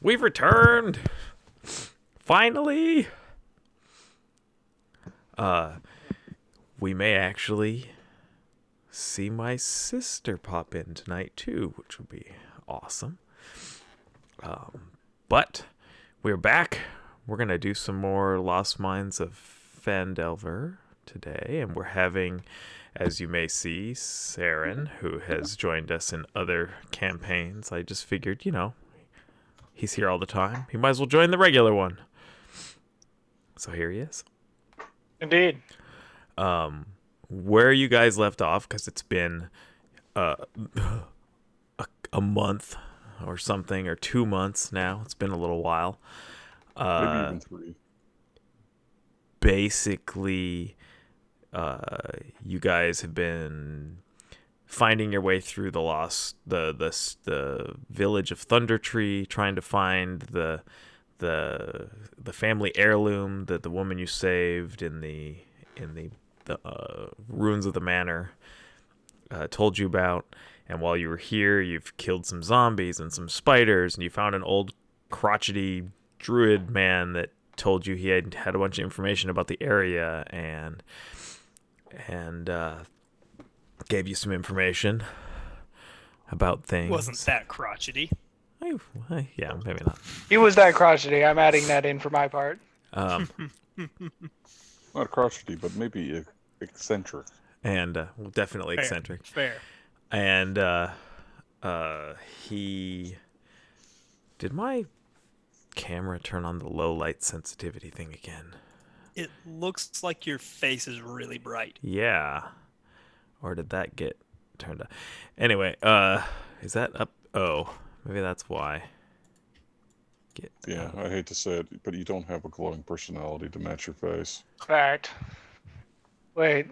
We've returned! Finally! We may actually see my sister pop in tonight, too, which would be awesome. But we're back. We're going to do some more Lost Mines of Phandelver today, and we're having, as you may see, Saren, who has joined us in other campaigns. I just figured, he's here all the time. He might as well join the regular one. So here he is. Indeed. Where you guys left off, because it's been a month or something, or 2 months now. It's been a little while. Maybe even 3. Basically, you guys have been finding your way through the village of Thunder Tree, trying to find the family heirloom that the woman you saved in the ruins of the manor told you about. And while you were here, you've killed some zombies and some spiders, and you found an old crotchety druid man that told you he had a bunch of information about the area and gave you some information about things. Wasn't that crotchety? Yeah, maybe not. He was that crotchety. I'm adding that in for my part. Not crotchety, but maybe eccentric. And definitely eccentric. Fair. And he... Did my camera turn on the low light sensitivity thing again? It looks like your face is really bright. Yeah. Or did that get turned on? Anyway, is that up? Oh, maybe that's why. I hate to say it, but you don't have a glowing personality to match your face. Fact. Wait.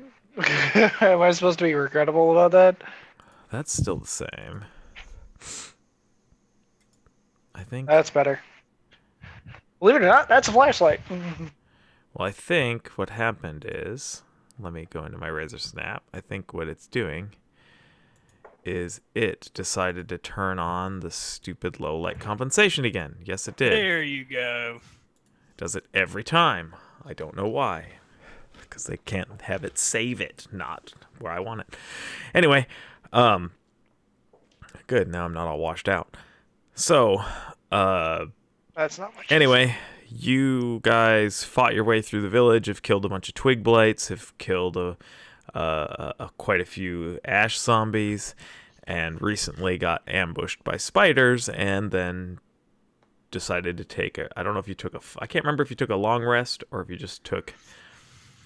Am I supposed to be regrettable about that? That's still the same. I think... That's better. Believe it or not, that's a flashlight. Well, I think what happened is... Let me go into my Razor Snap. I think what it's doing is it decided to turn on the stupid low light compensation again. Yes, it did. There you go. Does it every time. I don't know why. Because they can't have it save it, not where I want it. Anyway, good. Now I'm not all washed out. So, That's not much. anyway, you guys fought your way through the village, have killed a bunch of twig blights, have killed quite a few ash zombies, and recently got ambushed by spiders, and then decided to take I don't know if you took I can't remember if you took a long rest or if you just took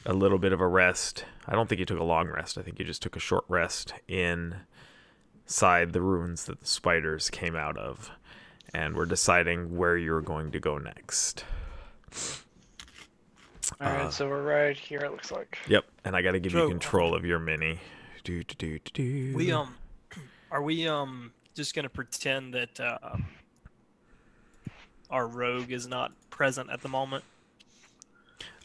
a little bit of a rest. I don't think you took a long rest. I think you just took a short rest inside the ruins that the spiders came out of. And we're deciding where you're going to go next. Alright, so we're right here, it looks like. Yep, and I got to give you Joe, control of your mini. We are we just gonna pretend that our rogue is not present at the moment?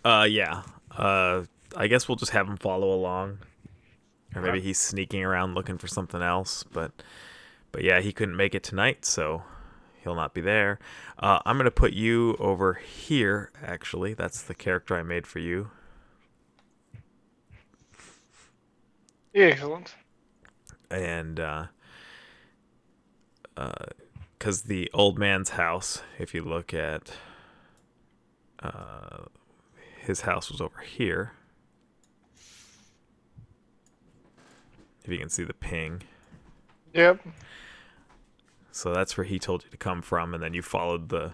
Yeah. I guess we'll just have him follow along. Or maybe he's sneaking around looking for something else, but yeah, he couldn't make it tonight, so he'll not be there. I'm going to put you over here, actually. That's the character I made for you. Excellent. And, because the old man's house, if you look at, his house was over here. If you can see the ping. Yep. So that's where he told you to come from, and then you followed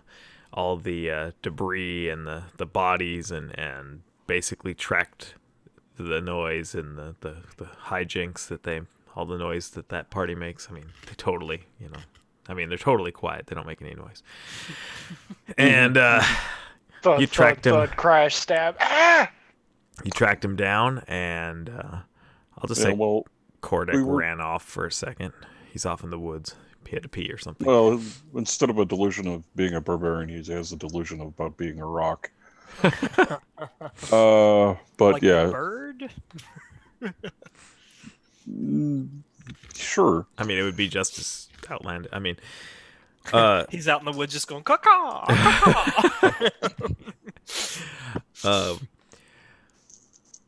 all the debris and the bodies and basically tracked the noise and the hijinks all the noise that party makes. I mean, they're totally quiet. They don't make any noise. And Thud, you tracked him. Thud, crash, stab. Ah! You tracked him down, and I'll just say Kordek ran off for a second. He's off in the woods. He had to pee or something. Well, instead of a delusion of being a barbarian, he has a delusion about being a rock. But like yeah. A bird? Sure. I mean, it would be just as outlandish. I mean, He's out in the woods just going caw caw. Um,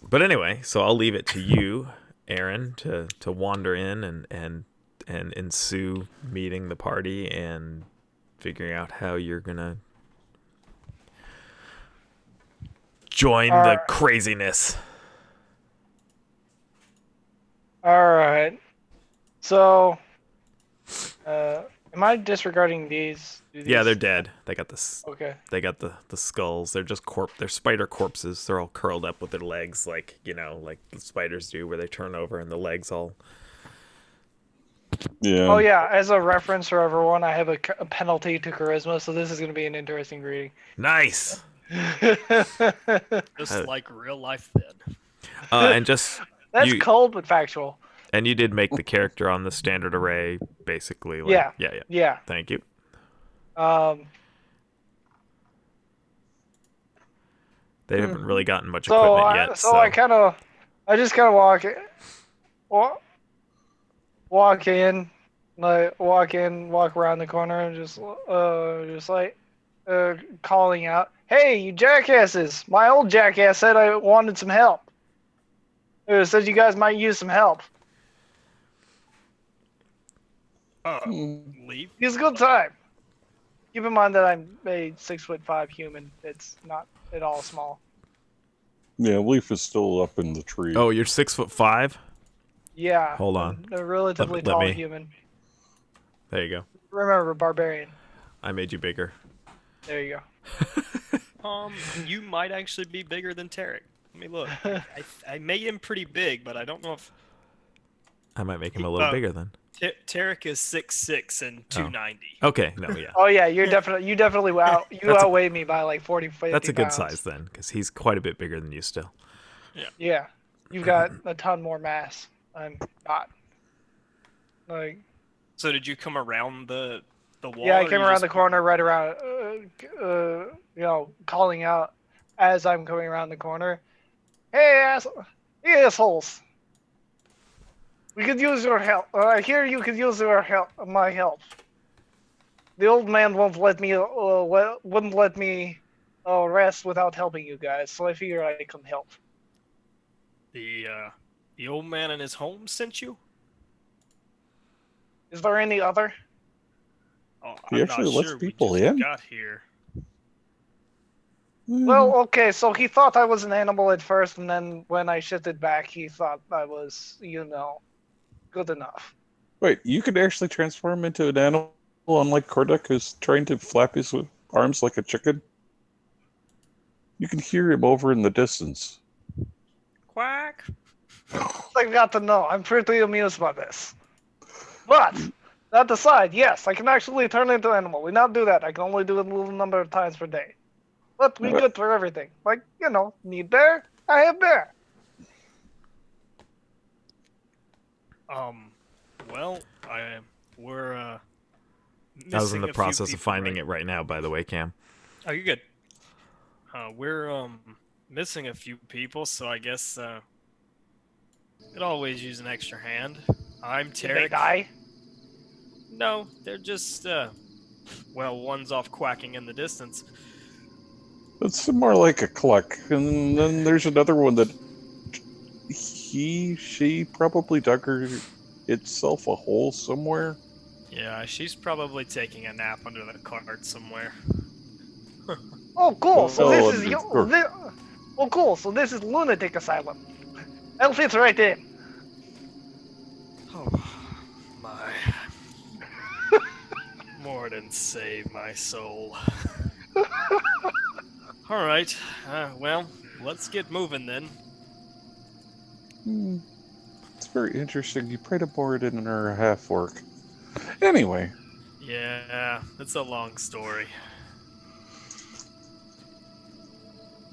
but anyway, so I'll leave it to you, Aaron, to wander in and ensue meeting the party and figuring out how you're gonna join the craziness. All right. So, am I disregarding these? Yeah, they're dead. They got this. Okay. They got the skulls. They're just They're spider corpses. They're all curled up with their legs, like like the spiders do, where they turn over and the legs all. Yeah. Oh yeah. As a reference for everyone, I have a penalty to charisma, so this is going to be an interesting reading. Nice. Just like real life then. And just That's you, cold but factual. and you did make the character on the standard array, basically. Like, Yeah. Yeah. Yeah. Thank you. They haven't really gotten much equipment yet. So I just kind of walk in, walk around the corner, and just like calling out, "Hey, you jackasses! My old jackass said I wanted some help. Said you guys might use some help. Leave. It's a good time. Keep in mind that I'm a 6'5" human. It's not at all small. Yeah, Leaf is still up in the tree. Oh, you're 6'5"? Yeah. Hold on. I'm a relatively Let tall me- human. There you go. Remember, barbarian. I made you bigger. There you go. You might actually be bigger than Tarek. Let me look. I made him pretty big, but I don't know if I might make him a little bigger then. Tarek is 6'6" and 290. Okay, no, yeah. Oh yeah, you definitely outweigh me by like 40, 50 That's a good pounds. size then, because he's quite a bit bigger than you still. Yeah, you've got a ton more mass. I'm not. Like. So did you come around the wall? Yeah, I or came you around just- the corner, right around, calling out as I'm coming around the corner. Hey, assholes! We could use your help. I hear you could use my help. The old man wouldn't let me rest without helping you guys, so I figured I'd come help. The old man in his home sent you? Is there any other? Oh, He I'm actually not lets sure. people we just in? got here. Well, okay, so he thought I was an animal at first, and then when I shifted back, he thought I was, good enough. Wait, you could actually transform into an animal, unlike Kordek, who's trying to flap his arms like a chicken? You can hear him over in the distance. Quack. I've got to know. I'm pretty amused by this. But, that aside, yes, I can actually turn into an animal. We not do that. I can only do it a little number of times per day. But we good for everything. Like, need bear? I have bear. Well, we're I was in missing the a few process of people finding right- it right now, by the way, Cam. Oh, you're good. We're missing a few people, so I guess could always use an extra hand. I'm Did they Tarek. die? No, they're just one's off quacking in the distance. It's more like a cluck. And then there's another one that she probably dug itself a hole somewhere. Yeah, she's probably taking a nap under the cart somewhere. Oh, cool. So Well, this is understood. cool. So this is lunatic asylum. That fits right in. Oh my. Morden, save my soul. Alright, well, let's get moving then. It's very interesting. You prayed aboard in her half-orc. Anyway. Yeah, it's a long story.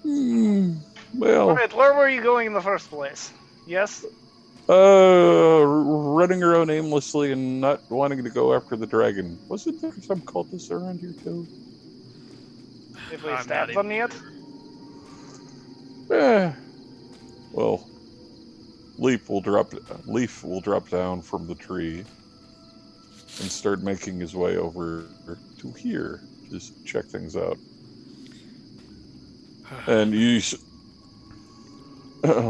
Well, Alright, where were you going in the first place? Yes? running around aimlessly and not wanting to go after the dragon. Wasn't there some cultists around here too? Did we I'm stab not them yet? Well, Leaf will drop down from the tree. and start making his way over to here. Just check things out. And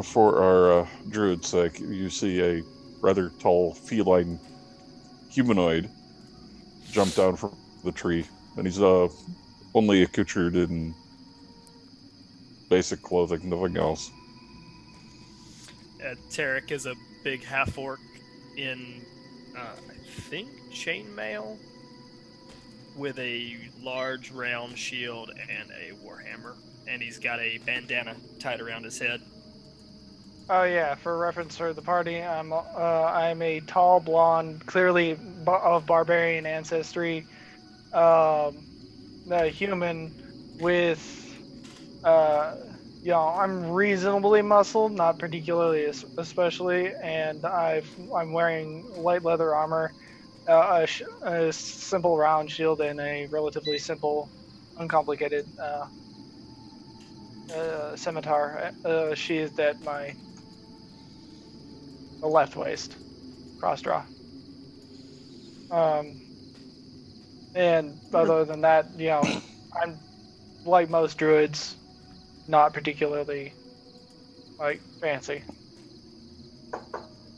for our druid's sake, you see a rather tall feline humanoid jump down from the tree, and he's only accoutred in basic clothing, nothing else. Tarek is a big half orc in, I think, chainmail, with a large round shield and a warhammer, and he's got a bandana tied around his head. Oh yeah, for reference for the party, I'm a tall blonde, clearly of barbarian ancestry, a human with, I'm reasonably muscled, not particularly especially, and I'm wearing light leather armor, a simple round shield, and a relatively simple, uncomplicated scimitar sheathed at the left waist, cross draw. And other than that, I'm like most druids, not particularly fancy.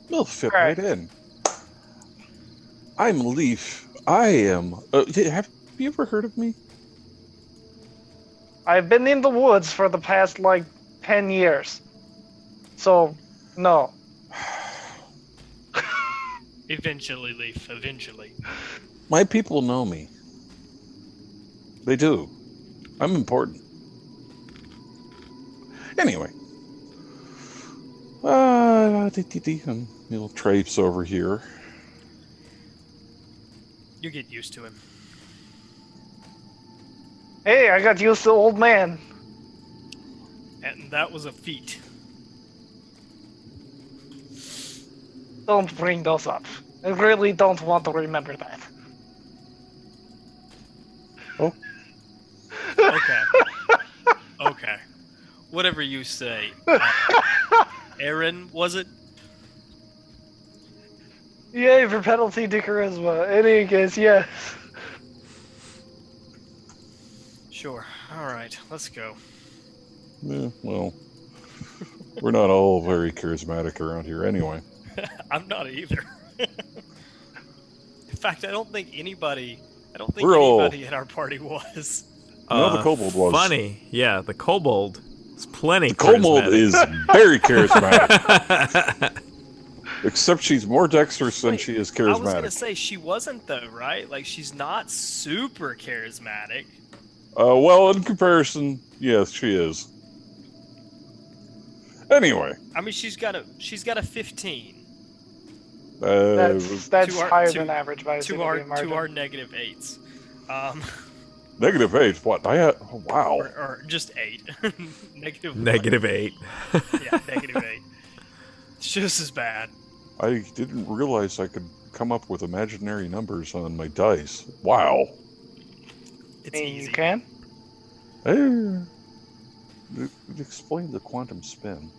We'll fit Alright. right in. I'm Leaf. I am. Have you ever heard of me? I've been in the woods for the past 10 years, so no. Eventually, Leaf. Eventually. My people know me. They do. I'm important. Anyway. We'll traipse over here. You get used to him. Hey, I got used to old man. And that was a feat. Don't bring those up. I really don't want to remember that. Oh. Okay. Okay. Whatever you say. Aaron, was it? Yay for penalty to charisma. In any case, yes. Sure. Alright, let's go. Yeah, well, we're not all very charismatic around here anyway. I'm not either. In fact, I don't think anybody in our party was. No, the kobold was. Funny. Yeah, the kobold is plenty The kobold charismatic. is very charismatic. Except she's more dexterous than Wait, she is I was charismatic. gonna say she wasn't though, right? Like she's not super charismatic. Well, in comparison, yes, she is. Anyway. I mean, she's got a 15 That's To our- higher to- than average by a to our significant margin. negative 8s. -8. What? Oh, wow. Or just 8. Negative -8. Yeah, -8. It's just as bad. I didn't realize I could come up with imaginary numbers on my dice. Wow. It's You easy. can? Explain the quantum spin.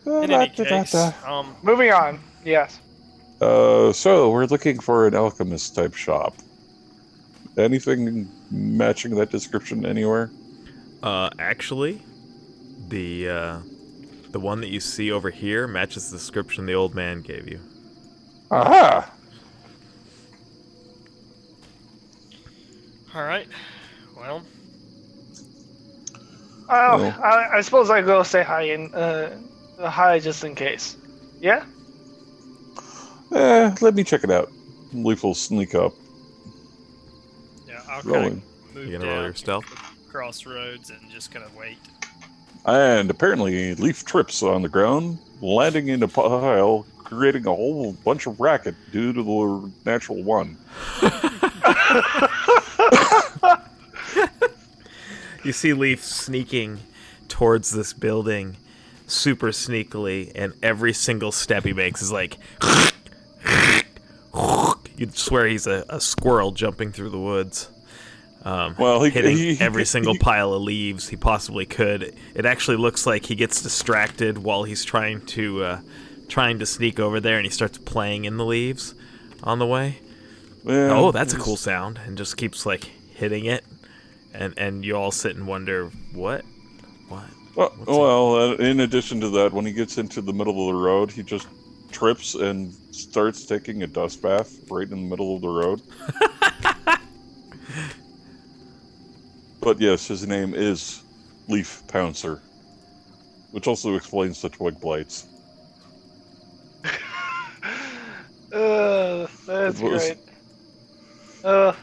In any case, Moving on. Yes. So we're looking for an alchemist type shop. Anything matching that description anywhere? Actually, the one that you see over here matches the description the old man gave you. Aha! all right. Well, Oh, Well. I suppose I go say hi just in case. Yeah? Let me check it out. Leaf will sneak up. yeah, I'll Rolling. kind of move You gonna down roll your stealth? crossroads and just kind of wait. And apparently, Leaf trips on the ground, landing in a pile, creating a whole bunch of racket due to the natural one. You see Leaf sneaking towards this building super sneakily, and every single step he makes is like... You'd swear he's a squirrel jumping through the woods. Well, hitting every single pile of leaves he possibly could. It actually looks like he gets distracted while he's trying to trying to sneak over there, and he starts playing in the leaves on the way. Man, Oh, that's a cool sound, and just keeps like hitting it, and you all sit and wonder what. Well, in addition to that, when he gets into the middle of the road, he just trips and starts taking a dust bath right in the middle of the road. But yes, his name is Leaf Pouncer, which also explains the twig blights. That's It was- great. You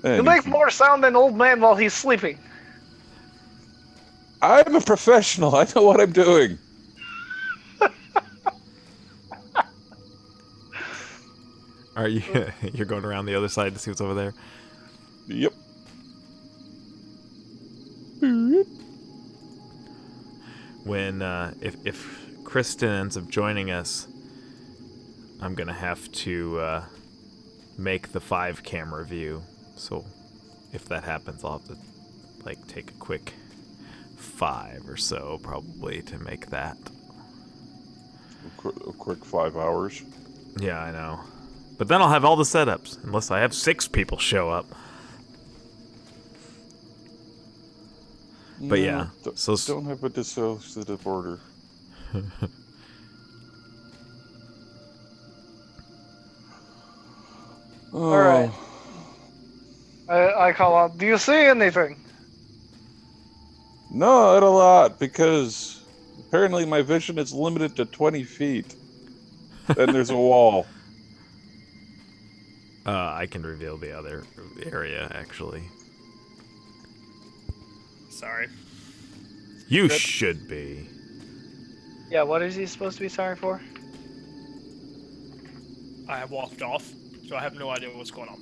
And make more sound than old man while he's sleeping. I'm a professional. I know what I'm doing. Are you? You're going around the other side to see what's over there. Yep. When if Kristen ends up joining us, I'm gonna have to make the 5 camera view. So if that happens, I'll have to like take a quick 5 or so probably to make that. A quick 5 hours. Yeah, I know. But then I'll have all the setups, unless I have 6 people show up. But yeah, so don't have a dissociative order. All right. I call out. Do you see anything? Not a lot, because apparently my vision is limited to 20 feet. And there's a wall. I can reveal the other area, actually. Sorry. You should be. Yeah. What is he supposed to be sorry for? I have walked off, so I have no idea what's going on.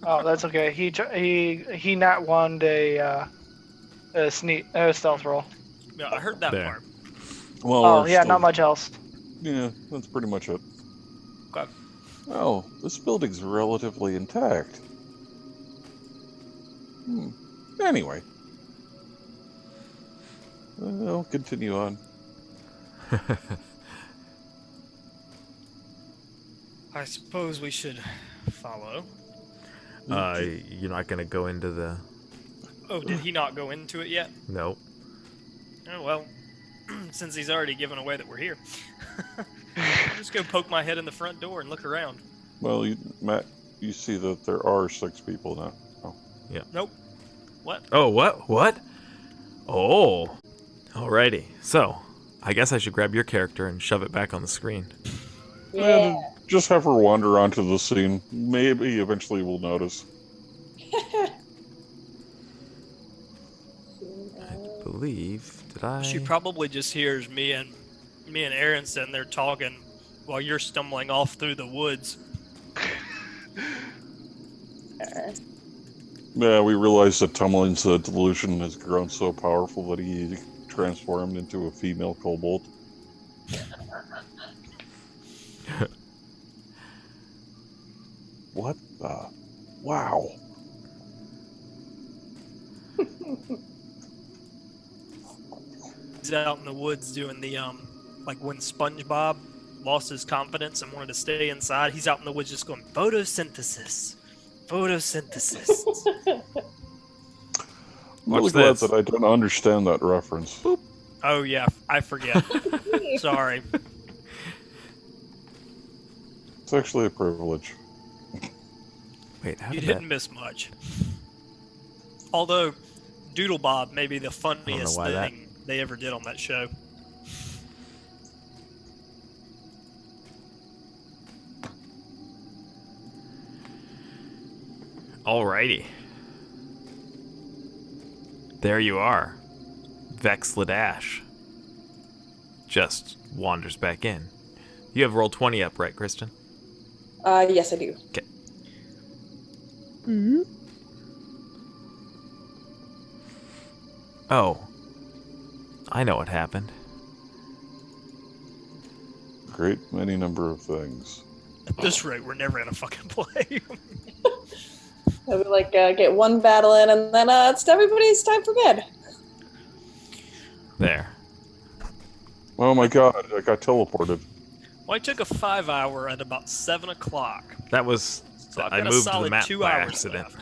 Oh, that's okay. He not won a stealth roll. Yeah, I heard that There. part. Well, Oh we're yeah, still- not much else. Yeah, that's pretty much it. Okay. Oh, this building's relatively intact. Anyway. I'll continue on. I suppose we should follow. You're not gonna go into the... Oh, did he not go into it yet? Nope. Oh, well, since he's already given away that we're here. I'll just go poke my head in the front door and look around. Well, Matt, you see that there are 6 people now. Oh. Nope. What? Oh, what? Oh. Alrighty. So, I guess I should grab your character and shove it back on the screen. Yeah. Just have her wander onto the scene. Maybe eventually we'll notice. I believe... Did I... She probably just hears me and Aaron sitting there talking while you're stumbling off through the woods. Yeah, we realize that Tumbling's delusion has grown so powerful that he transformed into a female kobold. What the? Wow. He's out in the woods doing the like when SpongeBob lost his confidence and wanted to stay inside. He's out in the woods just going photosynthesis. I'm really Watch glad this. that I don't understand that reference. Oh yeah, I forget. Sorry. It's actually a privilege. Wait, how You did didn't that... miss much. Although Doodle Bob may be the funniest why that- thing they ever did on that show. Alrighty. There you are. Vex Ladash just wanders back in. You have roll 20 up, right, Kristen? Yes, I do. Okay. Oh. I know what happened. Great many number of things. At this rate, we're never gonna fucking play. I would like get one battle in, and then it's everybody's time for bed. There. Oh my god, I got teleported. Well, I took a 5-hour at about 7 o'clock. That was. So I've I got a moved the solid map 2 by hours accident. left.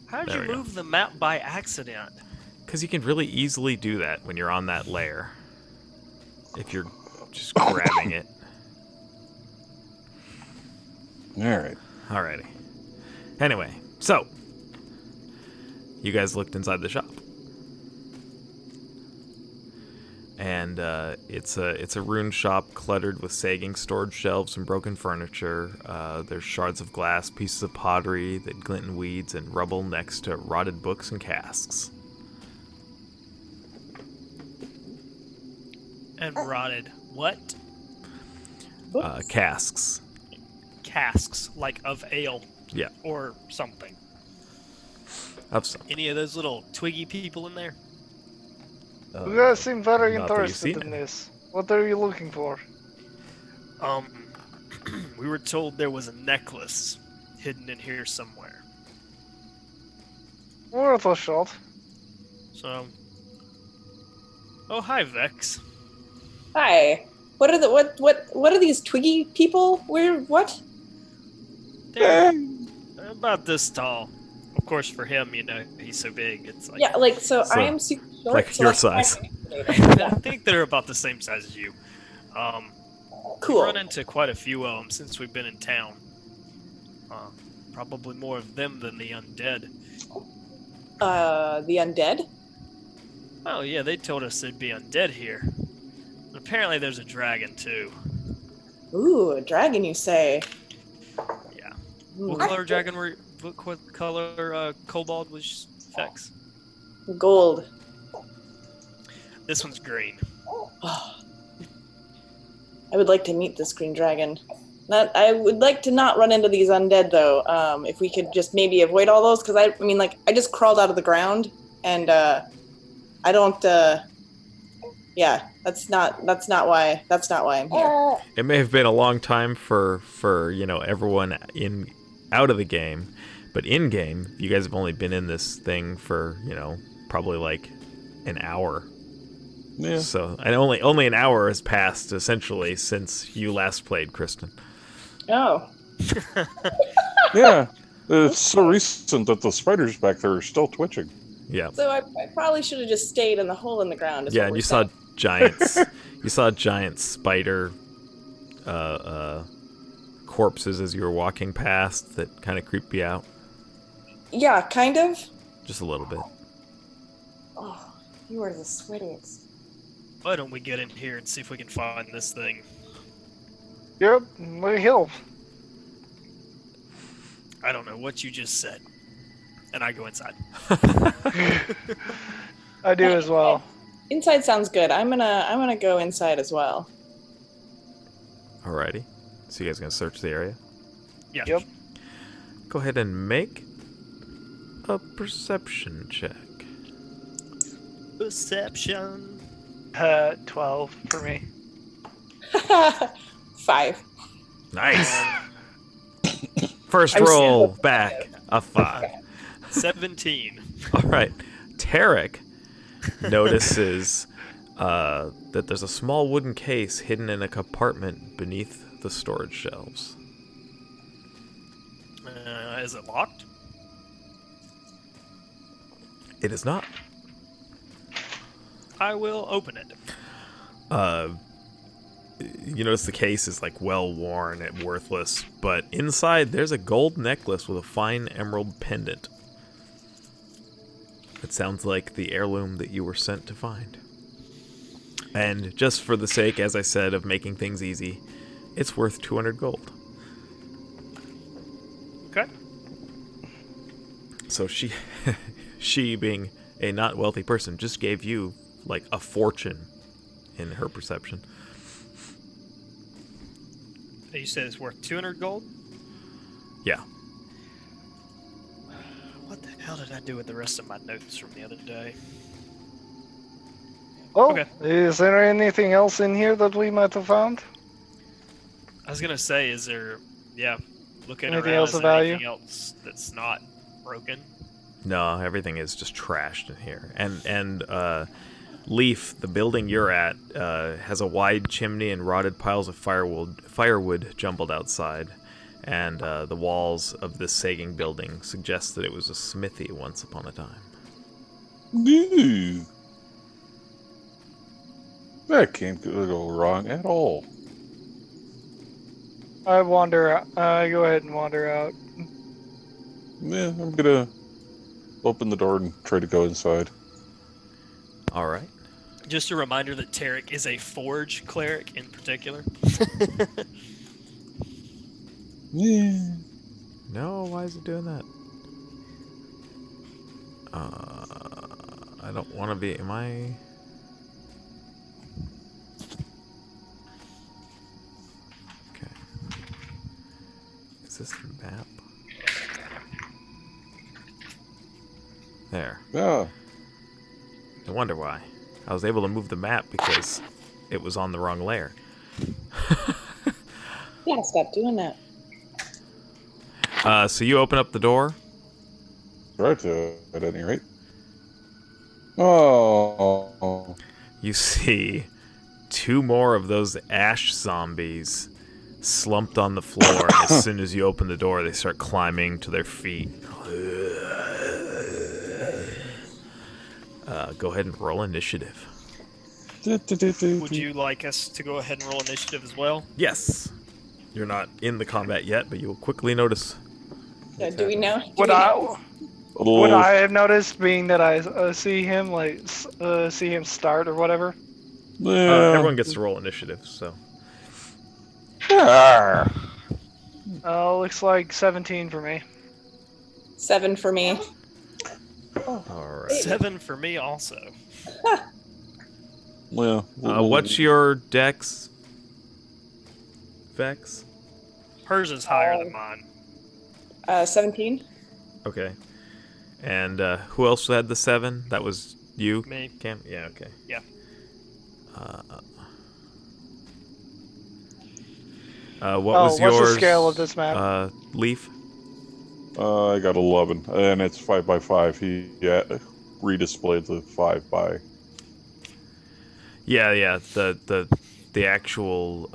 How did There you we go. move the map by accident? Because you can really easily do that when you're on that layer. If you're just grabbing it. Alright. Alrighty. Anyway, so. You guys looked inside the shop. And it's a rune shop cluttered with sagging storage shelves and broken furniture. There's shards of glass, pieces of pottery that glint in weeds, and rubble next to rotted books and casks. And rotted what? Casks. Casks, like of ale. Yeah. Or something. Of some. Any of those little twiggy people in there? You guys seem very not that you've interested seen in it. this. What are you looking for? We were told there was a necklace hidden in here somewhere. Worth a shot. So, oh hi Vex. Hi. What are the what are these twiggy people? Where what? They're about this tall. Of course, for him, you know, he's so big. It's like Yeah, like so, So, I am super short. like so your I size. I think they're about the same size as you. Cool. We've run into quite a few of them since we've been in town. Probably more of them than the undead. The undead? Oh yeah, they told us there'd be undead here. But apparently there's a dragon too. Ooh, a dragon, you say? Yeah. Ooh. What color dragon were? What color kobold was Vex? Gold. This one's green. I would like to meet this green dragon. I would like to not run into these undead though. If we could just maybe avoid all those, because I mean, like, I just crawled out of the ground, and I don't. Yeah, that's not why I'm here. It may have been a long time for everyone out of the game, but in game, you guys have only been in this thing for probably like an hour. Yeah. So and only an hour has passed essentially since you last played, Kristen. Oh. Yeah. It's so recent that the spiders back there are still twitching. Yeah. So I probably should have just stayed in the hole in the ground. is Yeah, what and we're you saw saying. giants. You saw giant spider corpses as you were walking past that kind of creeped you out Yeah, kind of. just a little bit. Oh, you are the sweatiest. Why don't we get in here and see if we can find this thing? Yep, we help. I don't know what you just said. And I go inside. I do as well. Inside sounds good. I'm gonna go inside as well. Alrighty. So you guys gonna search the area? Yeah. Yep. Go ahead and make a perception check. Perception. 12 for me. 5. Nice. First I'm roll so back a 5. 17. All right. Tarek notices that there's a small wooden case hidden in a compartment beneath the storage shelves. Is it locked? It is not. I will open it. You notice the case is like well worn and worthless, but inside there's a gold necklace with a fine emerald pendant. It sounds like the heirloom that you were sent to find. And just for the sake, as I said, of making things easy, it's worth 200 gold. Okay. So she being a not wealthy person, just gave you like a fortune in her perception. You said it's worth 200 gold? Yeah. What the hell did I do with the rest of my notes from the other day? Oh, Okay. is there anything else in here that we might have found? I was gonna say, is there, looking Anything around, else is of there value? anything else that's not broken? No, everything is just trashed in here. And Leaf, the building you're at, has a wide chimney and rotted piles of firewood jumbled outside. And the walls of this sagging building suggest that it was a smithy once upon a time. Ooh. That can't go wrong at all. I wander. Go ahead and wander out. Yeah, I'm gonna open the door and try to go inside. All right. Just a reminder that Tarek is a forge cleric in particular. Yeah. No, why is it doing that? I don't want to be. Am I? Okay. Is this the map? There. Yeah. I wonder why. I was able to move the map because it was on the wrong layer. Yeah, stop doing that. So you open up the door. Try to, at any rate. Oh. You see two more of those ash zombies slumped on the floor. And as soon as you open the door, they start climbing to their feet. Go ahead and roll initiative. Would you like us to go ahead and roll initiative as well? Yes. You're not in the combat yet, but you will quickly notice. Do we know? Would Little, I have noticed, being that I see him see him start or whatever? yeah. Everyone gets to roll initiative, so. Ah. Looks like 17 for me. 7 for me. All right. 7 for me also. Yeah. What's your dex, Vex? Hers is higher than mine. 17. Okay. And who else had the 7? That was you, Me. Cam? Yeah, okay. Yeah. What was what's yours? the scale of this map? Leaf? I got 11, and it's 5x5. He redisplayed the 5x. Yeah. The actual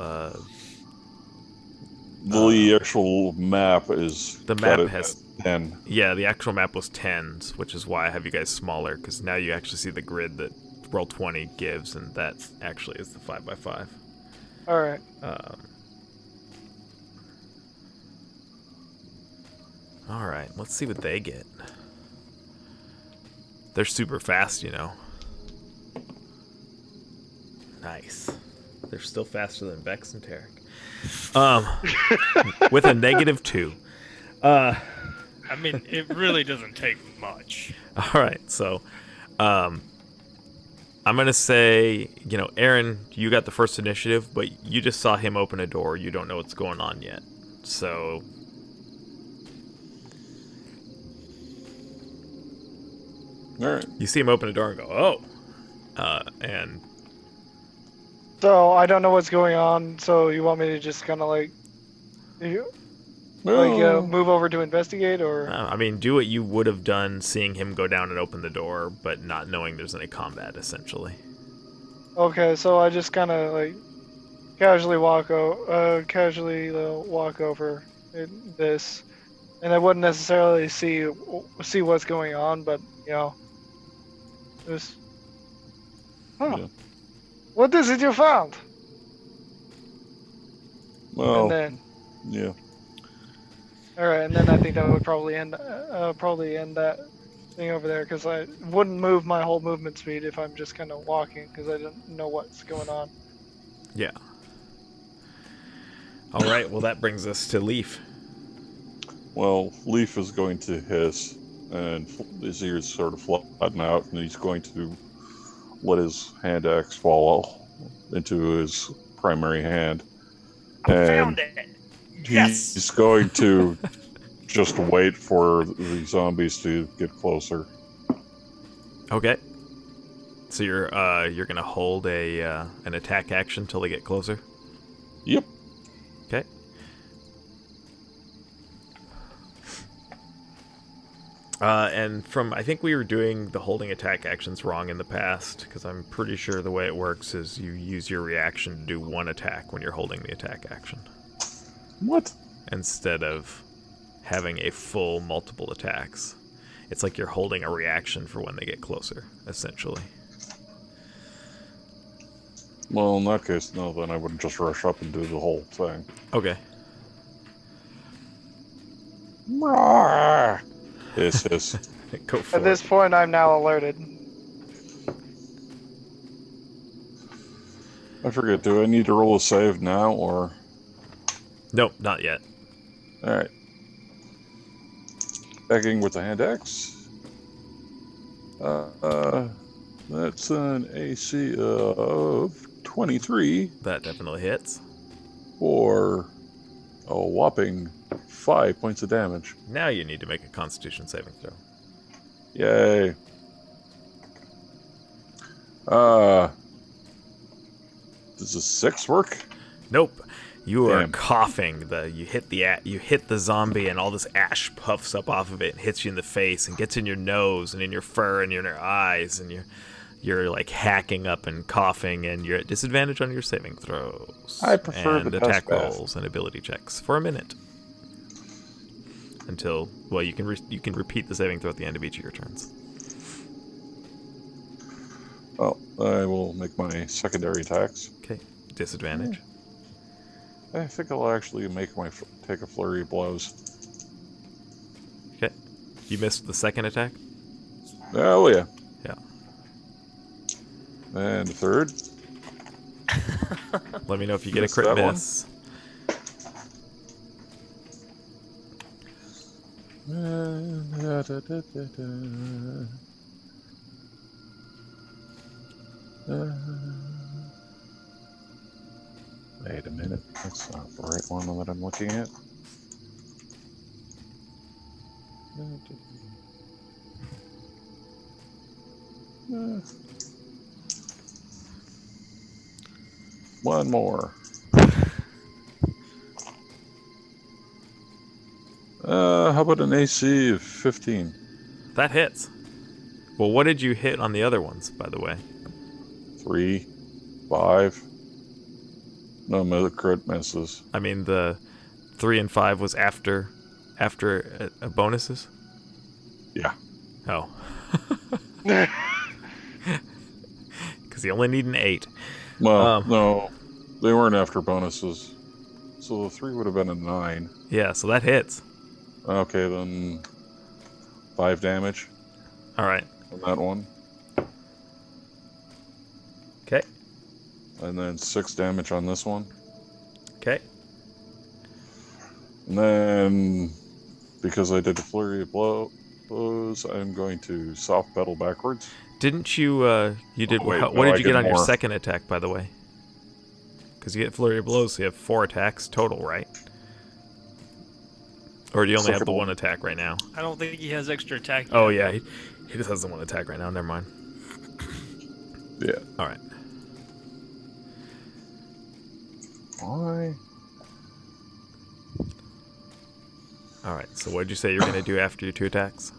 The actual map is the got map it has at 10. yeah, the actual map was 10s, which is why I have you guys smaller, because now you actually see the grid that Roll20 gives, and that actually is the 5x5. All right. All right, let's see what they get. They're super fast, you know. Nice. They're still faster than Vex and Tarek. With a -2. I mean, it really doesn't take much. All right, so I'm going to say, Aaron, you got the first initiative, but you just saw him open a door. You don't know what's going on yet. So All right. you see him open a door and go, oh. And So I don't know what's going on. So you want me to just kind of move over to investigate, or? I mean, do what you would have done seeing him go down and open the door, but not knowing there's any combat, essentially. Okay, so I just kind of casually walk over this, and I wouldn't necessarily see what's going on, but just. Huh. Yeah. What is it you found? Well, And then, yeah. all right, and then I think that would probably end that thing over there, because I wouldn't move my whole movement speed if I'm just kind of walking, because I don't know what's going on. Yeah. All right, well, that brings us to Leaf. Well, Leaf is going to hiss, and his ears sort of flatten out, and he's going to let his hand axe fall into his primary hand. Found it! Yes! He's going to just wait for the zombies to get closer. Okay. So you're gonna hold an attack action till they get closer. Yep. Okay. And I think we were doing the holding attack actions wrong in the past, because I'm pretty sure the way it works is you use your reaction to do one attack when you're holding the attack action, What? instead of having a full multiple attacks. It's like you're holding a reaction for when they get closer, essentially. Well, in that case, no, then I wouldn't just rush up and do the whole thing. Okay. Hiss. Go for At this point, I'm now alerted. I forget, do I need to roll a save now, or... Nope, not yet. Alright. Backing with the hand axe. That's an AC of 23 That definitely hits. for a whopping 5 points of damage. Now you need to make a Constitution saving throw. Yay. Does a 6 work? Nope. You are Damn. coughing. You hit the zombie, and all this ash puffs up off of it and hits you in the face and gets in your nose and in your fur and in your eyes, and you're like hacking up and coughing, and you're at disadvantage on your saving throws. I prefer and the attack dust bath. rolls and ability checks for a minute. Until you can repeat the saving throw at the end of each of your turns. Well, I will make my secondary attacks. Okay. Disadvantage. I think I'll actually take a flurry of blows. Okay. You missed the second attack? Oh, yeah. Yeah. And the third. Let me know if you get a Missed crit that one. miss. Wait a minute. That's not the right one that I'm looking at. One more. How about an AC of 15? That hits. Well, what did you hit on the other ones, by the way? 3, 5. No, crit misses. I mean, the 3 and 5 was after bonuses? Yeah. Oh. Because you only need an 8. Well, no, they weren't after bonuses. So the 3 would have been a 9. Yeah, so that hits. Okay, then 5 damage All right. on that one. Okay. And then 6 damage on this one. Okay. And then, because I did a flurry of blows, I'm going to soft pedal backwards. Didn't you, you did, Oh, wait, what no, did I you get get on your more. second attack, by the way? Because you get flurry of blows, so you have 4 attacks total, right? Or do you only have Second the one. one attack right now? I don't think he has extra attack. Oh, yet. yeah, he just has the one attack right now. Never mind. Yeah. All right. Why? All right, so what did you say you're going to do after your 2 attacks?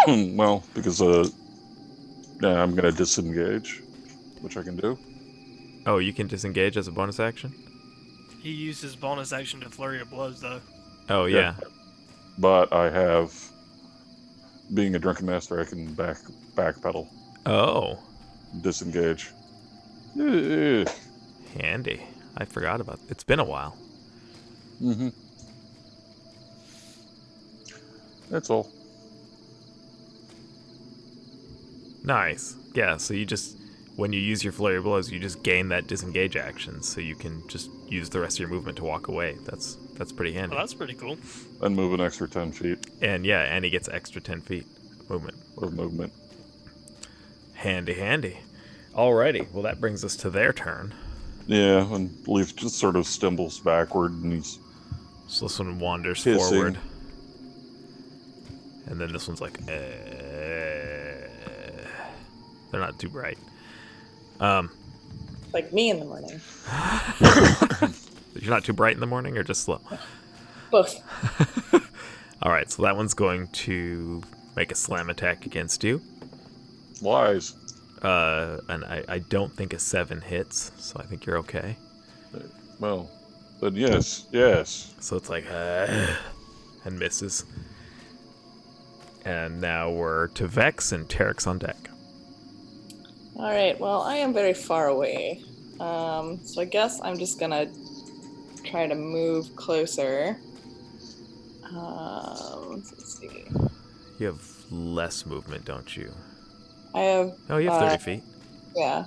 Well, because yeah, I'm going to disengage, which I can do. Oh, you can disengage as a bonus action? He used his bonus action to flurry of blows, though. Oh, yeah. But I have, being a drunken master, I can backpedal, Oh, disengage. Mm-hmm. handy. I forgot about it. It's been a while. That's all. Nice. Yeah, so you just, when you use your flurry of blows, you just gain that disengage action, so you can just use the rest of your movement to walk away. That's pretty handy. Well, that's pretty cool. And move an extra 10 feet And yeah, and he gets extra 10 feet movement. of movement. Handy, handy. Alrighty, well that brings us to their turn. Yeah, and Leaf just sort of stumbles backward, and he's So this one wanders Hissing. forward. And then this one's like, they're not too bright. Like me in the morning. You're not too bright in the morning, or just slow? Both. All right, so that one's going to make a slam attack against you. Lies. And I don't think a 7 hits, so I think you're okay. Well, then yes. So it's like, and misses. And now we're to Vex, and Tarek's on deck. All right. Well, I am very far away. So I guess I'm just gonna try to move closer. Let's see. You have less movement, don't you? I have. Oh, you have 30 feet. Yeah.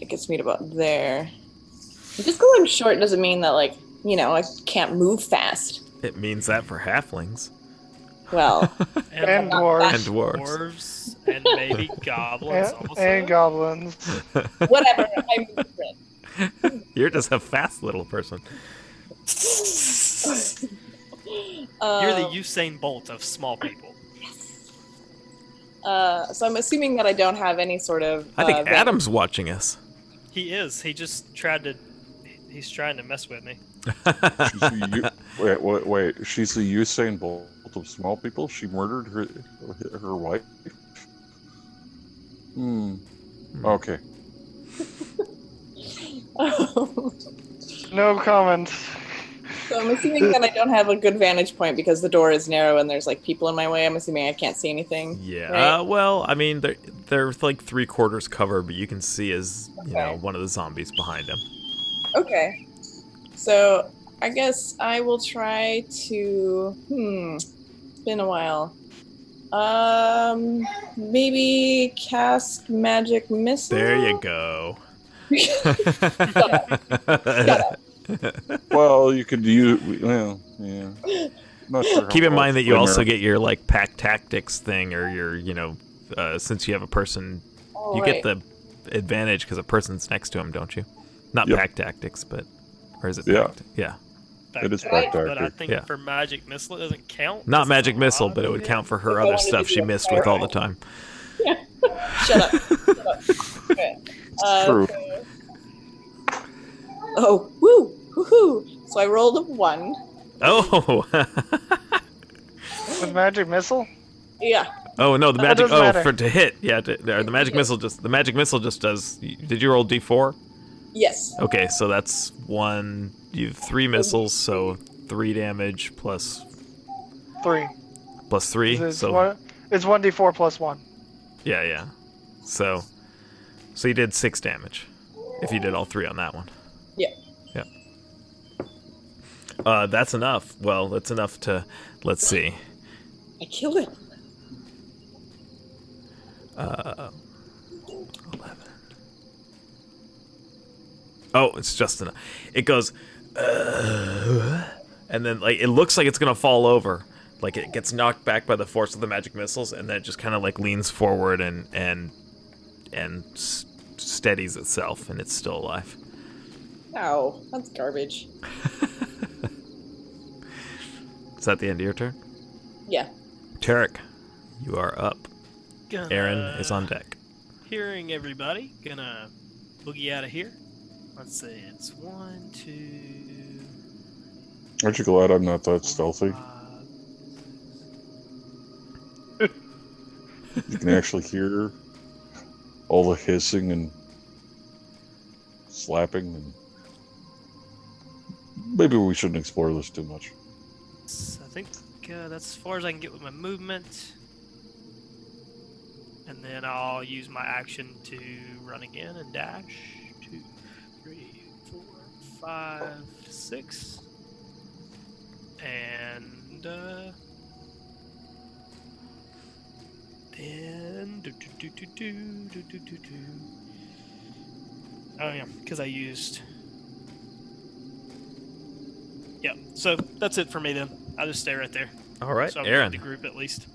It gets me to about there. Just because I'm short doesn't mean that, like, I can't move fast. It means that for halflings. Well, And dwarves. And dwarves. Dwarves and maybe goblins also. And goblins. whatever. I'm different. You're just a fast little person. You're the Usain Bolt of small people. So I'm assuming that I don't have any sort of. I think Adam's watching us. He is. He just tried to. He's trying to mess with me. Wait. She's the Usain Bolt of small people. She murdered her wife. Okay. No comment. So I'm assuming that I don't have a good vantage point because the door is narrow and there's like people in my way. I'm assuming I can't see anything. Yeah. Right? Well, I mean, they're like 3/4 cover, but you can see as Okay. one of the zombies behind him. Okay. So I guess I will try to. It's been a while. Maybe cast magic missile. There you go. Shut up. Well, you could use. Well, yeah. Not sure Keep in how mind that you flimmer- also get your like pack tactics thing, or your since you have a person, Oh, you right. get the advantage because a person's next to him, don't you? Not Yep. pack tactics, but or is it? Yeah. Yeah. It is Back back But I tactic. think Yeah. for magic missile, it doesn't count. Not It's magic a missile, lot but it of would count for If her I other wanted to stuff do she a missed fire with all the round. time. Shut up. Shut up. Okay. True. So- Oh, woo! Woohoo! So I rolled a 1. Oh. With magic missile? Yeah. Oh no, the That magic. doesn't Oh, matter. for to hit. Yeah, the magic missile just does. Did you roll D4? Yes. Okay, so that's 1. You have 3 missiles, so 3 damage plus 3. 3. It's So it's 1d4 plus 1. yeah. So you did 6 damage. If you did all 3 on that one. Yeah. Yeah. That's enough. Well, that's enough to. Let's see. I killed it. 11. Oh, it's just enough. It goes, and then like it looks like it's gonna fall over. Like it gets knocked back by the force of the magic missiles, and then it just kind of like leans forward and steadies itself, and it's still alive. Ow, that's garbage. Is that the end of your turn? Yeah. Tarek, you are up. Gonna, Aaron is on deck. Hearing everybody, gonna boogie out of here. Let's see, it's 1, 2. Aren't you glad I'm not that stealthy? 5. You can actually hear all the hissing and slapping. And maybe we shouldn't explore this too much. I think that's as far as I can get with my movement. And then I'll use my action to run again and dash. 2, 3, 4, 5, 6. And then oh yeah, because I used. Yeah, so that's it for me then. I'll just stay right there. All right, So I'm Aaron. with the group at least.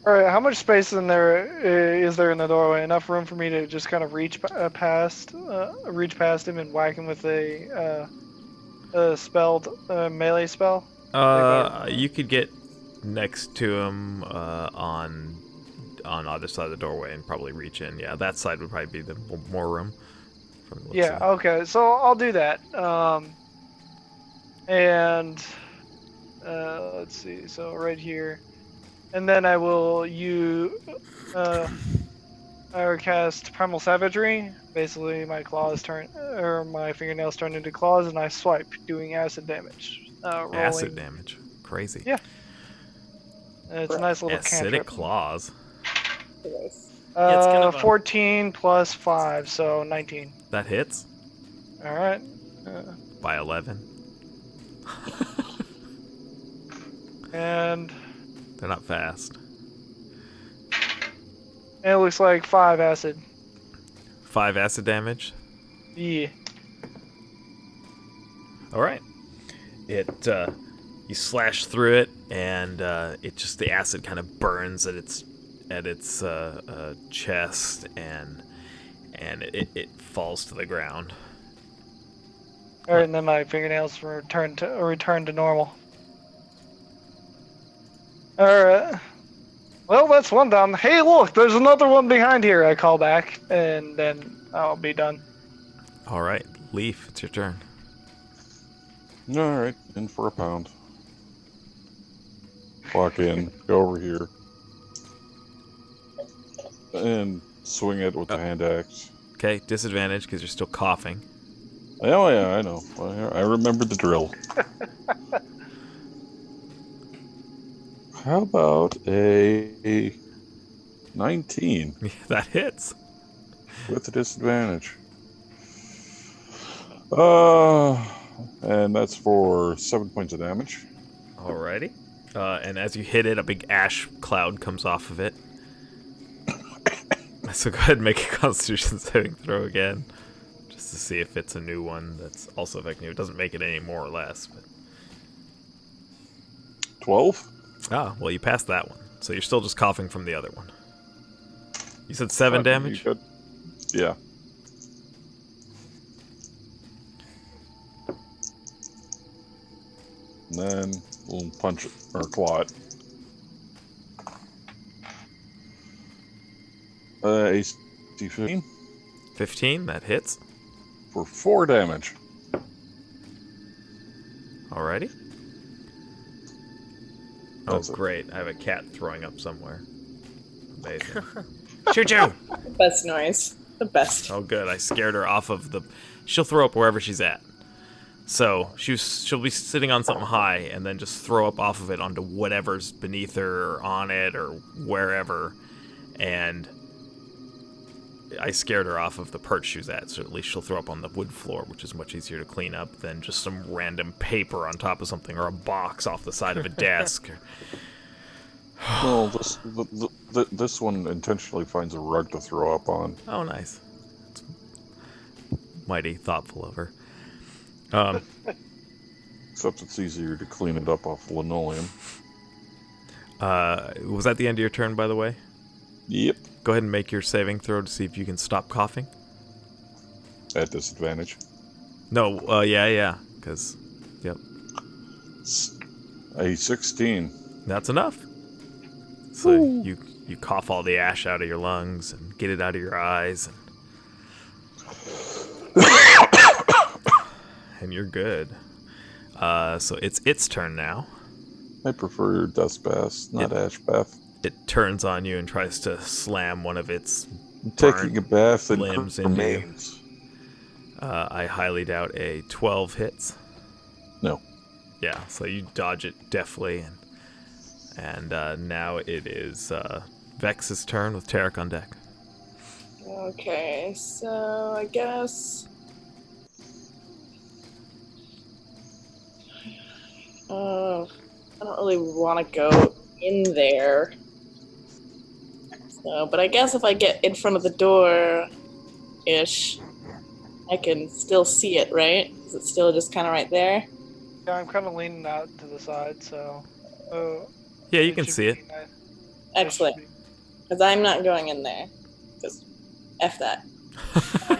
All right, how much space in there is there in the doorway? Enough room for me to just kind of reach past him and whack him with a spelled melee spell? You could get next to him on either side of the doorway and probably reach in. Yeah, that side would probably be the more room. From the looks of Yeah. it. Okay. So I'll do that. And let's see. So right here, and then I will I will cast Primal Savagery. Basically, my claws turn, or my fingernails turn into claws, and I swipe, doing acid damage. Rolling. Acid damage. Crazy. Yeah. It's a nice little Acidic cantrip. claws. Gross. Yeah, it's kind of a- 14 plus 5, so 19. That hits All right. by 11. And They're not fast. it looks like 5 acid. 5 acid damage. Yeah. All right. It you slash through it, and it just the acid kind of burns at its chest, and it falls to the ground. All right, and then my fingernails return to normal. All right. Well, that's one down. Hey, look, there's another one behind here. I call back, and then I'll be done. All right, Leaf, it's your turn. All right, in for a pound. Walk in, go over here, and swing it with the hand axe. Okay, disadvantage because you're still coughing. Oh yeah, I know. I remember the drill. How about a 19 That hits. with a disadvantage? And that's for 7 points of damage. Alrighty. And as you hit it, a big ash cloud comes off of it. So go ahead and make a Constitution saving throw again, just to see if it's a new one that's also affecting you. It doesn't make it any more or less. But... 12? Ah, well, you passed that one, so you're still just coughing from the other one. You said 7 damage? You could- Yeah. And then we'll punch it, or claw it. AC 15 15, that hits. for 4 damage. Alrighty. Oh, That's it. great. I have a cat throwing up somewhere. Amazing. Choo-choo! The best noise. The best. Oh, good. I scared her off of the... She'll throw up wherever she's at. So she'll be sitting on something high and then just throw up off of it onto whatever's beneath her or on it or wherever. And I scared her off of the perch she was at, so at least she'll throw up on the wood floor, which is much easier to clean up than just some random paper on top of something or a box off the side of a desk. Well, this one intentionally finds a rug to throw up on. Oh, nice. It's mighty thoughtful of her. Except it's easier to clean it up off linoleum. Was that the end of your turn, by the way? Yep. Go ahead and make your saving throw to see if you can stop coughing. At disadvantage. No, yeah, because, yep, A 16. that's enough. So you cough all the ash out of your lungs and get it out of your eyes, and you're good. So it's its turn now. I prefer Dust Bath, not Ash Bath. It turns on you and tries to slam one of its I'm taking a bath in limbs into you. remains. I highly doubt a 12 hits. No. Yeah, so you dodge it deftly, and now it is Vex's turn with Tarek on deck. Okay, so I guess. I don't really want to go in there. So, but I guess if I get in front of the door-ish, I can still see it, right? Is it still just kind of right there? Yeah, I'm kind of leaning out to the side, so. Yeah, you can see it. Excellent. Because I'm not going in there. Because F that. I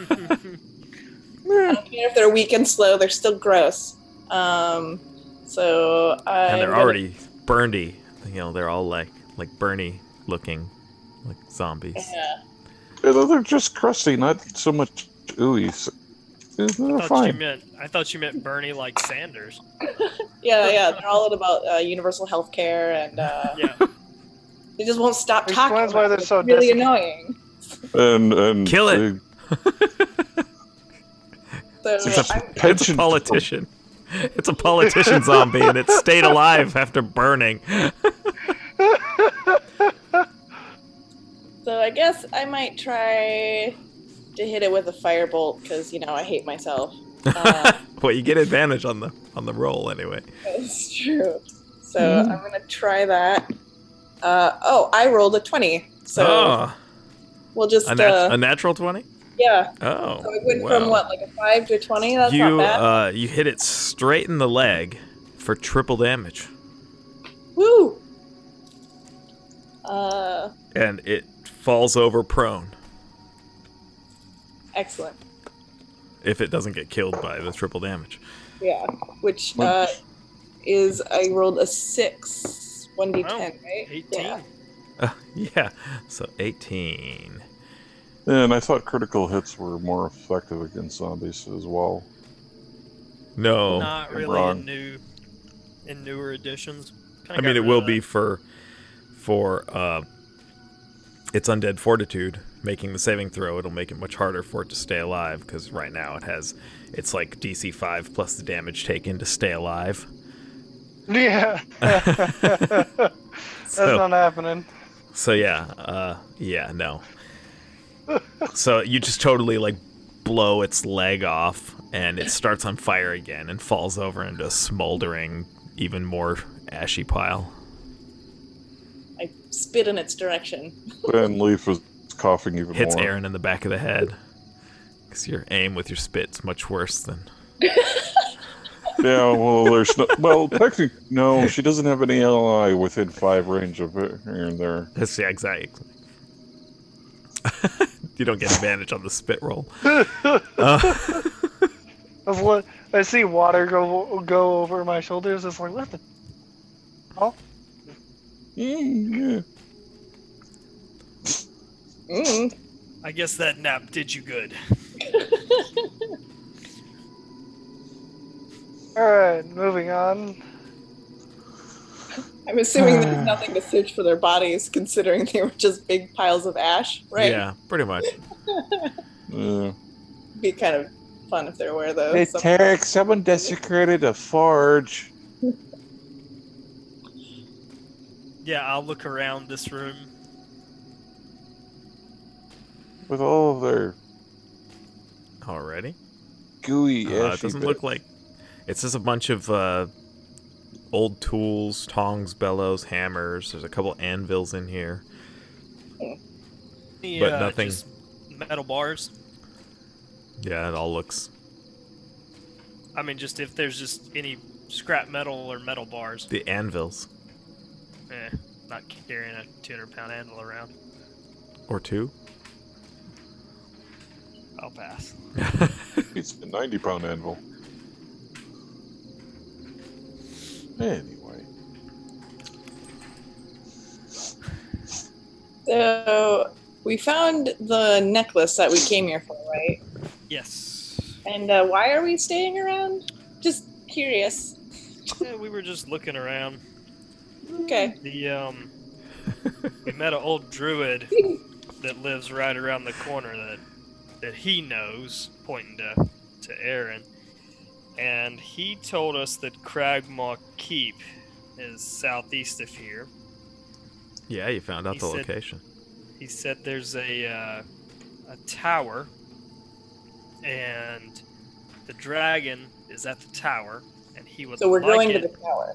don't care if they're weak and slow, they're still gross. So And they're already burnedy. You know, they're all like Bernie looking, like zombies. Yeah. Yeah, they're just crusty, not so much ooey. Fine. I thought you meant Bernie like Sanders. Yeah, they're all about universal health care, and Yeah. they just won't stop talking Explains why about they're it. so It's really desperate. annoying. And Kill it. So It's a I'm, It's a pension politician. It's a politician zombie, and it stayed alive after burning. so I guess I might try to hit it with a firebolt because I hate myself. Well, you get advantage on the roll anyway. That's true. So I'm gonna try that. I rolled a 20. So Oh, we'll just a natural 20? yeah. Oh, So it went wow. from like a 5 to a 20. That's not bad. You hit it straight in the leg for triple damage, Woo! and it falls over prone Excellent. if it doesn't get killed by the triple damage. Yeah. Which is I rolled a 6, 1d10, right? 18. Yeah. Yeah, so 18. And I thought critical hits were more effective against zombies as well. No, Not I'm really wrong. in newer editions. I mean it will be for its undead fortitude. Making the saving throw, it'll make it much harder for it to stay alive because right now it's like DC 5 plus the damage taken to stay alive. Yeah. That's not happening. So no. So you just totally like blow its leg off, and it starts on fire again and falls over into a smoldering, even more ashy pile. I spit in its direction. And Leaf was coughing even Hits more. Aaron in the back of the head because your aim with your spit's much worse than. Yeah, well, there's no. Well, technically, no, she doesn't have any ally within 5 range of it here and there. Yeah, exactly. You don't get advantage on the spit roll. Of what I see water go over my shoulders. It's like, what the? Oh, Yeah. I guess that nap did you good. all right. Moving on. I'm assuming there's nothing to search for their bodies, considering they were just big piles of ash, right? Yeah, pretty much. Yeah. It'd be kind of fun if there were those. Tarek, someone desecrated a forge. Yeah, I'll look around this room. With all of their Already? gooey, It ashy doesn't bits. look like. It's just a bunch of old tools, tongs, bellows, hammers. There's a couple anvils in here. Any, But nothing- just metal bars. Yeah, it all looks. I mean, just if there's just any scrap metal or metal bars. The anvils. Not carrying a 200-pound anvil around. Or two. I'll pass. It's a 90-pound anvil. Anyway. So we found the necklace that we came here for, right? Yes. And why are we staying around? Just curious. Yeah, we were just looking around. Okay. We met an old druid that lives right around the corner that he knows, pointing to Aaron. And he told us that Cragmaw Keep is southeast of here. Yeah, you found out He the said- location. He said there's a tower, and the dragon is at the tower, and he would So we're like going it. to the tower.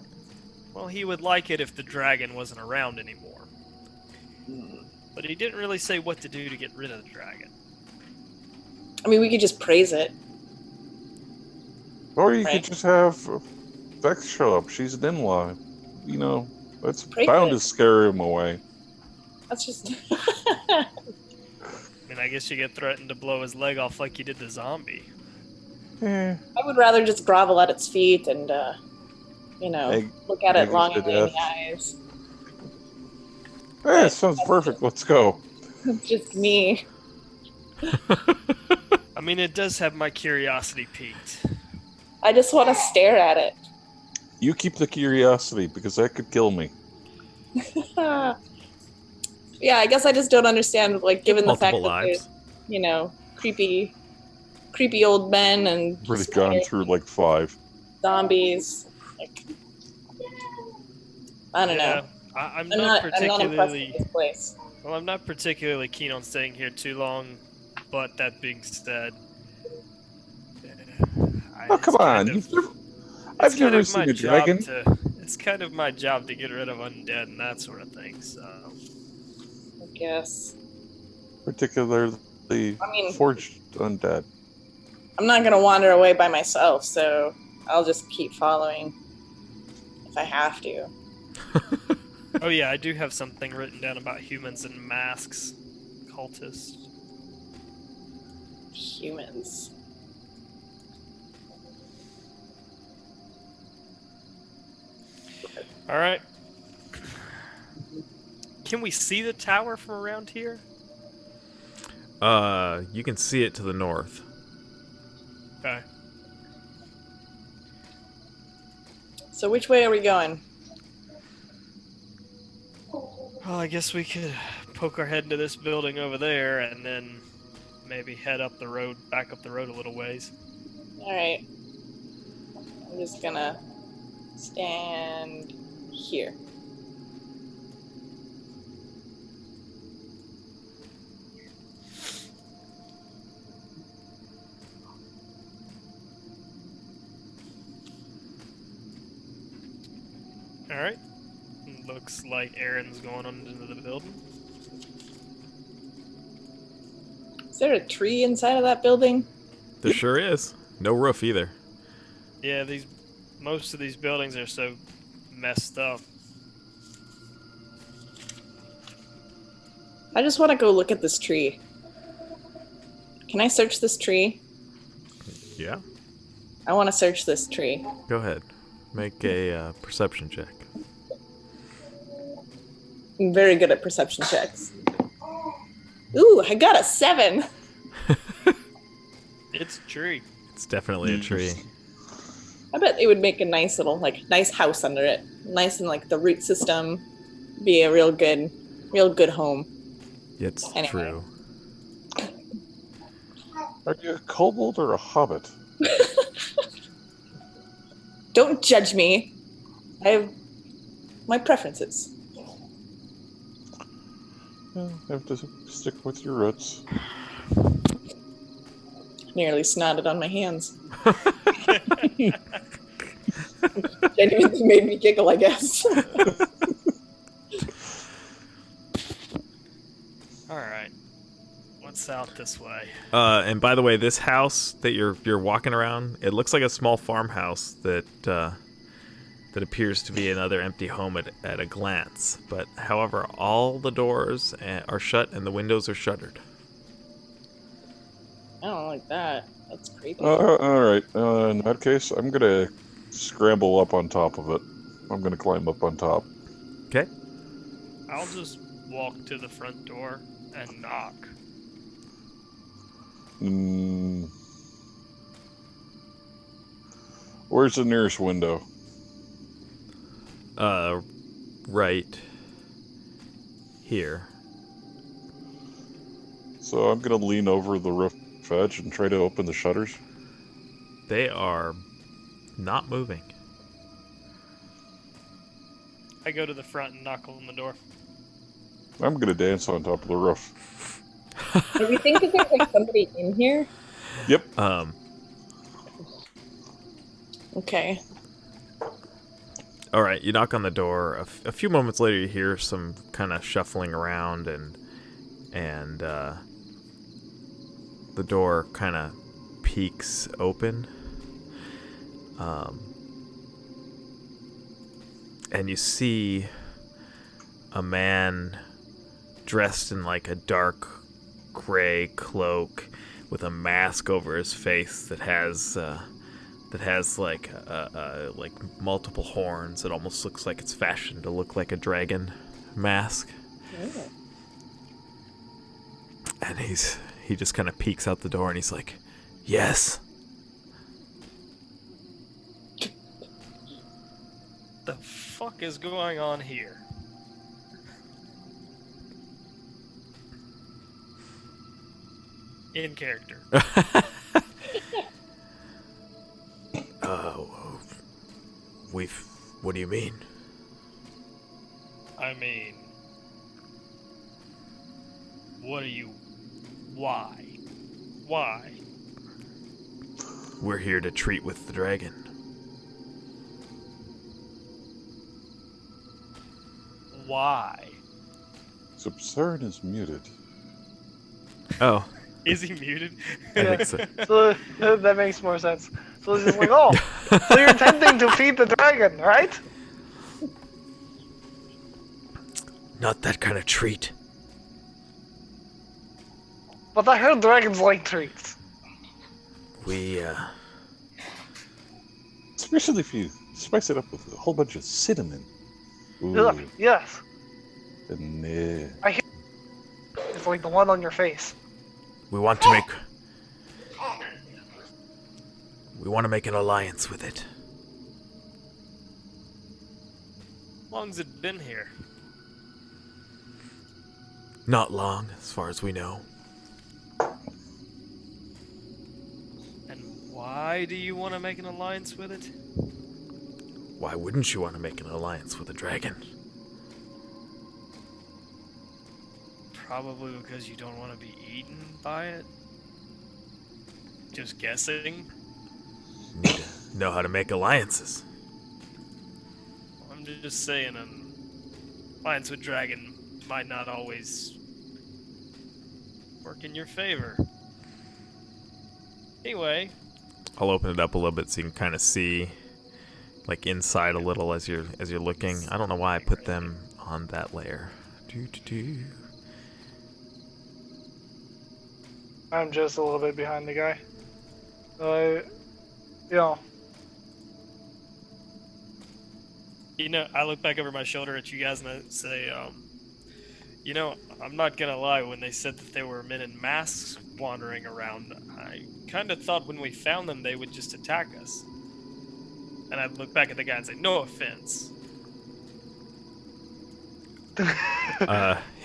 Well, he would like it if the dragon wasn't around anymore. But he didn't really say what to do to get rid of the dragon. I mean, we could just praise it. Or you Right. could just have Vex show up. She's an in-law. You know, that's Pray bound for to scare him away. That's just. I mean, I guess you get threatened to blow his leg off like you did the zombie. Eh, I would rather just grovel at its feet and, Egg- look at egg it it longingly to in the death. eyes. sounds perfect. Let's go. Just me. I mean, it does have my curiosity piqued. I just want to stare at it. You keep the curiosity because that could kill me. Yeah, I guess I just don't understand, like, given the fact Multiple that there's, lives. creepy old men and I've already gone through like 5. zombies. Like, I don't know. I'm I'm not not impressed with particularly. this place. Well, I'm not particularly keen on staying here too long. But that being said, Oh, come on. I've never seen a dragon. It's kind of my job to get rid of undead and that sort of thing. So. I guess. Particularly forged undead. I'm not gonna wander away by myself, so I'll just keep following if I have to. Oh yeah, I do have something written down about humans and masks. Cultists. Humans. Alright. Can we see the tower from around here? You can see it to the north. Okay. So which way are we going? Well, I guess we could poke our head into this building over there and then maybe head up the road, back up the road a little ways. Alright. I'm just gonna stand here. Alright. Looks like Aaron's going on into the building. Is there a tree inside of that building? There sure is. No roof either. Yeah, most of these buildings are so messed up. I just want to go look at this tree. Can I search this tree? Yeah. I want to search this tree. Go ahead. Make a perception check. I'm very good at perception checks. Ooh, I got a 7. It's a tree. It's definitely a tree. I bet it would make a nice little, nice house under it. Nice and, the root system. Be a real good home. It's Anyway. true. Are you a kobold or a hobbit? Don't judge me. I have my preferences. You have to stick with your roots. Nearly snotted on my hands. Genuinely made me giggle, I guess. Alright. What's out this way? And by the way, this house that you're walking around, it looks like a small farmhouse that appears to be another empty home at a glance. But however, all the doors are shut and the windows are shuttered. I don't like that. That's creepy. Alright, in that case, I'm gonna scramble up on top of it. I'm gonna climb up on top. Okay. I'll just walk to the front door and knock. Where's the nearest window? Right here. So I'm gonna lean over the roof edge and try to open the shutters. They are not moving. I go to the front and knock on the door. I'm gonna dance on top of the roof. Do we think that there's somebody in here? Yep. All Okay. right, you knock on the door. A few moments later, you hear some kind of shuffling around, and the door kind of peeks open. And you see a man dressed in like a dark gray cloak with a mask over his face that has like multiple horns. It almost looks like it's fashioned to look like a dragon mask. Oh. And he just kind of peeks out the door and he's like, Yes. The fuck is going on here? In character. We've. What do you mean? I mean, what are you? Why? Why? We're here to treat with the dragon. Why? Subsern is muted. Oh, Is he muted? I think so. So that makes more sense. So it's just like, oh, so you're attempting to feed the dragon, right? Not that kind of treat. But I heard dragons like treats. We, Especially if you spice it up with a whole bunch of cinnamon. Ooh, Ugh, yes. and It's like the one on your face. we want to make... We want to make an alliance with it. How long's it been here? Not long, as far as we know. And why do you want to make an alliance with it? Why wouldn't you want to make an alliance with a dragon? Probably because you don't want to be eaten by it. Just guessing. Need to know how to make alliances. I'm just saying an alliance with dragon might not always work in your favor. Anyway, I'll open it up a little bit so you can kind of see, like, inside a little as you're looking. I don't know why I put them on that layer. I'm just a little bit behind the guy. You know, you know, I look back over my shoulder at you guys and I say, you know, I'm not gonna lie, when they said that there were men in masks wandering around, I kind of thought when we found them they would just attack us. And I look back at the guy and say, no offense.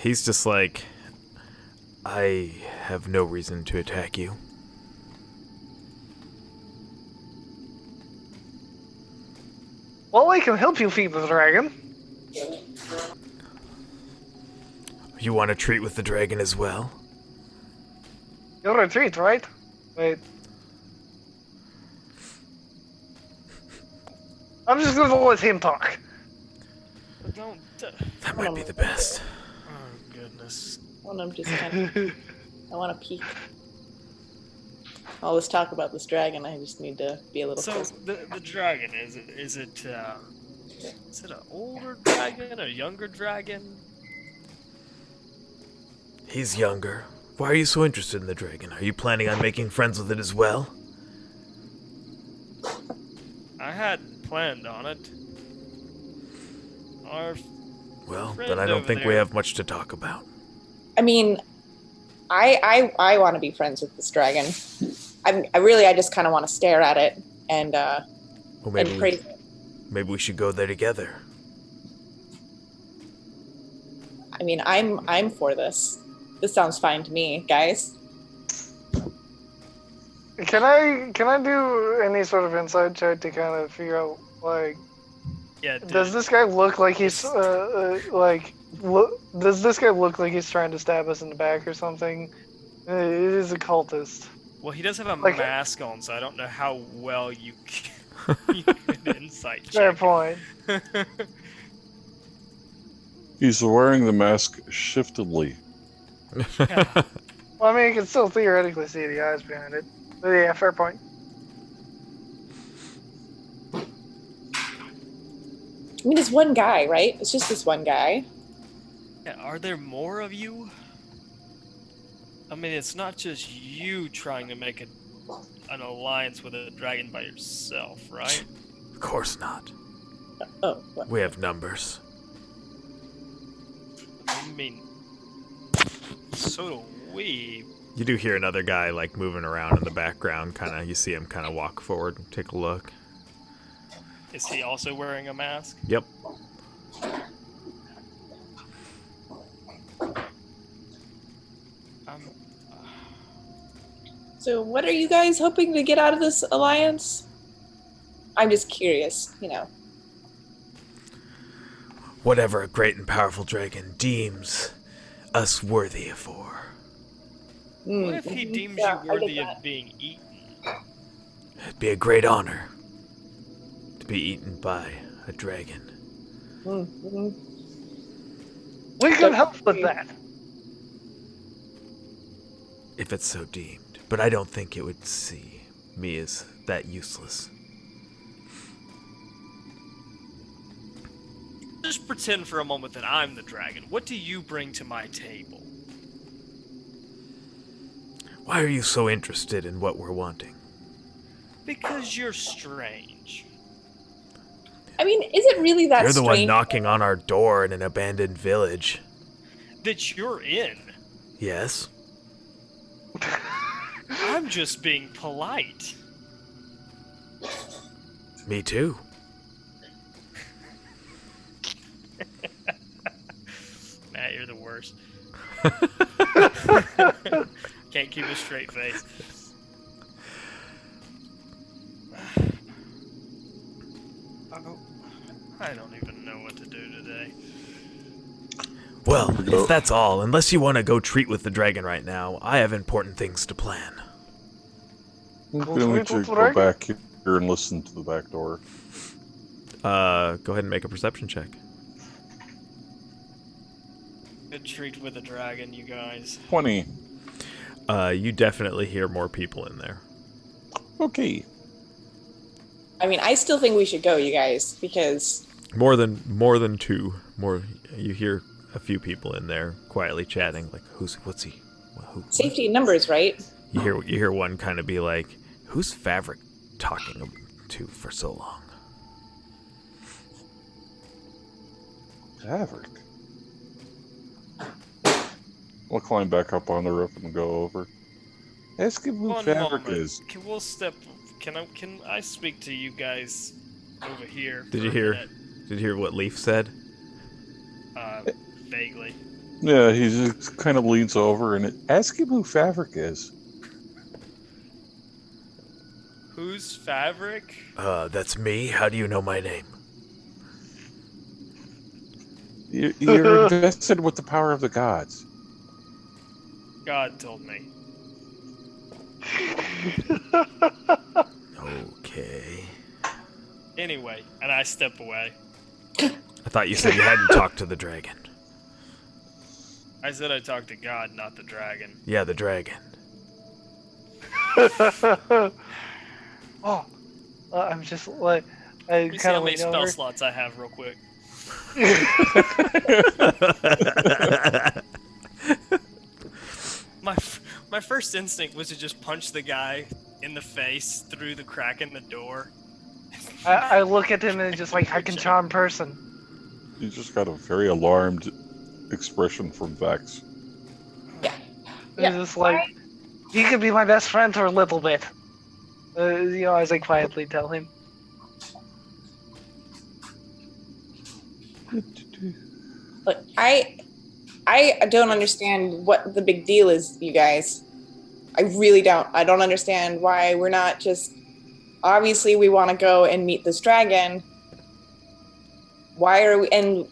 He's just like, I have no reason to attack you. well, I can help you feed the dragon. You want to treat with the dragon as well? You're a treat, right? Wait. I'm just gonna let him talk. Don't. That might be the best. Oh, goodness. Well, I'm just kind of. I want to peek. All this talk about this dragon, I just need to be a little So, closer. the dragon, is it an older dragon, a younger dragon? He's younger. Why are you so interested in the dragon? Are you planning on making friends with it as well? I hadn't planned on it. Our Well, friend then I don't over think we there- have much to talk about. I mean, I want to be friends with this dragon. I just kind of want to stare at it and Well, and praise it. maybe we should go there together. I mean, I'm for this. This sounds fine to me, guys. Can I do any sort of inside check to kind of figure out, like, Yeah, dude. does this guy look like he's does this guy look like he's trying to stab us in the back or something? It is a cultist. Well, he does have a Like- mask on, so I don't know how well you could insight Fair check. point. he's wearing the mask shiftedly. Well, I mean, you can still theoretically see the eyes behind it. But yeah, fair point. I mean, it's one guy, right? It's just this one guy. Yeah, are there more of you? I mean, it's not just you trying to make an alliance with a dragon by yourself, right? Of course not. Oh, what? We have numbers. I mean, so do we, You do hear another guy like moving around in the background. You see him kind of walk forward and take a look. Is he also wearing a mask? Yep. Um, So, what are you guys hoping to get out of this alliance? I'm just curious, Whatever a great and powerful dragon deems us worthy for. what if he deems Yeah, you I get worthy that. of being eaten? It'd be a great honor to be eaten by a dragon. Mm-hmm. We can help with that. If it's so deemed. But I don't think it would see me as that useless. Just pretend for a moment that I'm the dragon. What do you bring to my table? Why are you so interested in what we're wanting? Because you're strange. I mean, is it really that You're the one strange? knocking on our door in an abandoned village. That you're in. Yes? I'm just being polite. Me too. Matt, you're the worst. Can't keep a straight face. I don't even know what to do today. Well, we go. if that's all, unless you want to go treat with the dragon right now, I have important things to plan. Then we should go back here and listen to the back door. Go ahead and make a perception check. Good treat with a dragon, you guys. 20. You definitely hear more people in there. Okay. I mean, I still think we should go, you guys, because More than two. You hear a few people in there quietly chatting, like what's he? Who? safety in numbers, right? You hear one kind of be like, "Who's Fabric talking to for so long?" Maverick. We'll climb back up on the roof and go over. Ask him who One Fabric moment. is. Can I speak to you guys over here? Did for you a hear? minute? Did you hear what Leaf said? Vaguely. Yeah, he just kind of leans over and ask him who Fabric is. Who's Fabric? That's me. How do you know my name? You're invested with the power of the gods. God told me. Okay. Anyway, and I step away. I thought you said you hadn't talked to the dragon. I said I talked to God, not the dragon. Yeah, the dragon. Oh, I'm just like, I Let me see kind how of many lean spell over. slots I have real quick. My first instinct was to just punch the guy in the face through the crack in the door. I look at him and just like, I can charm person. You just got a very alarmed expression from Vex. Yeah. It's just like, he could be my best friend for a little bit. As I quietly tell him. Look, I don't understand what the big deal is, you guys. I really don't. I don't understand why we're not just. Obviously, we want to go and meet this dragon. Why are we? And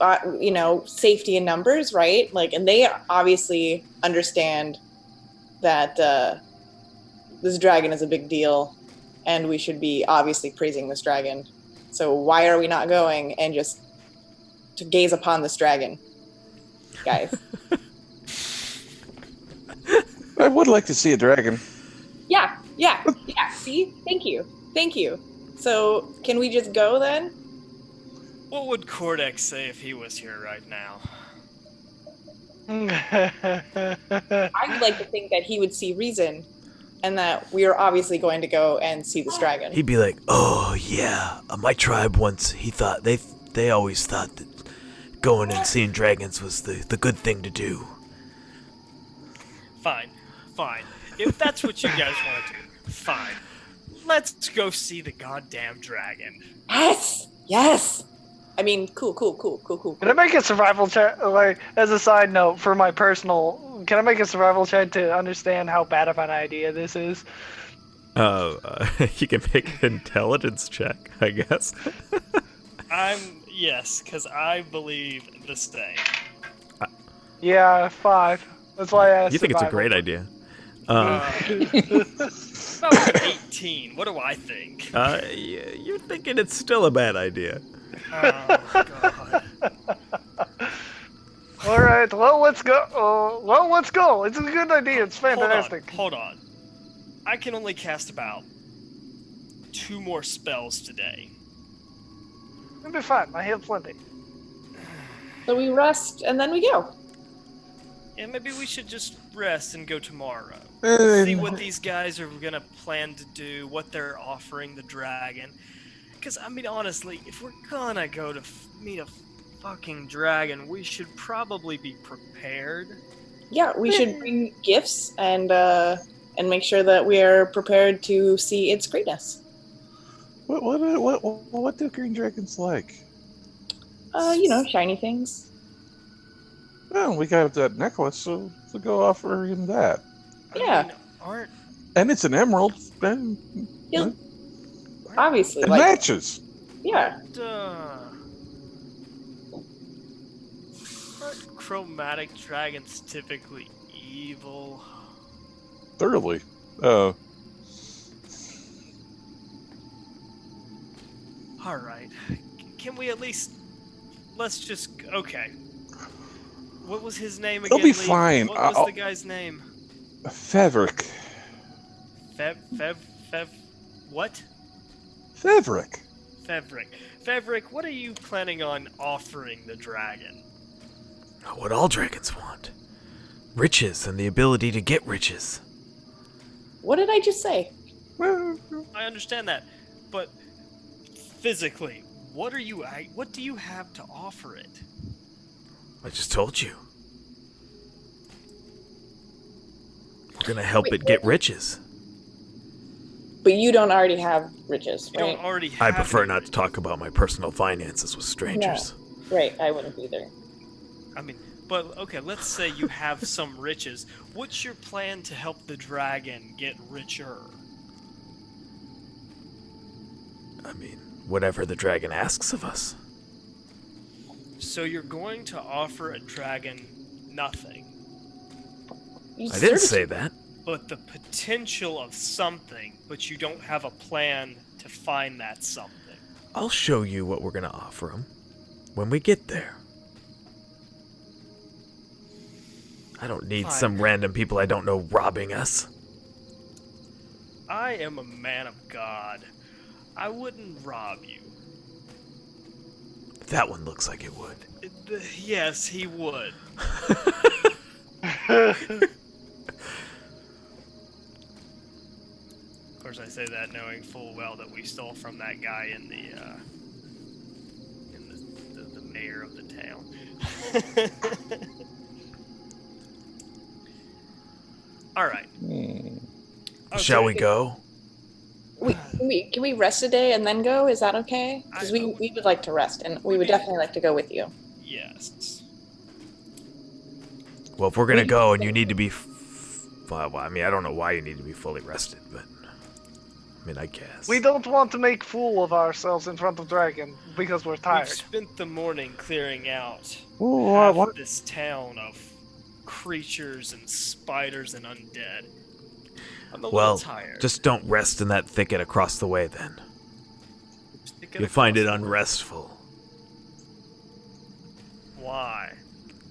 safety in numbers, right? Like, and they obviously understand that this dragon is a big deal, and we should be obviously praising this dragon. So why are we not going and just to gaze upon this dragon, guys? I would like to see a dragon. Yeah. See, thank you. So can we just go then? What would Cordex say if he was here right now? I would like to think that he would see reason, and that we are obviously going to go and see this dragon. He'd be like, "Oh yeah, my tribe once. They always thought that going and seeing dragons was the good thing to do." Fine. Fine. If that's what you guys want to do, fine. Let's go see the goddamn dragon. Yes. I mean, cool. Can I make a survival check? Like, as a side note, for my personal, can I make a survival check to understand how bad of an idea this is? You can make an intelligence check, I guess. Yes, because I believe the same. Yeah, 5. That's why I asked. You think it's a survival. great idea. About 18. What do I think? You're thinking it's still a bad idea. Oh, God. All right, well, let's go. Let's go. It's a good idea. It's fantastic. Hold on. I can only cast about 2 more spells today. It'll be fine. I have plenty. So we rest and then we go. Yeah, maybe we should just rest and go tomorrow. Eh, See what these guys are gonna plan to do, what they're offering the dragon. Because, I mean, honestly, if we're gonna go to meet a fucking dragon, we should probably be prepared. Yeah, we should bring gifts and make sure that we are prepared to see its greatness. What do green dragons like? Shiny things. Well, we got that necklace, so go offer him that. Yeah. I mean, And it's an emerald. And He'll obviously it like matches. yeah. Aren't chromatic dragons typically evil? Thoroughly. Alright. Can we at least... Let's just... Okay. What was his name again? It'll be Lee? fine. What was the guy's name? Favric. What? Favric. Fevric. Fevric, what are you planning on offering the dragon? What all dragons want. Riches and the ability to get riches. What did I just say? Well, I understand that, but physically, what do you have to offer it? I just told you. We're gonna help it get riches. But you don't already have riches, You right? don't already have I prefer any not to talk about my personal finances with strangers. Right, I wouldn't either. I mean, but okay, let's say you have some riches. What's your plan to help the dragon get richer? I mean, whatever the dragon asks of us. So you're going to offer a dragon nothing, I didn't say that. but the potential of something, but you don't have a plan to find that something. I'll show you what we're gonna offer him when we get there. I don't need Fine. some random people I don't know robbing us. I am a man of God. I wouldn't rob you. That one looks like it would. Yes, he would. Of course, I say that knowing full well that we stole from that guy in the mayor of the town. All right. Shall we Okay. go? Can we rest a day and then go? Is that okay? Because we would like to rest, and we would definitely like to go with you. Yes. Well, if we're gonna go and you need to be, well, I mean, I don't know why you need to be fully rested, but I mean, I guess. We don't want to make fool of ourselves in front of Dragon because we're We've tired. spent the morning clearing out Well, half this town of creatures and spiders and undead. I'm a Well, little tired. just don't rest in that thicket across the way, then. Stick it You'll find it across the- unrestful. Why?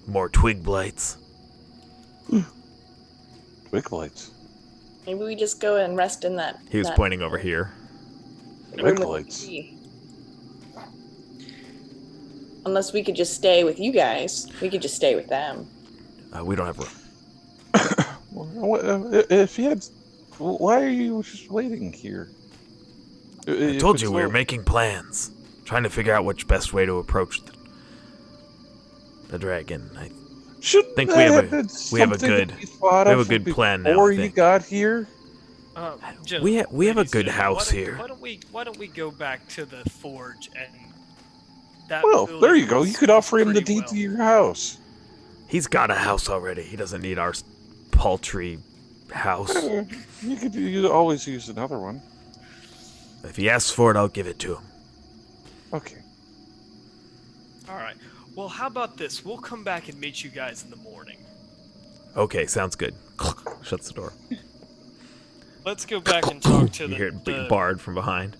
More twig blights. Twig lights. Maybe we just go and rest in that. He was that pointing over here. room Twig with the lights. tree. Unless we could just stay with you guys. We could just stay with them. We don't have room. If you had, why are you just waiting here? I told you we were making plans, trying to figure out which best way to approach the dragon. Shouldn't Think that we have have a- been we have a something good- that we thought we have of a good plan now, I before you think. got here? Gentlemen, we have a ladies good and gentlemen, house here. Why don't we go back to the forge and that Well, building there you go. You was- could was offer him the pretty deed well. to your house. He's got a house already. He doesn't need our paltry house. You could always use another one. If he asks for it, I'll give it to him. Okay. All right. Well, how about this? We'll come back and meet you guys in the morning. Okay, sounds good. Shuts the door. Let's go back and talk to You the, hear it being the barred from behind.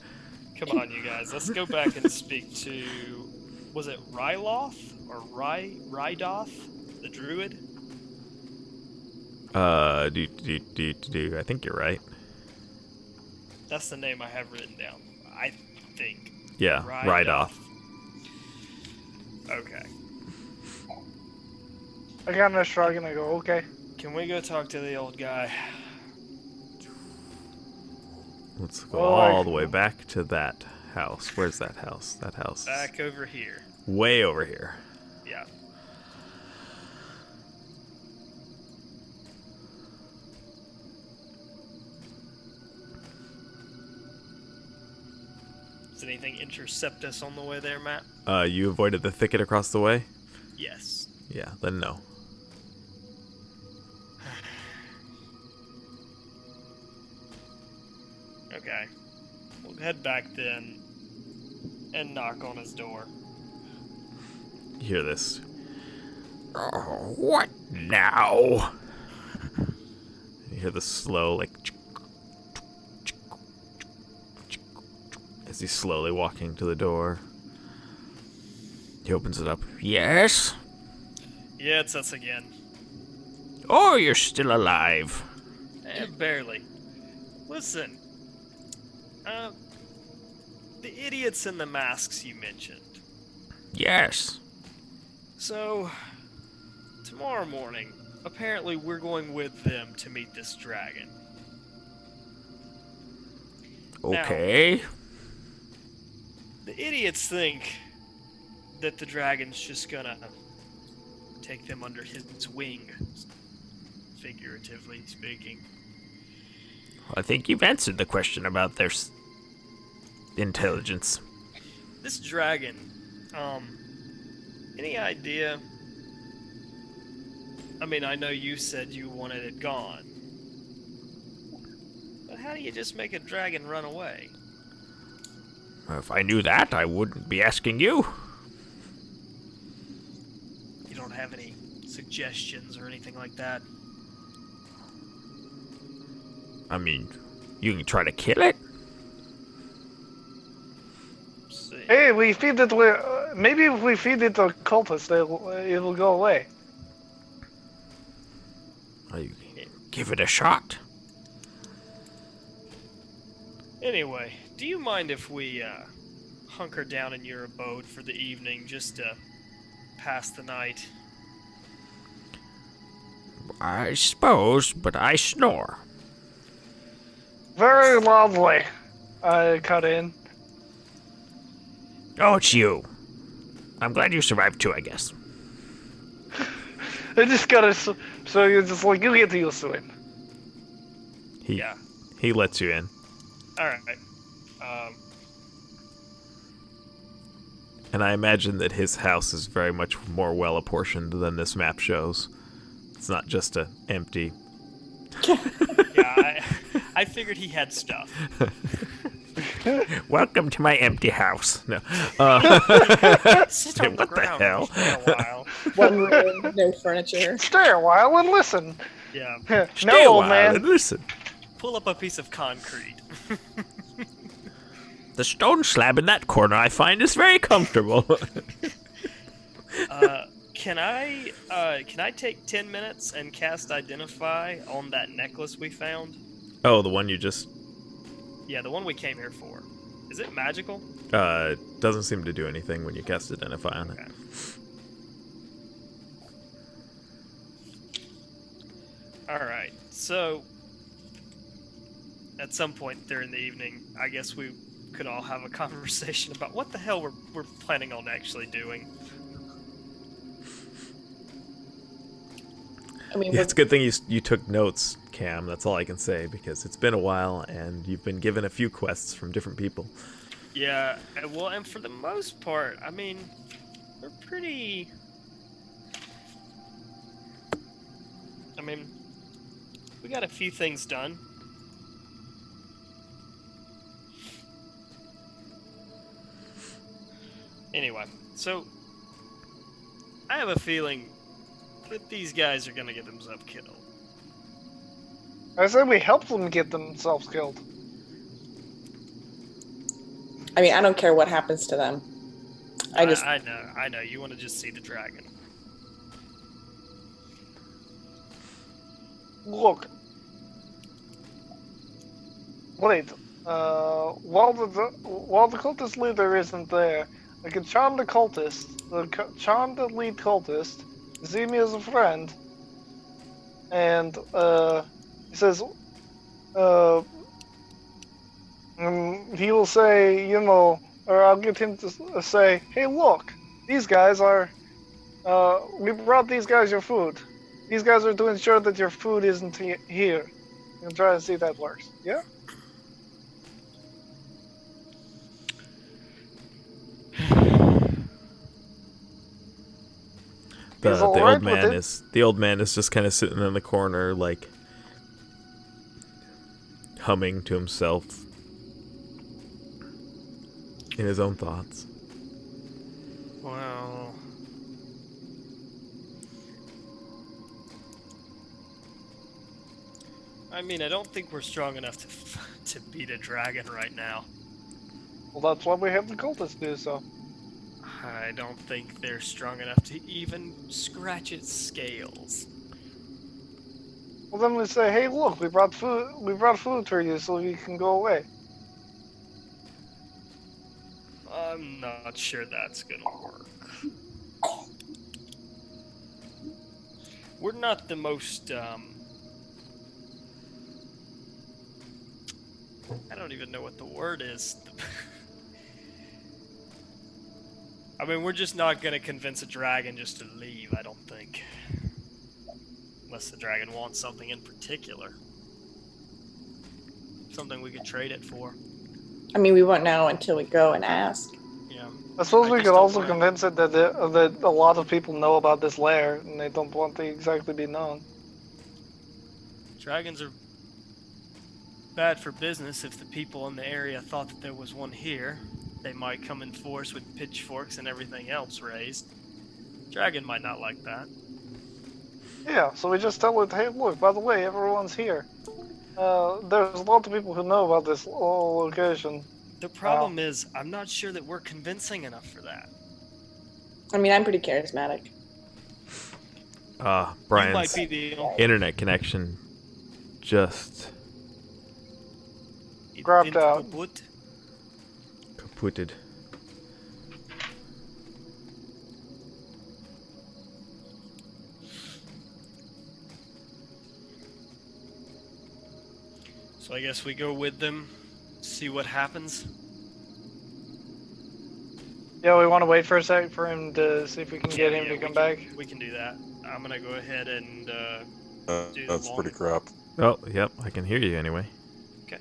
Come on, you guys. Let's go back and speak to. Was it Ryloth or Rydoth, the druid? I think you're right. That's the name I have written down. I think. Yeah, right off. Okay. I kind of shrug and I go, okay. Can we go talk to the old guy? Let's go Well, all the way back to that house. Where's that house? That house is Back over here. way over here. Yeah. Does anything intercept us on the way there, Matt? You avoided the thicket across the way? Yes. Yeah, then no. Okay. We'll head back then and knock on his door. You hear this. Oh, what now? You hear the slow, like, as he's slowly walking to the door. He opens it up. Yes? Yeah, it's us again. Oh, you're still alive. Barely. Listen. The idiots in the masks you mentioned. Yes. So, tomorrow morning, apparently we're going with them to meet this dragon. Okay. The idiots think that the dragon's just gonna take them under his wing, figuratively speaking. I think you've answered the question about their intelligence. This dragon, any idea? I mean, I know you said you wanted it gone. But how do you just make a dragon run away? If I knew that, I wouldn't be asking you. You don't have any suggestions or anything like that? I mean, you can try to kill it. See. Hey, we feed it with. Maybe if we feed it to cultists, it'll go away. You give it a shot. Anyway, do you mind if we hunker down in your abode for the evening just to pass the night? I suppose, but I snore. Very lovely. I cut in. Oh, it's you. I'm glad you survived too, I guess. I just gotta. So you're just like, you get used to it. Yeah. He lets you in. Alright. And I imagine that his house is very much more well apportioned than this map shows. It's not just a empty. Yeah, I figured he had stuff. Welcome to my empty house. No. Sit on the What the ground hell? for a while. One room, no furniture. Stay a while and listen. Yeah. Stay No, a old while man. and listen. Pull up a piece of concrete. The stone slab in that corner I find is very comfortable. Can I take 10 minutes and cast Identify on that necklace we found? Oh, the one you just Yeah, the one we came here for. Is it magical? doesn't seem to do anything when you cast Identify on it. Okay. Alright, so at some point during the evening, I guess we could all have a conversation about what the hell we're planning on actually doing. I mean, Yeah, it's a good thing you took notes, Cam. That's all I can say, because it's been a while and you've been given a few quests from different people. Yeah, well, and for the most part, I mean, we're pretty. I mean, we got a few things done. Anyway, so I have a feeling that these guys are gonna get themselves killed. I said we helped them get themselves killed. I mean, I don't care what happens to them. I know. You want to just see the dragon. Look. Wait. While the cultist leader isn't there, I can charm the cultist. Charm the lead cultist. See me as a friend. And he says, he will say, or I'll get him to say, "Hey, look, these guys are. We brought these guys your food. These guys are to ensure that your food isn't here. And try to see if that works. Yeah." The all old right with man it. the old man is just kind of sitting in the corner, like humming to himself in his own thoughts. Well, I mean, I don't think we're strong enough to beat a dragon right now. Well, that's why we have the cultists do so. I don't think they're strong enough to even scratch its scales. Well, then we say, "Hey, look, we brought food. We brought food for you, so you can go away." I'm not sure that's gonna work. We're not the most, I don't even know what the word is. I mean, we're just not gonna convince a dragon just to leave, I don't think. Unless the dragon wants something in particular. Something we could trade it for. I mean, we won't know until we go and ask. Yeah. I suppose we just could don't also wanna- convince it that that a lot of people know about this lair, and they don't want to exactly be known. Dragons are bad for business. If the people in the area thought that there was one here, they might come in force with pitchforks and everything else raised. Dragon might not like that. Yeah, so we just tell it, "Hey, look, by the way, everyone's here. There's a lot of people who know about this location." The problem is, I'm not sure that we're convincing enough for that. I mean, I'm pretty charismatic. You might Brian's be the only internet connection just Grabbed out. kaputted. So I guess we go with them, see what happens. Yeah, we want to wait for a sec for him to see if we can get him to come back. We can do that. I'm gonna go ahead and do the That's long- pretty crap. Oh, yep, I can hear you anyway. Okay.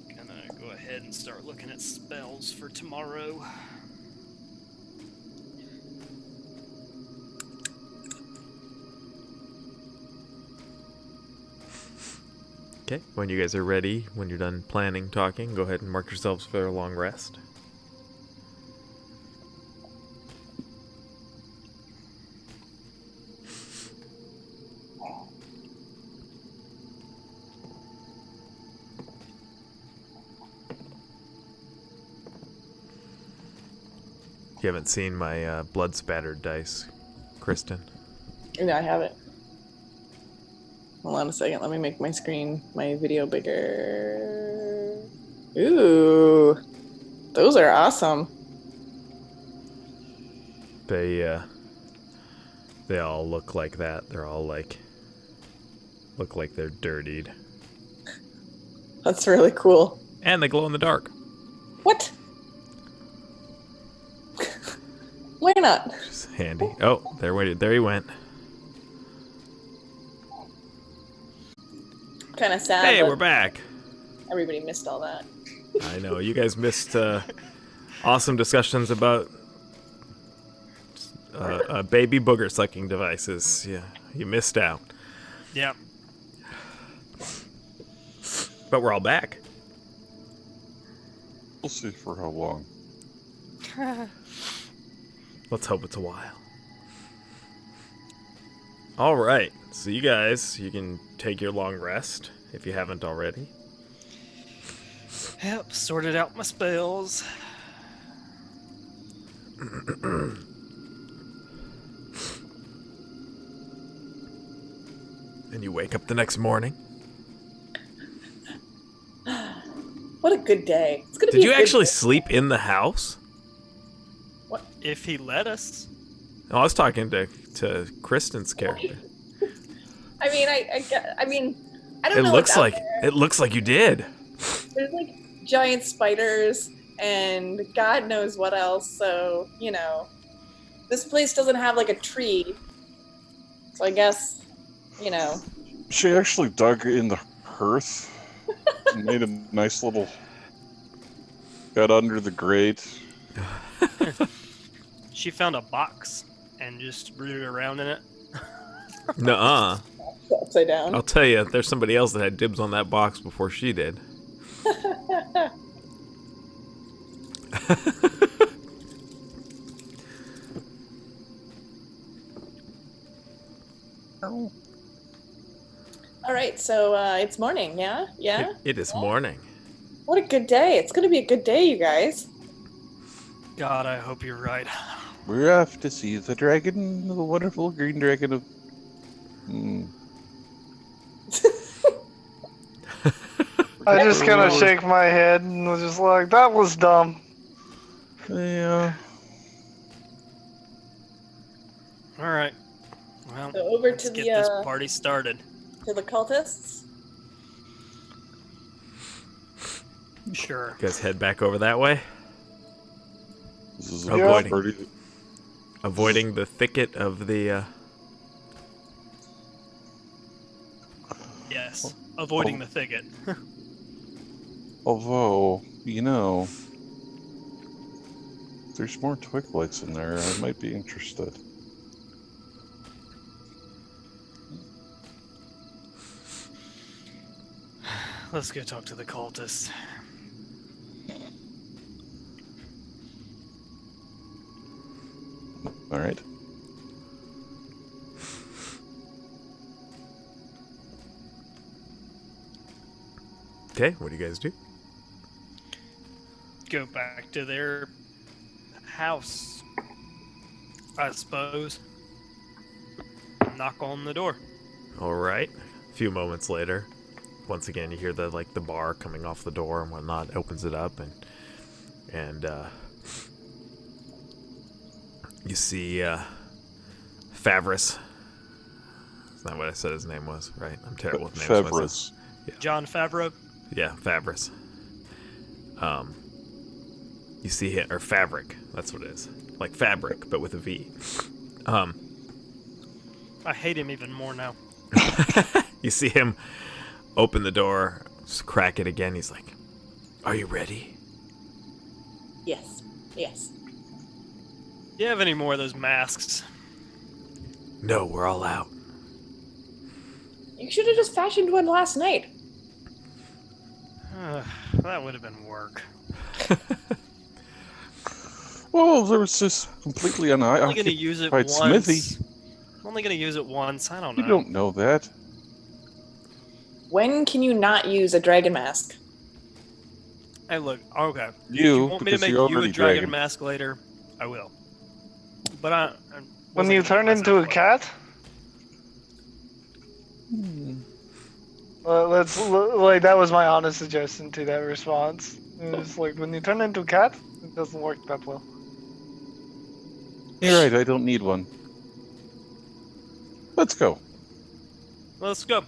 Gonna go ahead and start looking at spells for tomorrow. Okay, when you guys are ready, when you're done planning, talking, go ahead and mark yourselves for a long rest. You haven't seen my blood spattered dice, Kristen. Yeah, I have it. Hold on a second. Let me make my screen, my video bigger. Ooh, those are awesome. They all look like that. They're all look like they're dirtied. That's really cool. And they glow in the dark. What? Why not? Just handy. Oh, there he went. Kind of sad. Hey, but we're back. Everybody missed all that. I know, you guys missed awesome discussions about baby booger sucking devices. Yeah, you missed out. Yep. But we're all back. We'll see for how long. Let's hope it's a while. All right, so you guys, you can take your long rest if you haven't already. Yep, sorted out my spells. And you wake up the next morning. What a good day. It's gonna be Did you a good actually day. sleep in the house? If he let us. No, I was talking to Kristen's character. I mean, I don't It know. looks what's out like there. it looks like you did. There's like giant spiders and God knows what else. So, this place doesn't have like a tree. So I guess, She actually dug in the hearth and made a nice little. Got under the grate. She found a box and just rooted around in it. Nuh-uh. upside down. I'll tell you, there's somebody else that had dibs on that box before she did. All right, so it's morning, yeah? Yeah? It is morning. What a good day. It's going to be a good day, you guys. God, I hope you're right. We're off to see the dragon, the wonderful green dragon of. I just kind of shake my head and was just like, that was dumb. Yeah. All right. Well, So over let's to get the this party started. cultists. Sure. You guys head back over that way, This is Oh, a boy. party. avoiding the thicket of the. Yes. Avoiding the thicket. Although, there's more twig lights in there. I might be interested. Let's go talk to the cultists. All right. Okay, what do you guys do? Go back to their house, I suppose. Knock on the door. All right. A few moments later, once again, you hear the bar coming off the door and whatnot. It opens it up and you see Favris. That's not what I said his name was, right? I'm terrible with names. myself. Fevris. John Favreau. Yeah, Favris. You see him, or Fabric. That's what it is. Like fabric, but with a V. I hate him even more now. You see him open the door, just crack it again. He's like, "Are you ready?" Yes. Yes. Do you have any more of those masks? No, we're all out. You should have just fashioned one last night. That would have been work. Well, there was this completely I'm only going to use it unoccupied once. smithy. I'm only going to use it once. I don't know. You don't know that. When can you not use a dragon mask? Hey, look. Okay. If You, you want me to because make you're you a already dragon mask later, I will. But When you turn into a cat? That was my honest suggestion to that response. It was like, when you turn into a cat, it doesn't work that well. You're right, I don't need one. Let's go. Let's go.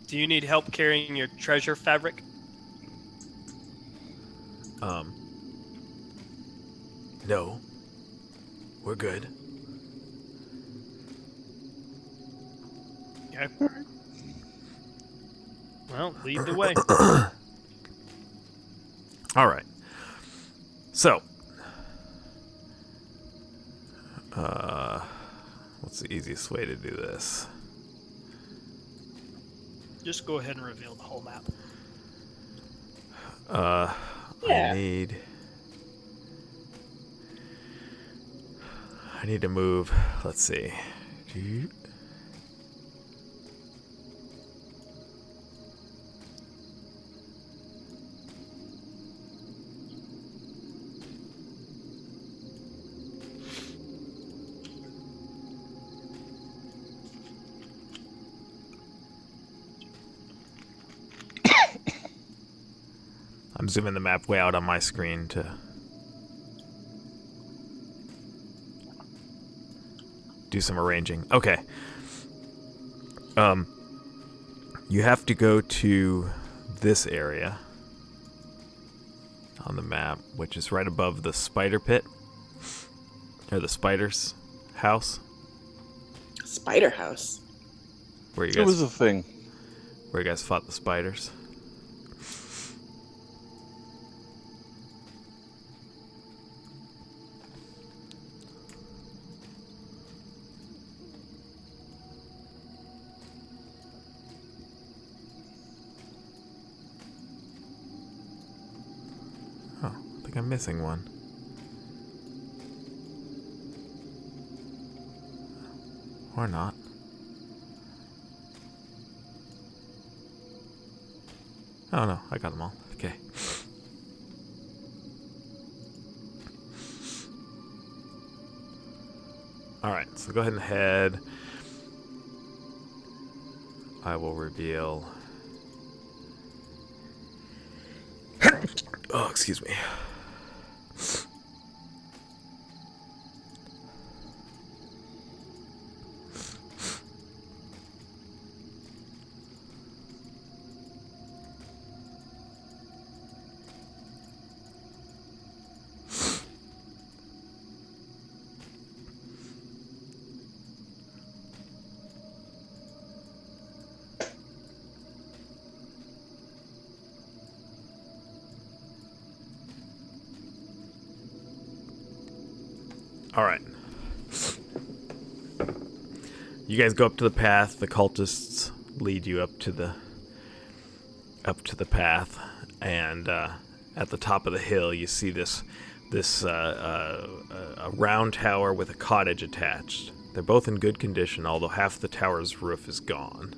Do you need help carrying your treasure fabric? No. We're good. Okay. Well, lead the way. All right. So, what's the easiest way to do this? Just go ahead and reveal the whole map. I Yeah. need to move. Let's see. I'm zooming the map way out on my screen to do some arranging. Okay. You have to go to this area on the map, which is right above the spider pit, or the spider's house, Spider house. where you It was guys a thing. fought the spiders. Oh, I think I'm missing one. Or not. Oh no, I got them all. Okay. Alright, so go ahead and head. I will reveal. Oh, excuse me. All right. You guys go up to the path. The cultists lead you up to the path, and at the top of the hill, you see this a round tower with a cottage attached. They're both in good condition, although half the tower's roof is gone.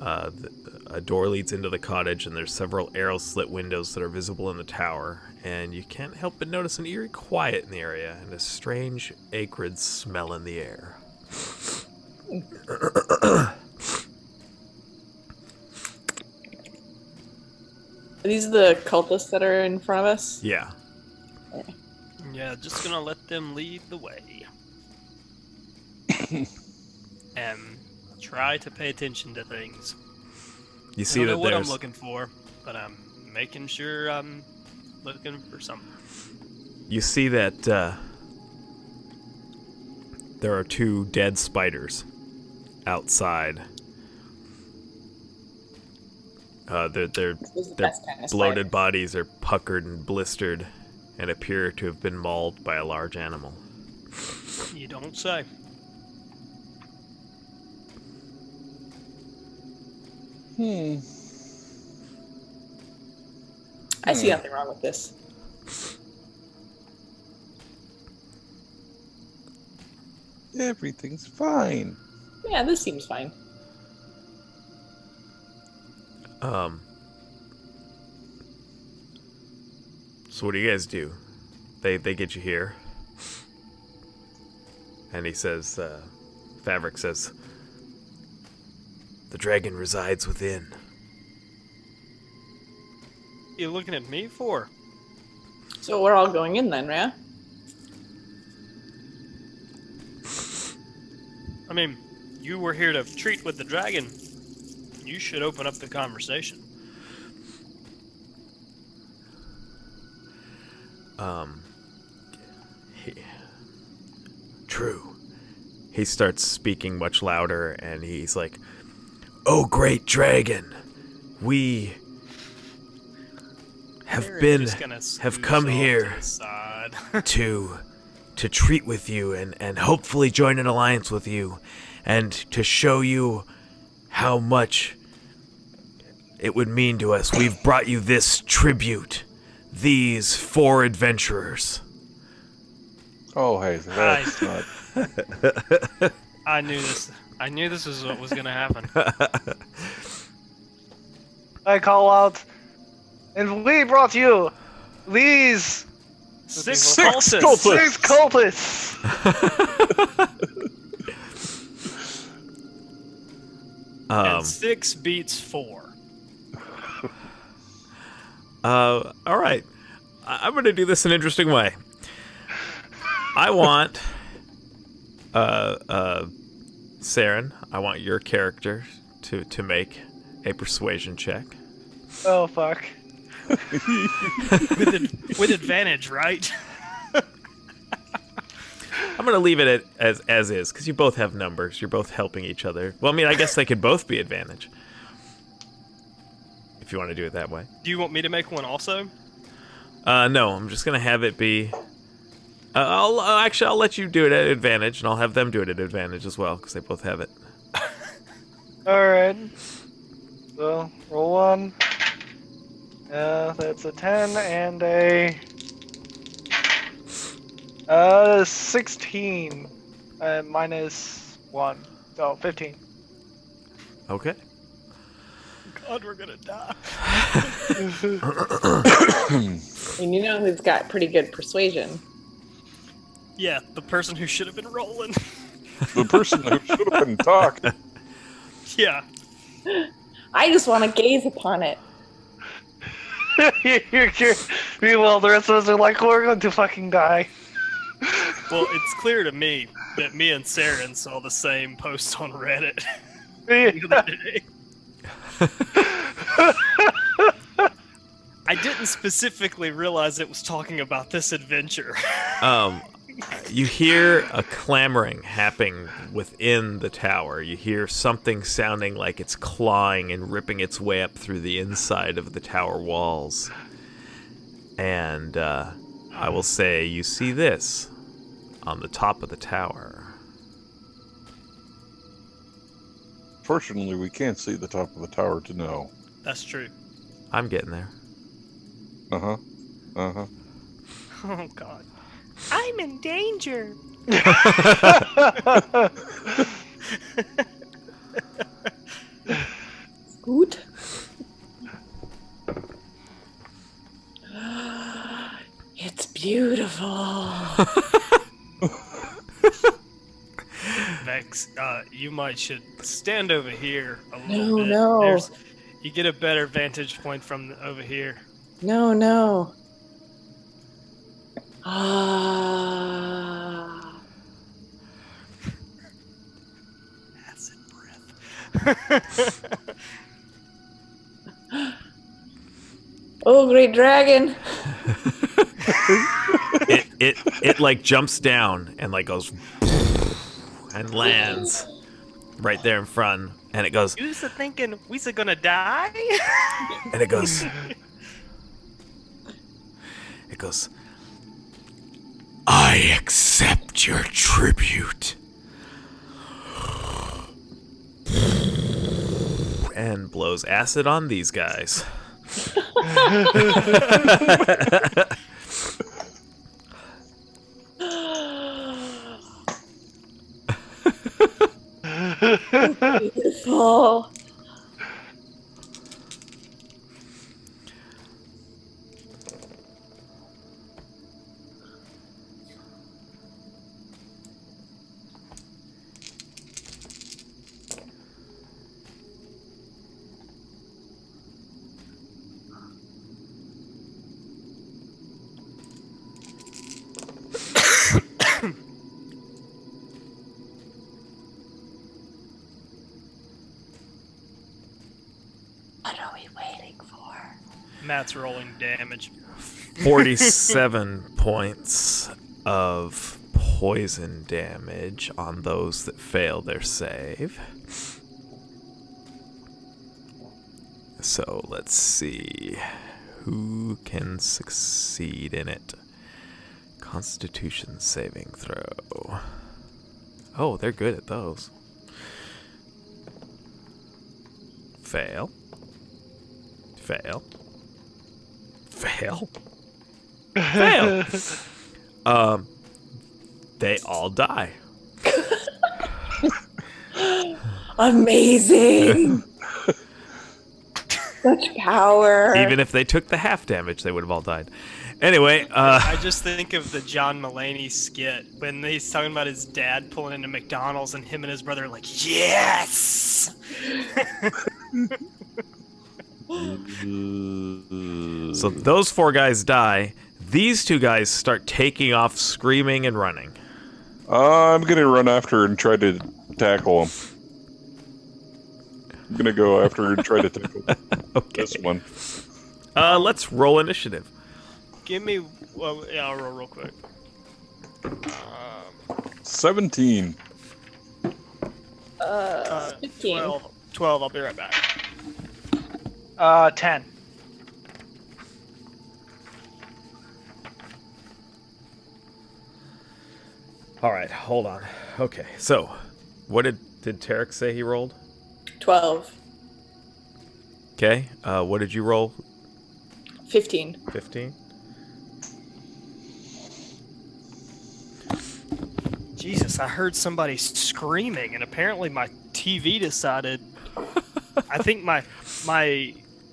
A door leads into the cottage, and there's several arrow-slit windows that are visible in the tower. And you can't help but notice an eerie quiet in the area and a strange acrid smell in the air. Are these the cultists that are in front of us? Yeah. Yeah, just gonna let them lead the way. And try to pay attention to things. You I see don't know that what I'm there's looking for, but I'm making sure I'm looking for something. you see that there are two dead spiders outside. Their Those are the their best kind of bloated spiders. bodies are puckered and blistered and appear to have been mauled by a large animal. You don't say. I see nothing wrong with this. Everything's fine. Yeah, this seems fine. So what do you guys do? They get you here. And he says, Fabric says, the dragon resides within. You looking at me for? So we're all going in then, yeah? I mean, you were here to treat with the dragon. You should open up the conversation. true. He starts speaking much louder, and he's like, "Oh, great dragon, we have Aaron's just gonna have scooch come off here to the side. to treat with you and hopefully join an alliance with you, and to show you how much it would mean to us. We've brought you this tribute, these 4 adventurers." Oh, hey, that's not. I knew this. I knew this was what was gonna happen. I call out, and we brought you these 6 Six cultists. 6 cultists. And 6 beats 4. All right. I'm going to do this an interesting way. I want, Saren, I want your character to make a persuasion check. Oh fuck. With advantage, right? I'm going to leave it as is, because you both have numbers. You're both helping each other. Well, I mean, I guess they could both be advantage. If you want to do it that way. Do you want me to make one also? No, I'm just going to have it be... I'll let you do it at advantage, and I'll have them do it at advantage as well, because they both have it. Alright. So, roll 1. That's a 10 and a 16. Minus 1. So, 15. Okay. God, we're gonna die. And you know who's got pretty good persuasion? Yeah, the person who should have been rolling. The person who should have been talking. Yeah. I just want to gaze upon it. Meanwhile, the rest of us are like, we're going to fucking die. Well, it's clear to me that me and Saren saw the same post on Reddit the other day. I didn't specifically realize it was talking about this adventure. You hear a clamoring happening within the tower. You hear something sounding like it's clawing and ripping its way up through the inside of the tower walls. And I will say you see this on the top of the tower. Fortunately, we can't see the top of the tower to know. That's true. I'm getting there. Uh-huh. Uh-huh. Oh, God. I'm in danger. Scoot. It's beautiful. Vex, you should stand over here a No, little bit. no. You get a better vantage point from over here. No. Ah. Acid breath. Oh, great dragon. It like jumps down and like goes and lands right there in front, and it goes You was thinking we's gonna die? and it goes I accept your tribute, and blows acid on these guys. Beautiful. What are we waiting for? Matt's rolling damage. 47 points of poison damage on those that fail their save. So let's see who can succeed in it. Constitution saving throw. Oh, they're good at those. Fail. Fail. Fail. Fail. They all die. Amazing. Such power. Even if they took the half damage, they would have all died. Anyway, I just think of the John Mulaney skit when he's talking about his dad pulling into McDonald's and him and his brother are like, yes! so those 4 guys die. These 2 guys start taking off screaming and running. I'm gonna run after and try to tackle him. I'm gonna go after and try to tackle this one. Let's roll initiative. Give me... Well, yeah, I'll roll real quick. 17. 15. 12, I'll be right back. 10. All right, hold on. Okay, so what did Tarek say he rolled? 12. Okay, what did you roll? 15. 15? Jesus, I heard somebody screaming, and apparently my TV decided... I think my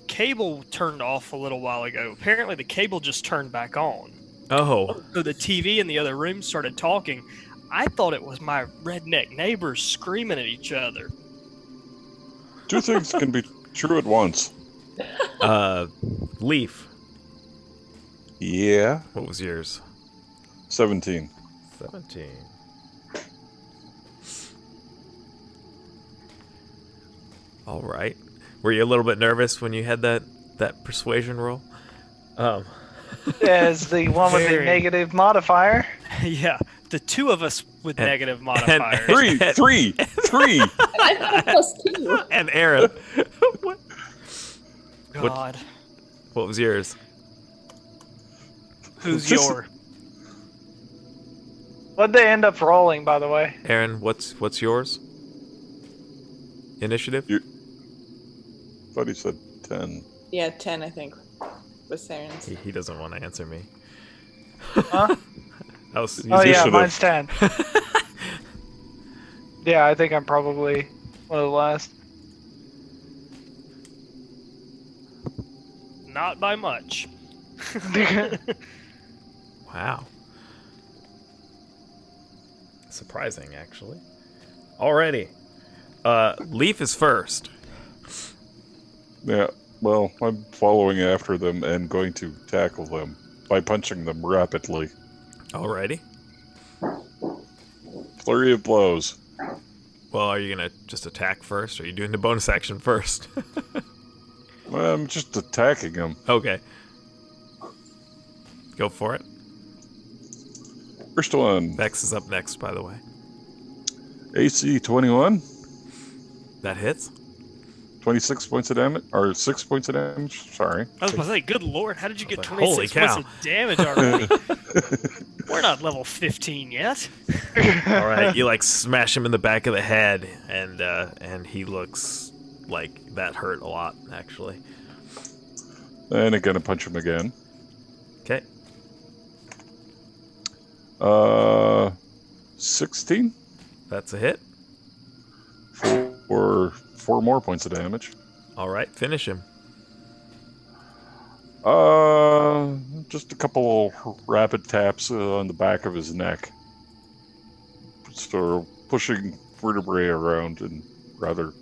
cable turned off a little while ago. Apparently the cable just turned back on. Oh. So the TV in the other room started talking. I thought it was my redneck neighbors screaming at each other. 2 things can be true at once. Leaf, Yeah. what was yours? 17. 17. All right. Were you a little bit nervous when you had that persuasion roll? As the one with the Very. negative modifier. Yeah, the 2 of us with And- negative modifiers. 3. And I have +2. And Aaron, what God, was yours? who's Just- your? What'd they end up rolling, by the way? Aaron, what's yours? Initiative? Thought he said 10. Yeah, 10, I think, was Saren's. He doesn't want to answer me. Huh? I was Oh yeah, Initiative. mine's 10. Yeah, I think I'm probably one of the last. Not by much. Wow. Surprising, actually. Alrighty. Leaf is first. Yeah, well, I'm following after them and going to tackle them by punching them rapidly. Alrighty. Flurry of blows. Well, are you gonna just attack first, or are you doing the bonus action first? Well, I'm just attacking them. Okay. Go for it. First one, Vex is up next, by the way. AC 21, That hits. 26 points of damage, or 6 points of damage, sorry. I was about to say, good lord, how did you get like, 26 holy points cow. of damage already? We're not level 15 yet. All right, you like smash him in the back of the head, and he looks like that hurt a lot, actually. And I'm gonna punch him again. Okay. 16 That's a hit. for 4 more points of damage. All right, finish him. Just a couple rapid taps on the back of his neck. Sort of pushing vertebrae around in rather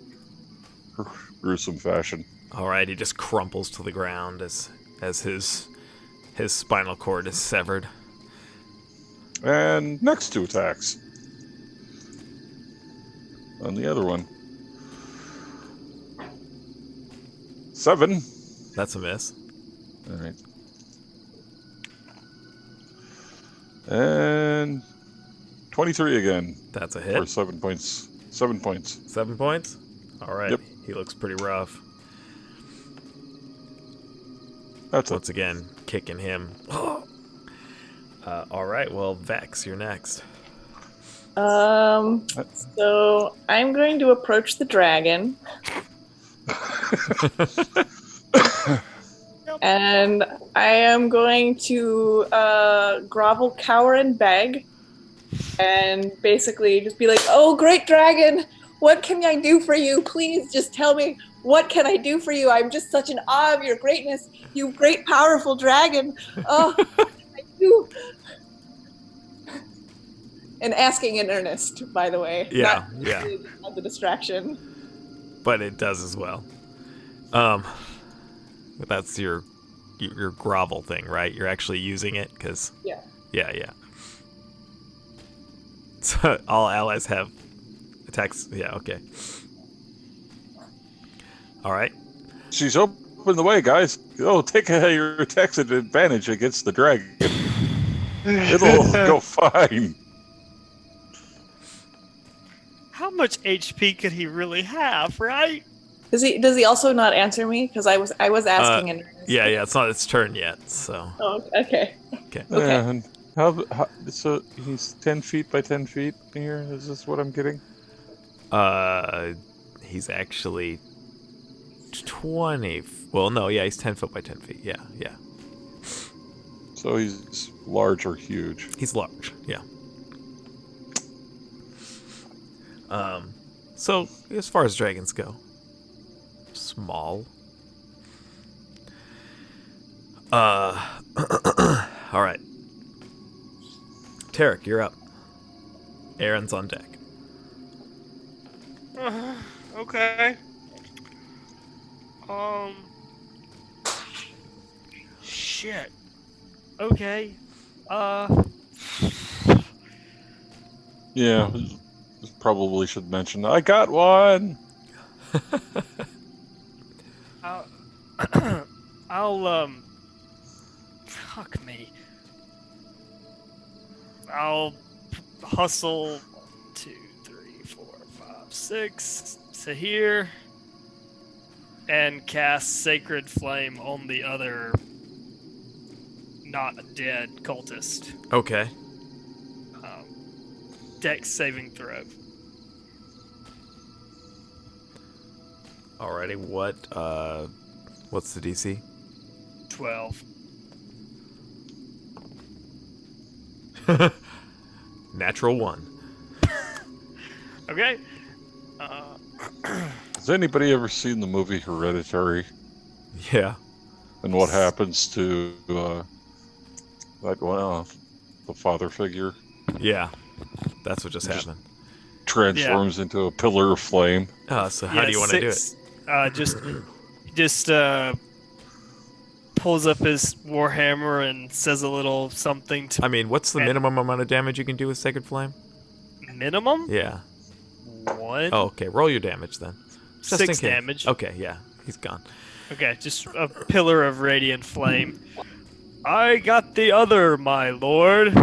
gruesome fashion. All right, he just crumples to the ground as his spinal cord is severed. And next 2 attacks. On the other one. 7. That's a miss. Alright. And 23 again That's a for hit. 7 points. 7 points. 7 points? All right. Yep. He looks pretty rough. That's it. Once again, kicking him. All right. Well, Vex, you're next. So I'm going to approach the dragon. And I am going to grovel, cower, and beg. And basically just be like, oh, great dragon, what can I do for you? Please just tell me, what can I do for you? I'm just such in awe of your greatness, you great, powerful dragon. Oh, what can I do? And asking in earnest, by the way. Yeah, Not yeah. as a distraction. But it does as well. That's your grovel thing, right? You're actually using it because Yeah. yeah. So all allies have attacks. Yeah, okay. All right. She's open the way, guys. Oh, take your attacks at advantage against the dragon. It'll go fine. How much HP could he really have, right? Does he also not answer me? Because I was asking in earnest. Yeah. It's not its turn yet. So Oh, okay. okay. Okay. And so he's 10 feet by 10 feet here? Is this what I'm getting? He's actually 20. Well, no, yeah, he's 10 foot by 10 feet. Yeah. So he's large or huge. He's large. Yeah. So as far as dragons go, small. All right. Tarek, you're up. Aaron's on deck. Okay. Shit. Okay. Yeah, probably should mention. I got one. I'll fuck me. I'll hustle 2, 3, 4, 5, 6 to here and cast Sacred Flame on the other not dead cultist. Okay. Dex saving throw. Alrighty. What's the DC? 12. Natural 1. Okay. Has anybody ever seen the movie Hereditary? Yeah. And what happens to the father figure? Yeah. That's what just happened. Transforms into a pillar of flame. So how do you want to do it? Just pulls up his warhammer and says a little something to. I mean, what's the minimum amount of damage you can do with Sacred Flame? Minimum? Yeah. 1. Oh, okay. Roll your damage then. Just in 6 case. damage. Okay, yeah. He's gone. Okay, just a pillar of radiant flame. I got the other, my lord.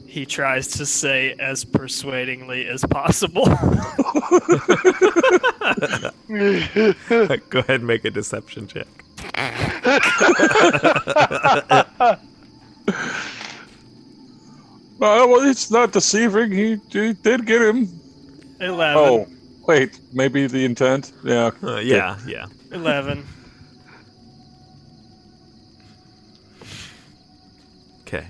He tries to say as persuadingly as possible. Go ahead and make a deception check. Well, it's not deceiving. He did get him. 11. Oh, wait. Maybe the intent? Yeah. Yeah. 11. Okay.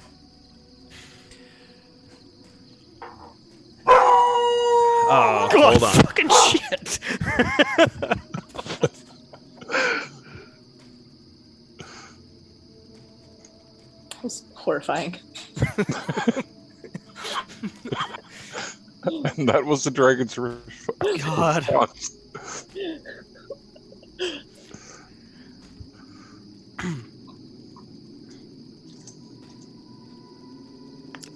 Oh, hold on. Fucking shit. That was horrifying. And that was the dragon's God. response.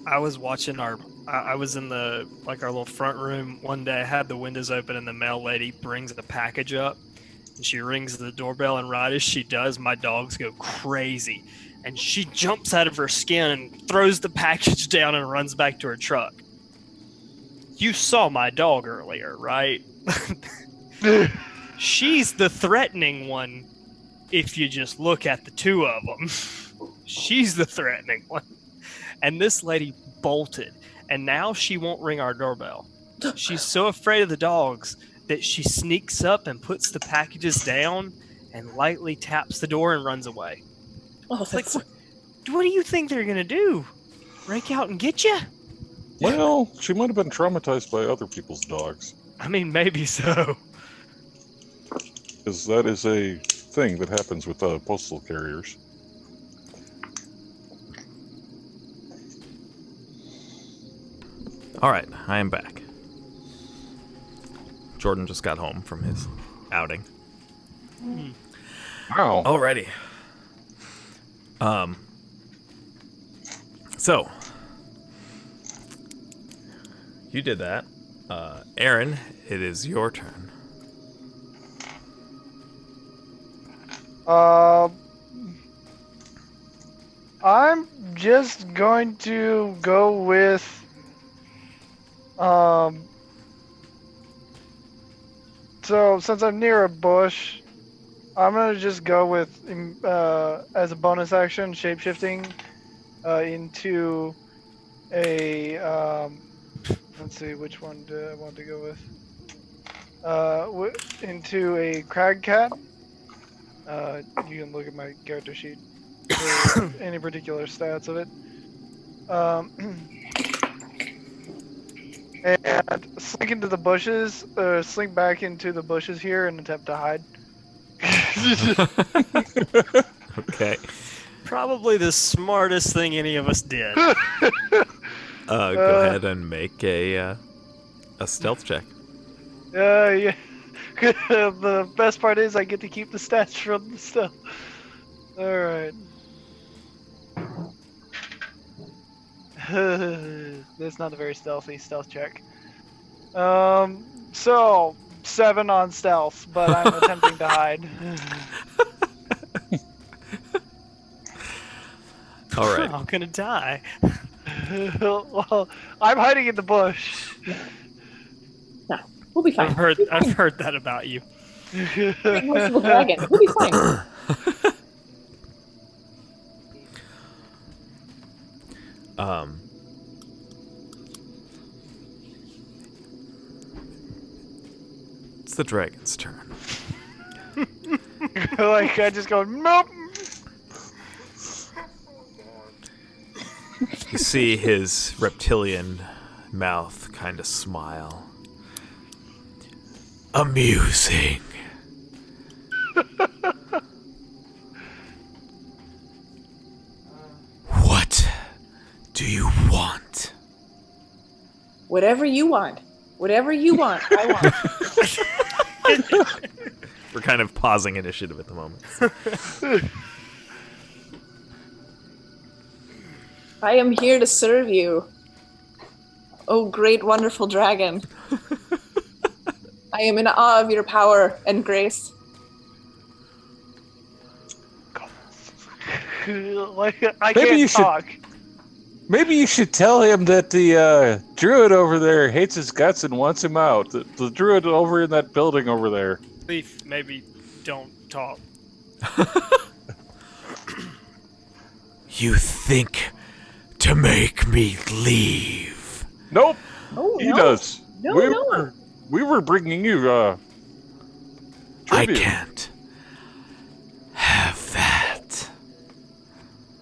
I was watching I was in our little front room one day. I had the windows open and the mail lady brings the package up and she rings the doorbell, and right as she does, my dogs go crazy. and she jumps out of her skin and throws the package down and runs back to her truck. You saw my dog earlier, right? She's the threatening one if you just look at the two of them. She's the threatening one. And this lady bolted, and now she won't ring our doorbell. She's so afraid of the dogs that she sneaks up and puts the packages down and lightly taps the door and runs away. Oh, Like, that's... what do you think they're going to do? Break out and get you? Well, she might have been traumatized by other people's dogs. I mean, maybe so. Because that is a thing that happens with postal carriers. All right, I am back. Jordan just got home from his outing. Wow. Alrighty. So you did that. Aaron, it is your turn. I'm just going to go with so since I'm near a bush, I'm gonna just go with as a bonus action shapeshifting into a let's see which one do I want to go with into a crag cat. You can look at my character sheet for any particular stats of it. And slink into the bushes, slink back into the bushes here and attempt to hide. Okay. Probably the smartest thing any of us did. Go ahead and make a stealth check. Yeah. The best part is I get to keep the stats from the stuff. Alright. That's not a very stealthy stealth check. So 7 on stealth, but I'm attempting to hide. All right. I'm gonna die. Well, I'm hiding in the bush. No, we'll be fine. I've heard that about you. Big merciful dragon. We'll be fine. It's the dragon's turn. Like I just go nope. You see his reptilian mouth kind of smile. Amusing. What do you want? Whatever you want. Whatever you want, I want. We're kind of pausing initiative at the moment. I am here to serve you. Oh, great, wonderful dragon. I am in awe of your power and grace. Like I Maybe can't you should- talk. Maybe you should tell him that the druid over there hates his guts and wants him out. The druid over in that building over there. Leaf, maybe don't talk. You think to make me leave? Nope, Oh, he no. does. No, we no. Were, we were bringing you I tribute. can't have that.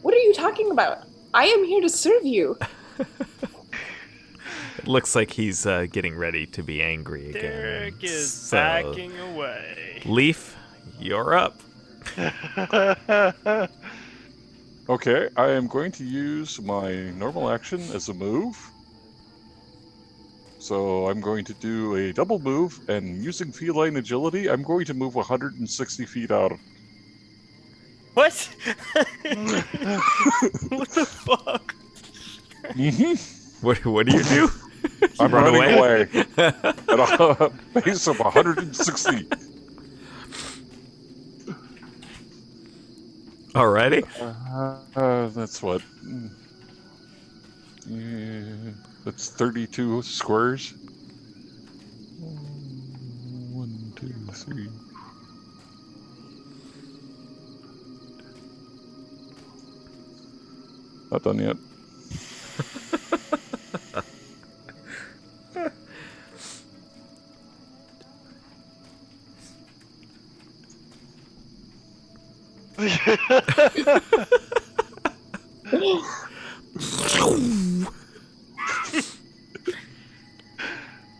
What are you talking about? I am here to serve you. It looks like he's getting ready to be angry again. Derek is So, backing away. Leaf, you're up. Okay, I am going to use my normal action as a move. So I'm going to do a double move, and using feline agility, I'm going to move 160 feet out. What? What the fuck? Mm-hmm. What do you do? I'm run running away? away at a pace of 160. Alrighty. That's what? Yeah, that's 32 squares. 1, 2, 3. Not done yet.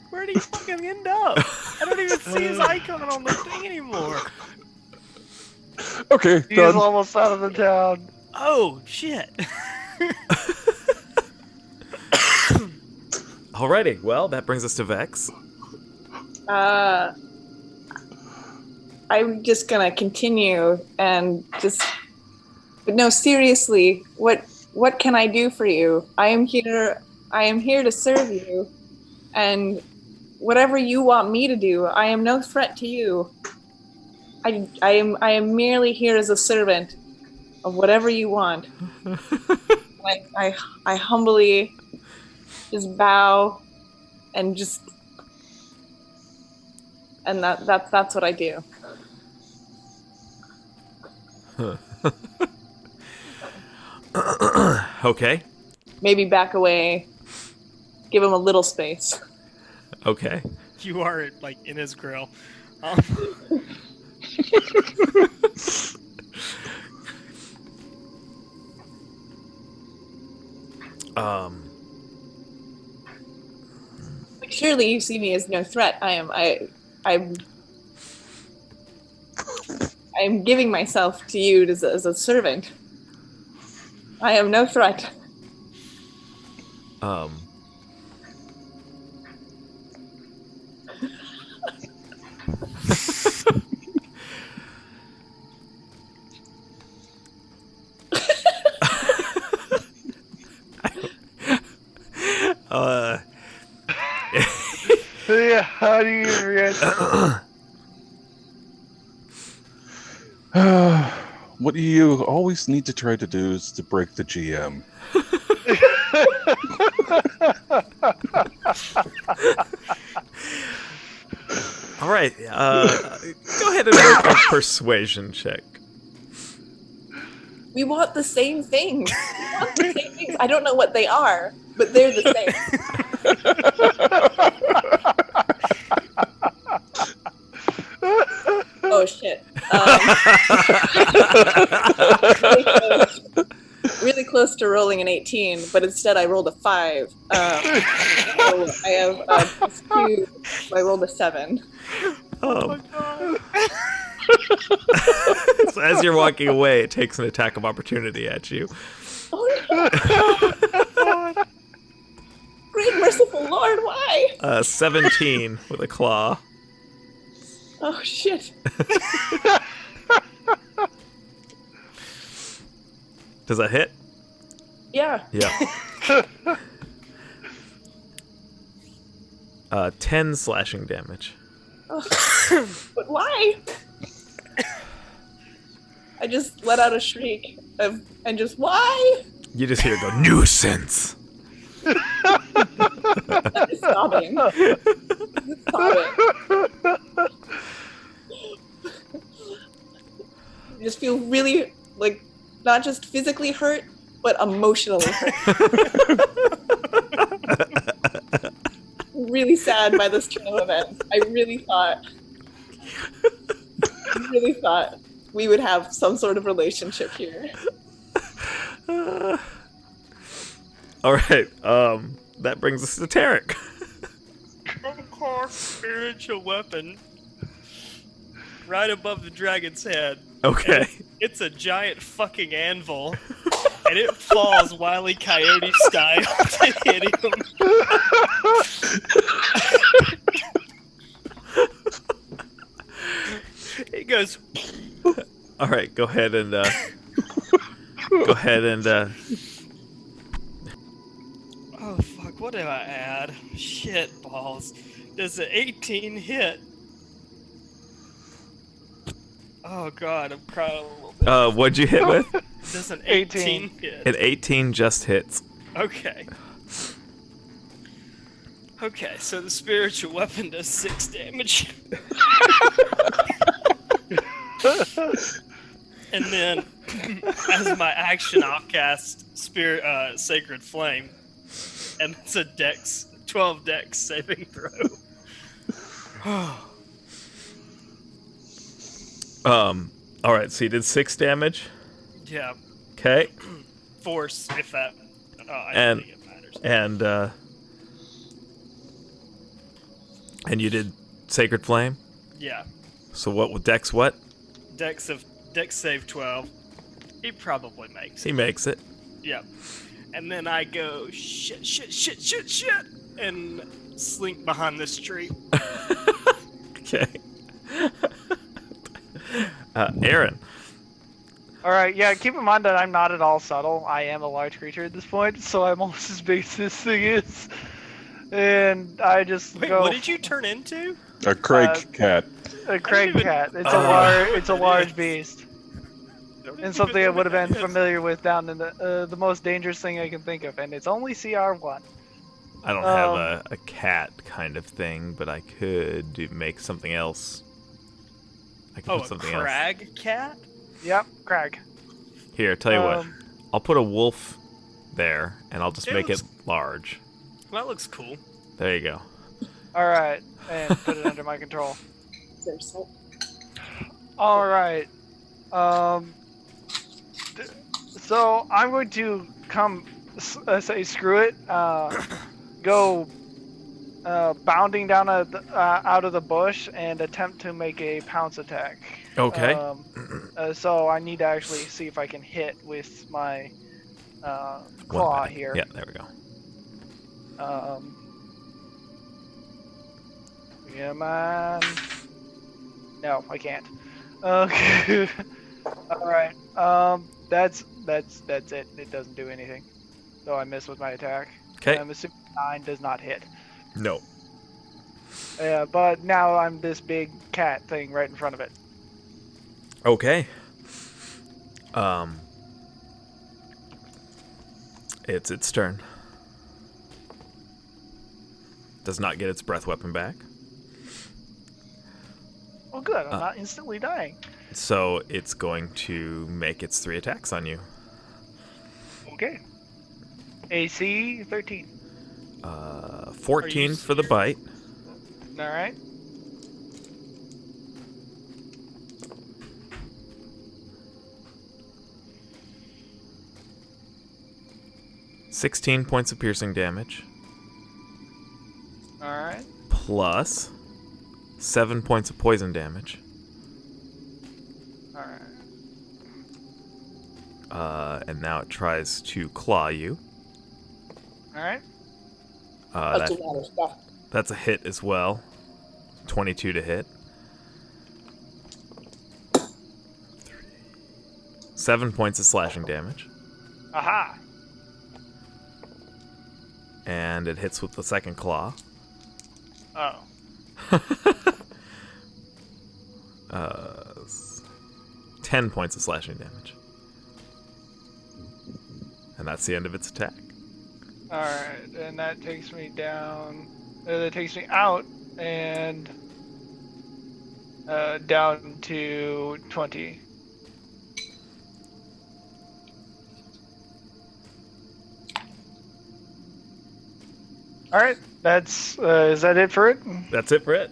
Where did he fucking end up? I don't even see his icon on the thing anymore. Okay, He's done. almost out of the town. Oh, shit. Alrighty. Well, that brings us to Vex. I'm just gonna continue and just. But no, seriously, what can I do for you? I am here to serve you, and whatever you want me to do, I am no threat to you. I am merely here as a servant of whatever you want. I humbly just bow and just, and that's what I do. Okay. Maybe back away, give him a little space. Okay. You are, like, in his grill. Like, surely you see me as no threat. I'm giving myself to you as a servant. I am no threat. Yeah, how do you react? What you always need to try to do is to break the GM. All right. Go ahead and make a persuasion check. We want the same things. We want the same things. I don't know what they are, but they're the same. Oh shit. Really close to rolling an 18, but instead I rolled a 5. So I have +2, so I rolled a 7. Oh my god. So as you're walking away, it takes an attack of opportunity at you. Oh no! Great merciful Lord, why? 17 with a claw. Oh shit. Does that hit? Yeah. Yeah. 10 slashing damage. Oh. But why? I just let out a shriek and just, why? You just hear it go, nuisance! Just sobbing. Just sobbing. I just feel really, like, not just physically hurt, but emotionally hurt. Really sad by this turn of events. I really thought we would have some sort of relationship here. All right. That brings us to Tarek. Of course, spiritual weapon. Right above the dragon's head. Okay. It's a giant fucking anvil. And it falls Wile E. Coyote style to hit him. It goes. All right. Go ahead and. Oh fuck! What do I add? Shit balls. Does an 18 hit? Oh god, I'm crying a little bit. What'd you hit with? Does an 18. 18 hit? An 18 just hits. Okay. Okay, so the spiritual weapon does 6 damage. And then, as my action, I'll cast Sacred Flame. And it's a 12 dex saving throw. Alright, so you did 6 damage. Yeah, Okay. force, if that... I And- don't think it matters. And you did Sacred Flame? Yeah, So what with Dex what? dex save 12. He probably makes He it. makes it. Yep. And then I go, shit, and slink behind this tree. Okay. Aaron. All right, yeah. Keep in mind that I'm not at all subtle. I am a large creature at this point, so I'm almost as big as this thing is. And I just Wait, go what did you turn into? A Craig cat. a Craig even- cat. It's Oh, a large it is. beast, Don't and even something I know would have what been that is. familiar with down in the most dangerous thing I can think of, and it's only CR1. I don't have a cat kind of thing, but I could make something else. I could Oh, put a something else. crag cat? Yep, Craig. Here, tell you what. Um, I'll put a wolf there, and I'll just It make it looks- large. That looks cool. There you go. All right, and put it under my control. There's salt. All right. So I'm going to say screw it. Go bounding down out of the bush and attempt to make a pounce attack. Okay. So I need to actually see if I can hit with my One claw minute. here. Yeah, there we go. Yeah, man. No, I can't. Okay. All right. That's it. It doesn't do anything. So I miss with my attack. Okay. I'm assuming 9 does not hit. No. Yeah, but now I'm this big cat thing right in front of it. Okay. It's its turn. Does not get its breath weapon back. Oh, good. I'm not instantly dying. So it's going to make its 3 attacks on you. Okay. AC 13. 14 for the bite. All right. $16 points of piercing damage. All right. Plus 7 points of poison damage. All right. And now it tries to claw you. All right. That's a lot of stuff. That's a hit as well. 22 to hit. 7 points of slashing damage. Aha. And it hits with the second claw. Oh. 10 points of slashing damage. And that's the end of its attack. All right, and that takes me down. That takes me out and down to 20. All right, that's is that it for it? That's it for it.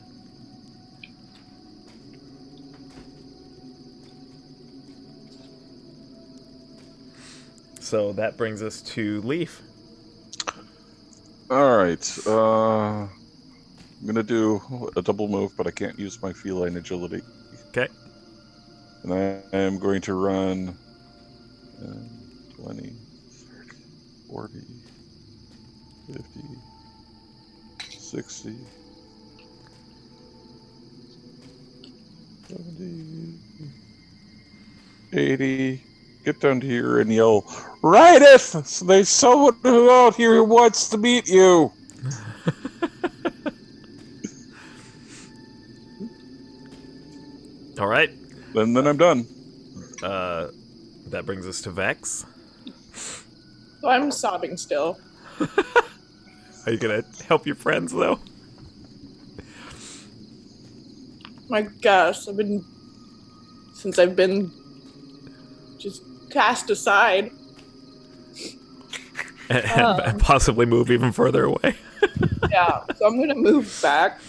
So that brings us to Leaf. All right. I'm gonna do a double move, but I can't use my feline agility. Okay. And I am going to run 20, 30, 40, 50, 60, 70, 80. Get down to here and yell, "Right if there's someone out here who wants to meet you." All right. And then I'm done. That brings us to Vex. So I'm sobbing still. Are you gonna help your friends though? My gosh, since I've been just cast aside. And possibly move even further away. Yeah, so I'm gonna move back.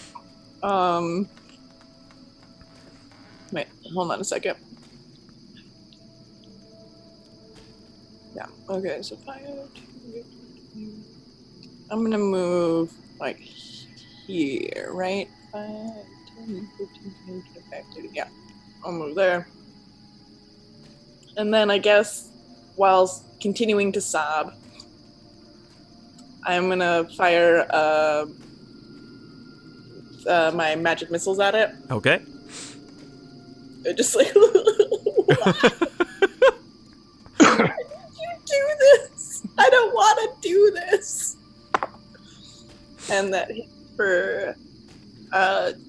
Wait, hold on a second. Yeah, okay, so 5, 2, I'm gonna move like here, right? 5, 10, 15, 20, 25, 30. Yeah, I'll move there. And then I guess while continuing to sob, I'm gonna fire my magic missiles at it. Okay. They're just like, why did you do this? I don't want to do this. And that hits for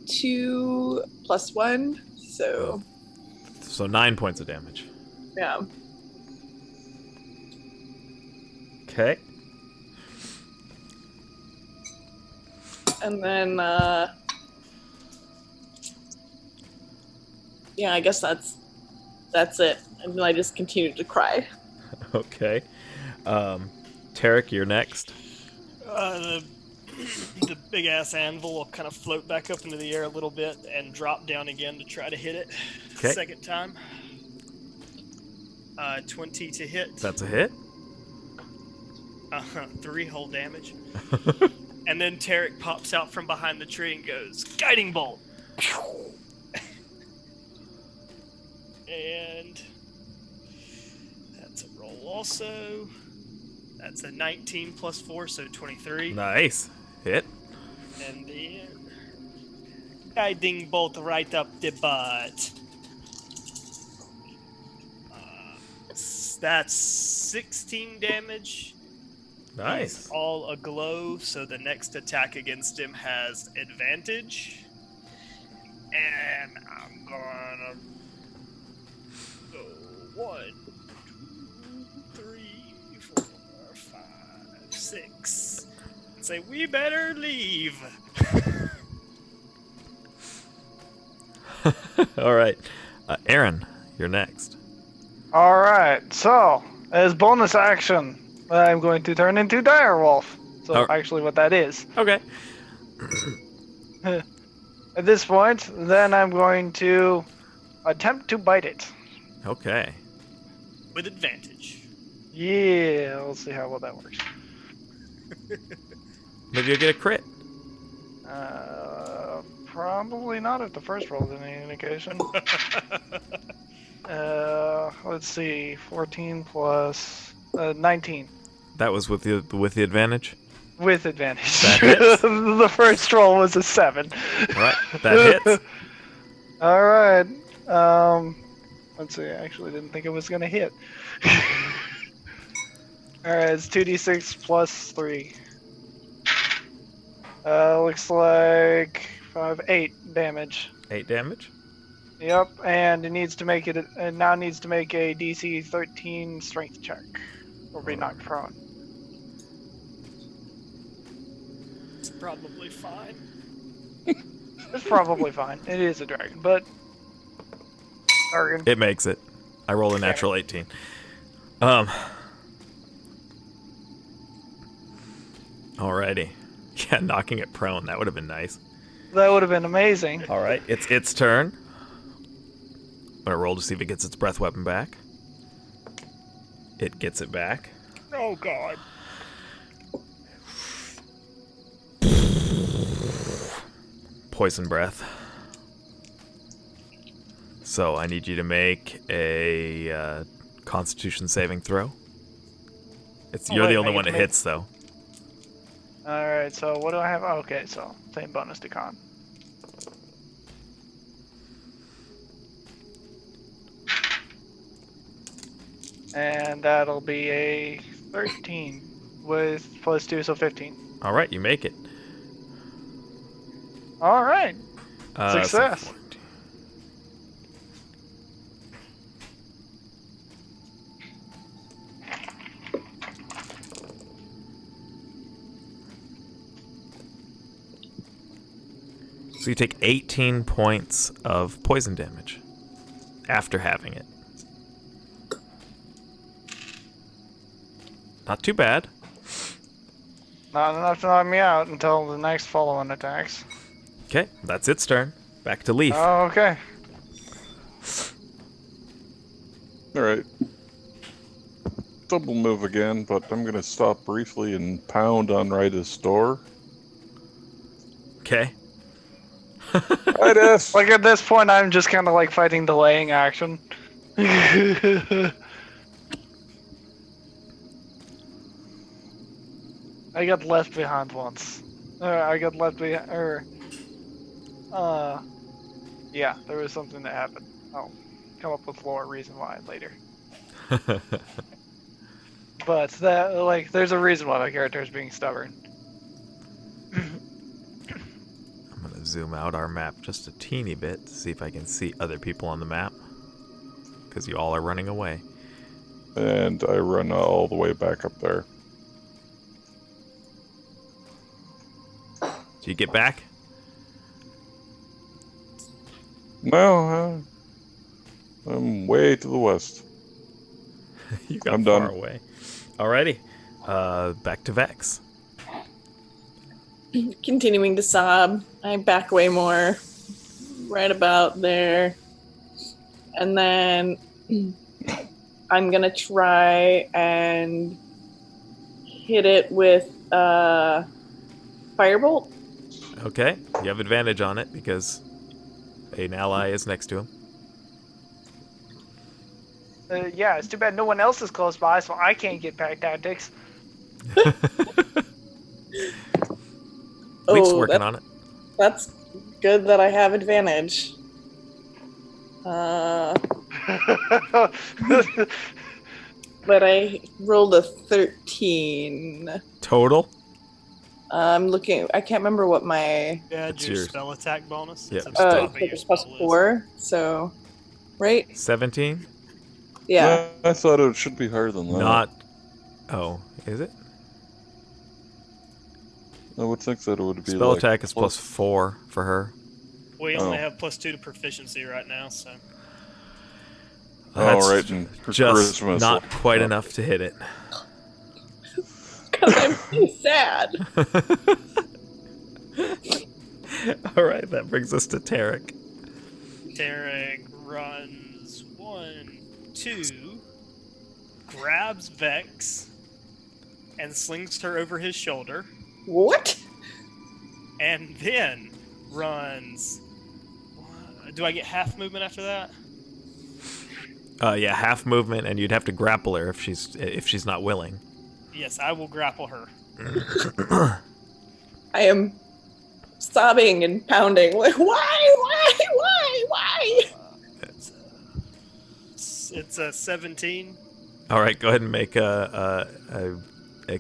2 + 1, so So 9 points of damage. yeah. Okay. And then yeah, I guess that's it. And then I just continue to cry. Okay. Tarek, you're next. The big ass anvil will kind of float back up into the air a little bit and drop down again to try to hit it. Okay. Second time. 20 to hit. That's a hit. 3 whole damage. And then Tarek pops out from behind the tree and goes, Guiding Bolt! And that's a roll also. That's a 19 + 4, so 23. Nice. Hit. And then Guiding Bolt right up the butt. That's 16 damage. Nice. He's all aglow, so the next attack against him has advantage. And I'm gonna go 1, 2, 3, 4, 5, 6. And say, we better leave. All right. Aaron, you're next. All right. So, as bonus action, I'm going to turn into Direwolf. So, Oh. actually, what that is. Okay. At this point, then I'm going to attempt to bite it. Okay. With advantage. Yeah, let's see how well that works. Maybe you'll get a crit. Probably not if the first roll is any indication. Let's see, 14 plus 19 That was with the advantage. with advantage. That hits. The first roll was a 7. All right. That hits. All right. Let's see. I actually didn't think it was gonna hit. All right, it's 2d6 plus 3. Looks like 8 damage. 8 damage. Yep, and it needs to make it. It now needs to make a DC 13 strength check, or be knocked prone. It's probably fine. It's probably fine. It is a dragon, but dragon. It makes it. I rolled a natural 18. Alrighty. Yeah, knocking it prone. That would have been nice. That would have been amazing. All right. It's its turn. I'm gonna roll to see if it gets its breath weapon back. It gets it back. Oh, God. Poison breath. So I need you to make a Constitution saving throw. You're the only one that hits, though. All right. So what do I have? Oh, okay. So same bonus to con. And that'll be a 13 with plus 2, so 15. All right, you make it. All right. So Success. 14. So you take 18 points of poison damage after having it. Not too bad. Not enough to knock me out until the next following attacks. Okay, that's its turn. Back to Leaf. Oh, okay. All right. Double move again, but I'm going to stop briefly and pound on Ryda's door. Okay. Rydas! Like at this point, I'm just kind of like fighting delaying action. I got left behind once. I got left behind. Yeah, there was something that happened. I'll come up with lore reason why later. But that, like, there's a reason why my character is being stubborn. I'm going to zoom out our map just a teeny bit to see if I can see other people on the map. Because you all are running away. And I run all the way back up there. Do you get back? No, I'm way to the west. You got I'm far done. away. Alrighty. Back to Vex. Continuing to sob. I back away more. Right about there. And then I'm gonna try and hit it with Firebolt. Okay. You have advantage on it because an ally is next to him. Yeah, it's too bad no one else is close by, so I can't get back tactics. Leaf's working on it. That's good that I have advantage. But I rolled a 13. Total? I'm looking. I can't remember what my Yeah, That's your yours. spell attack bonus. Yep. It's at the top of your it's plus spell list. 4. So, right? 17? Yeah. I thought it should be higher than that. Not. Oh, is it? I would think that it would be Spell like attack is plus 4 for her. We only Oh. have +2 to proficiency right now, so That's right, and just charisma, not so- quite enough to hit it. Because I'm pretty sad. All right, that brings us to Tarek. Tarek runs 1, 2, grabs Vex, and slings her over his shoulder, What? and then runs. Do I get half movement after that? Yeah, half movement, and you'd have to grapple her if she's not willing. Yes, I will grapple her. I am sobbing and pounding. Like, why? It's a 17. All right, go ahead and make a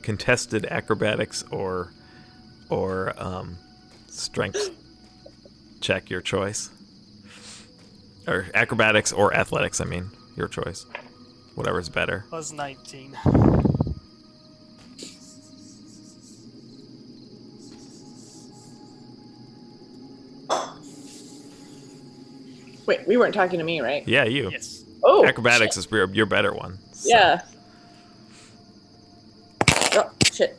contested acrobatics or strength check, your choice. Or acrobatics or athletics, I mean, your choice. Whatever's better. Plus 19. Wait, we weren't talking to me, right? Yeah, you. Yes. Oh, Acrobatics is your better one. So. yeah. Oh shit.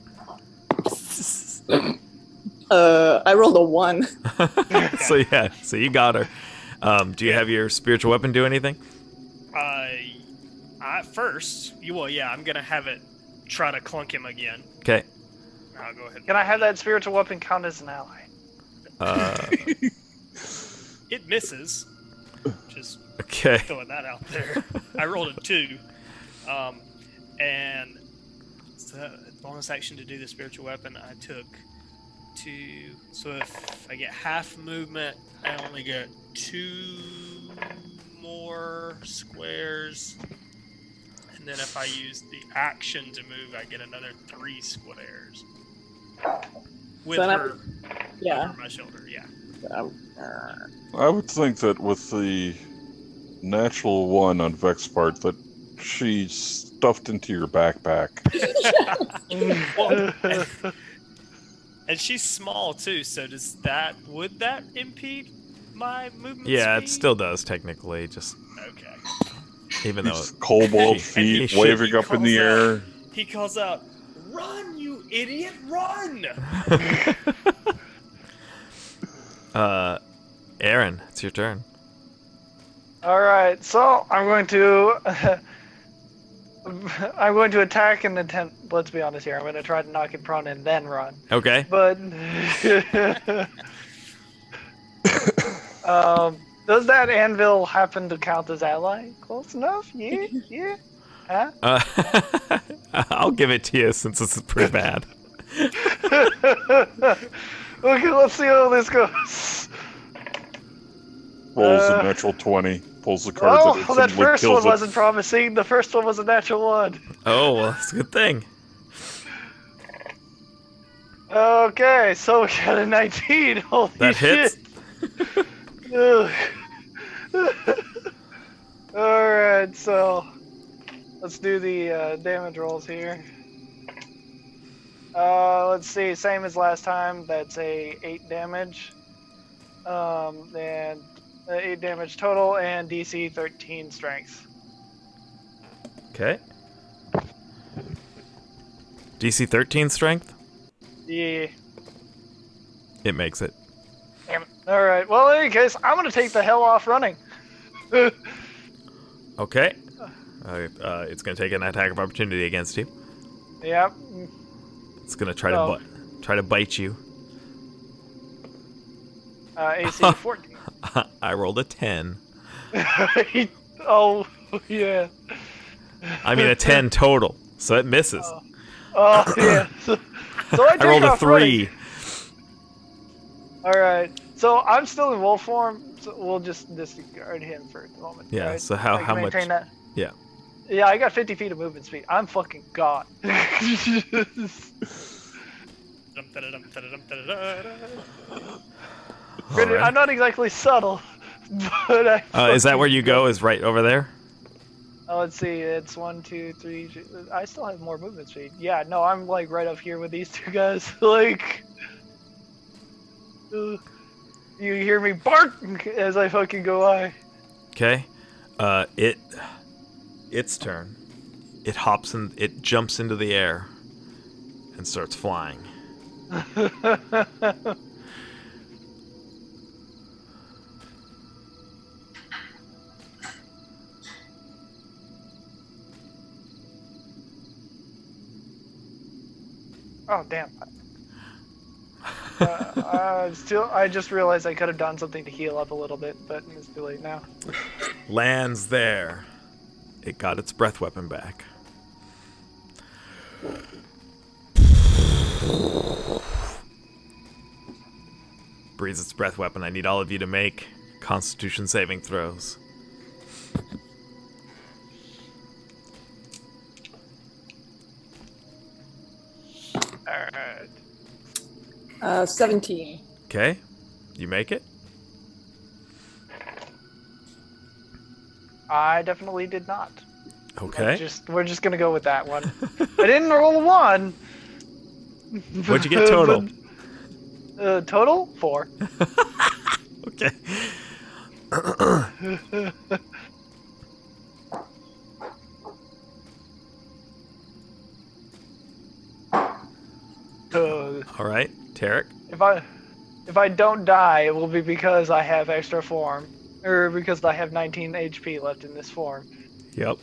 I rolled a 1. So you got her. Do you have your spiritual weapon do anything? First, I'm gonna have it try to clunk him again. Okay. I'll go ahead. Can I have that spiritual weapon count as an ally? It misses. Just Okay. throwing that out there. I rolled a 2. And the bonus action to do the spiritual weapon, I took 2. So if I get half movement, I only get 2 more squares. And then if I use the action to move, I get another 3 squares. With So her Yeah. over my shoulder, yeah. I would think that with the natural 1 on Vex part, that she's stuffed into your backpack. Well, And she's small too, so would that impede my movement Yeah, speed? it still does technically. Just Okay. even though These kobold And feet he waving up in the air. He calls out, "Run, you idiot, run!" Aaron, it's your turn. All right, so I'm going to I'm going to attack and attempt. Let's be honest here. I'm going to try to knock it prone and then run. Okay. But does that anvil happen to count as ally? Close enough? Yeah, yeah. Huh? I'll give it to you since it's pretty bad. Okay, let's see how this goes. Rolls a natural 20. Pulls the card Oh, that that instantly first kills one it. wasn't promising. The first one was a natural one. Oh, well, that's a good thing. Okay, so we got a 19. Holy That hits. shit. Ugh. Alright, so let's do the damage rolls here. Let's see, same as last time. That's a 8 damage. And 8 damage total and DC 13 strength. Okay. DC 13 strength? Yeah. It makes it. Damn it. Alright, well, in any case, I'm gonna take the hell off running. Okay. It's going to take an attack of opportunity against you. Yep. It's going to try Oh. try to bite you. AC 14. I rolled a 10. Oh, yeah. I mean a 10 total, so it misses. Oh, yeah. So I take I rolled a off running. 3. Alright, so I'm still in wolf form, so we'll just disregard him for the moment. Yeah, right? so how I can much? maintain that. Yeah. Yeah, I got 50 feet of movement speed. I'm fucking god. Granted, Alright. I'm not exactly subtle, but I. Is that where you go? Is right over there? Let's see, it's 1, 2, 3. I still have more movement speed. Yeah, no, I'm like right up here with these two guys. Like, you hear me bark as I fucking go by. Okay. Its turn. It hops and it jumps into the air and starts flying. Oh damn! I just realized I could have done something to heal up a little bit, but it's too late now. Lands there. It got its breath weapon back. Breathes its breath weapon. I need all of you to make Constitution saving throws. Alright. 17. Okay, you make it. I definitely did not. Okay. We're just gonna go with that one. I didn't roll a 1. What'd you get total? Total 4. Okay. All right, Tarek. If I don't die, it will be because I have extra form, or because I have 19 HP left in this form. Yep.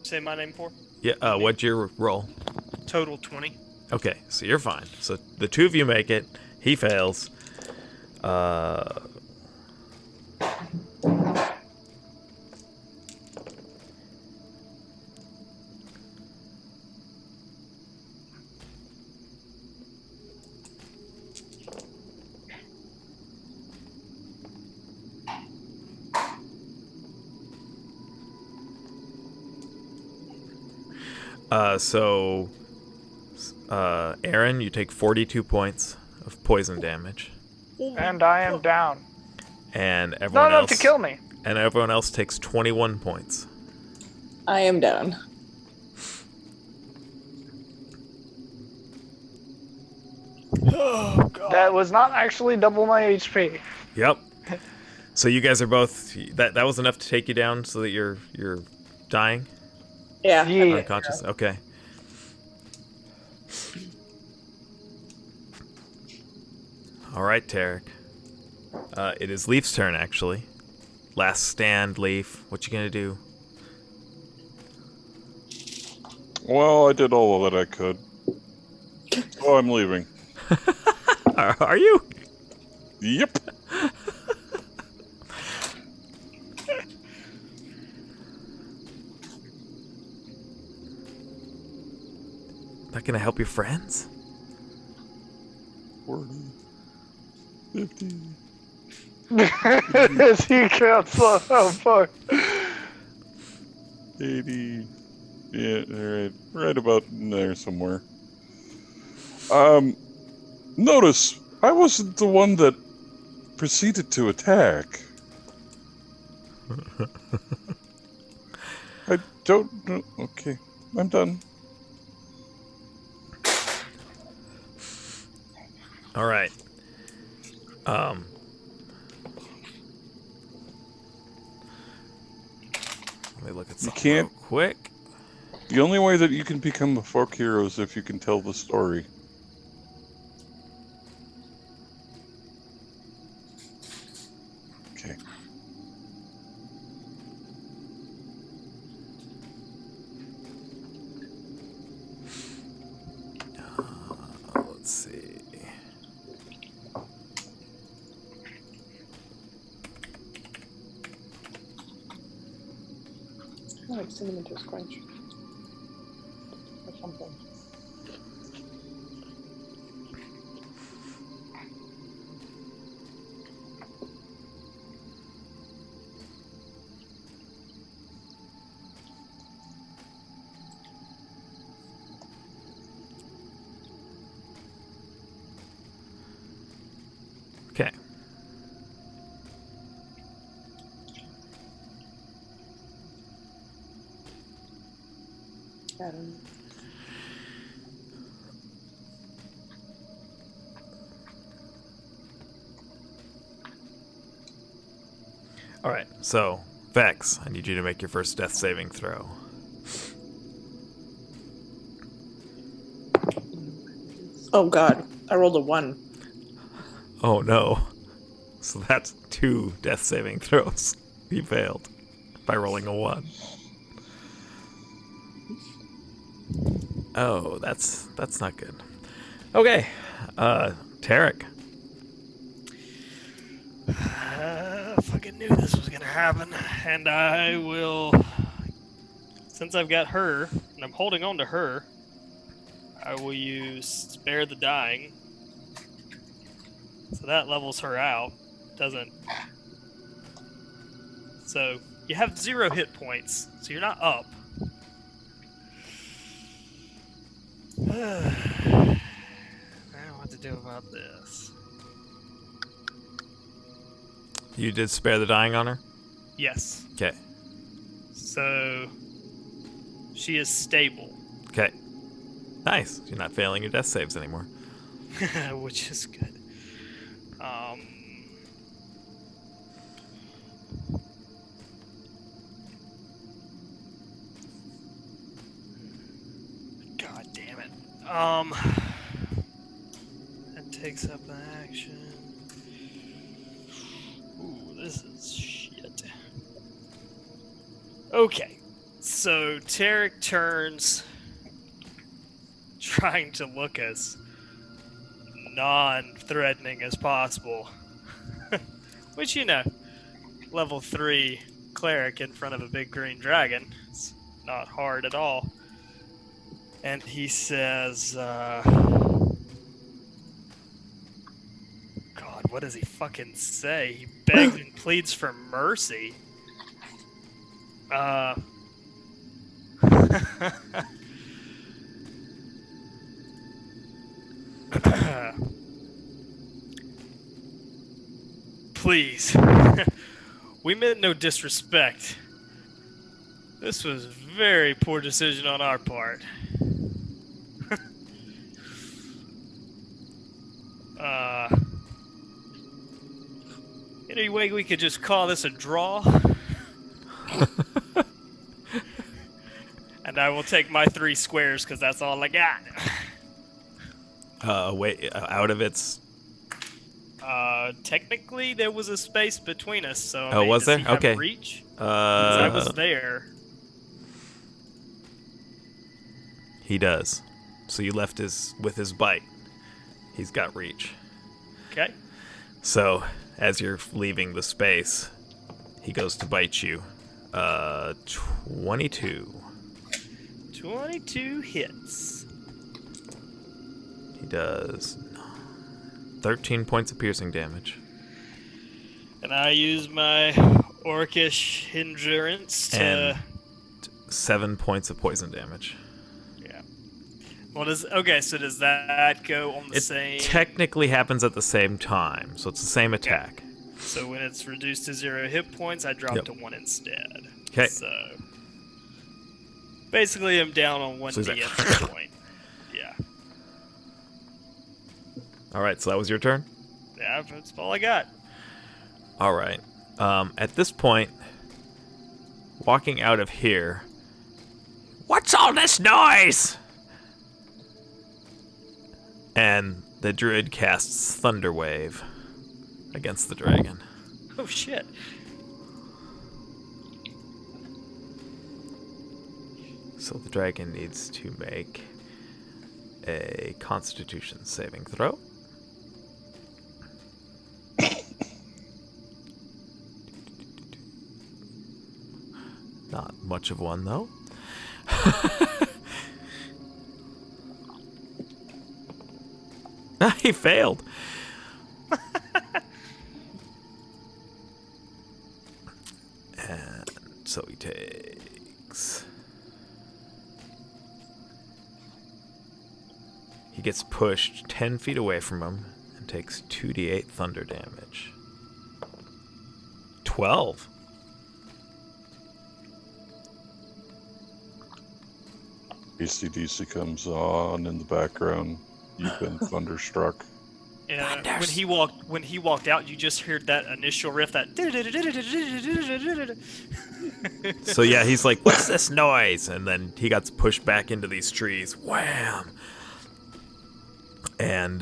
Say my name for? Yeah. What'd you roll? Total 20. Okay, so you're fine. So the two of you make it. He fails. Aaron, you take 42 points of poison damage, And I am down. and Not everyone enough else to kill me. and everyone else takes 21 points. I am down. Oh god. That was not actually double my HP. Yep. So you guys are both. That was enough to take you down, so that you're dying, Yeah. Yeah. unconscious. Okay. All right, Tarek. It is Leaf's turn, actually. Last stand, Leaf. What you gonna do? Well, I did all that I could. Oh, I'm leaving. Are you? Yep. Not gonna help your friends? 40, 50. He counts how far. 80. Yeah, right about in there somewhere. Notice, I wasn't the one that proceeded to attack. I don't know. Okay, I'm done. All right. Let me look at something can't- real quick. The only way that you can become a folk hero is if you can tell the story. Okay. Let's see. Like cinnamon toast crunch. Or something. Okay. I don't know. All right. So, Vex, I need you to make your first death saving throw. Oh god, I rolled a 1. Oh no. So that's 2 death saving throws. You failed by rolling a 1. Oh, that's not good. Okay. Tarek. I fucking knew this was gonna happen, and I will. Since I've got her, and I'm holding on to her, I will use Spare the Dying. So that levels her out. Doesn't. So you have 0 hit points, so you're not up. Now what to do about this? You did spare the dying on her? Yes. Okay. So she is stable, Okay. Nice. You're not failing your death saves anymore. which is good. God damn it. That takes up the action. Ooh, this is shit. Okay, so Tarek turns, trying to look as non-threatening as possible. Which, you know, level 3 cleric in front of a big green dragon. It's not hard at all. And he says, God, what does he fucking say? He begs and pleads for mercy. Please. We meant no disrespect. This was very poor decision on our part. uh, any way we could just call this a draw? And I will take my 3 squares because that's all I got. Wait, out of its. Technically there was a space between us, so I Oh, mean, was does there? he have Okay. reach? 'Cause I was there. He does. So you left with his bite. He's got reach. Okay. So as you're leaving the space, he goes to bite you. 22. 22 hits. He does 13 points of piercing damage. And I use my orcish endurance to... And 7 points of poison damage. Yeah. Well, okay, so does that go on the It same... technically happens at the same time, so it's the same attack. So when it's reduced to 0 hit points, I drop Yep. to 1 instead. Okay. So... Basically, I'm down on 1 So he's D like- at this point. Yeah. All right, so that was your turn? Yeah, that's all I got. All right. At this point, walking out of here, what's all this noise? And the druid casts Thunder Wave against the dragon. Oh, shit. So the dragon needs to make a Constitution saving throw. Not much of one, though. He failed. And so he takes... He gets pushed 10 feet away from him and takes 2d8 thunder damage. 12. ACDC comes on in the background. You've been thunderstruck. Yeah, Thunders. when he walked out, you just heard that initial riff, that... So yeah, he's like, what's this noise? And then he gets pushed back into these trees. Wham! And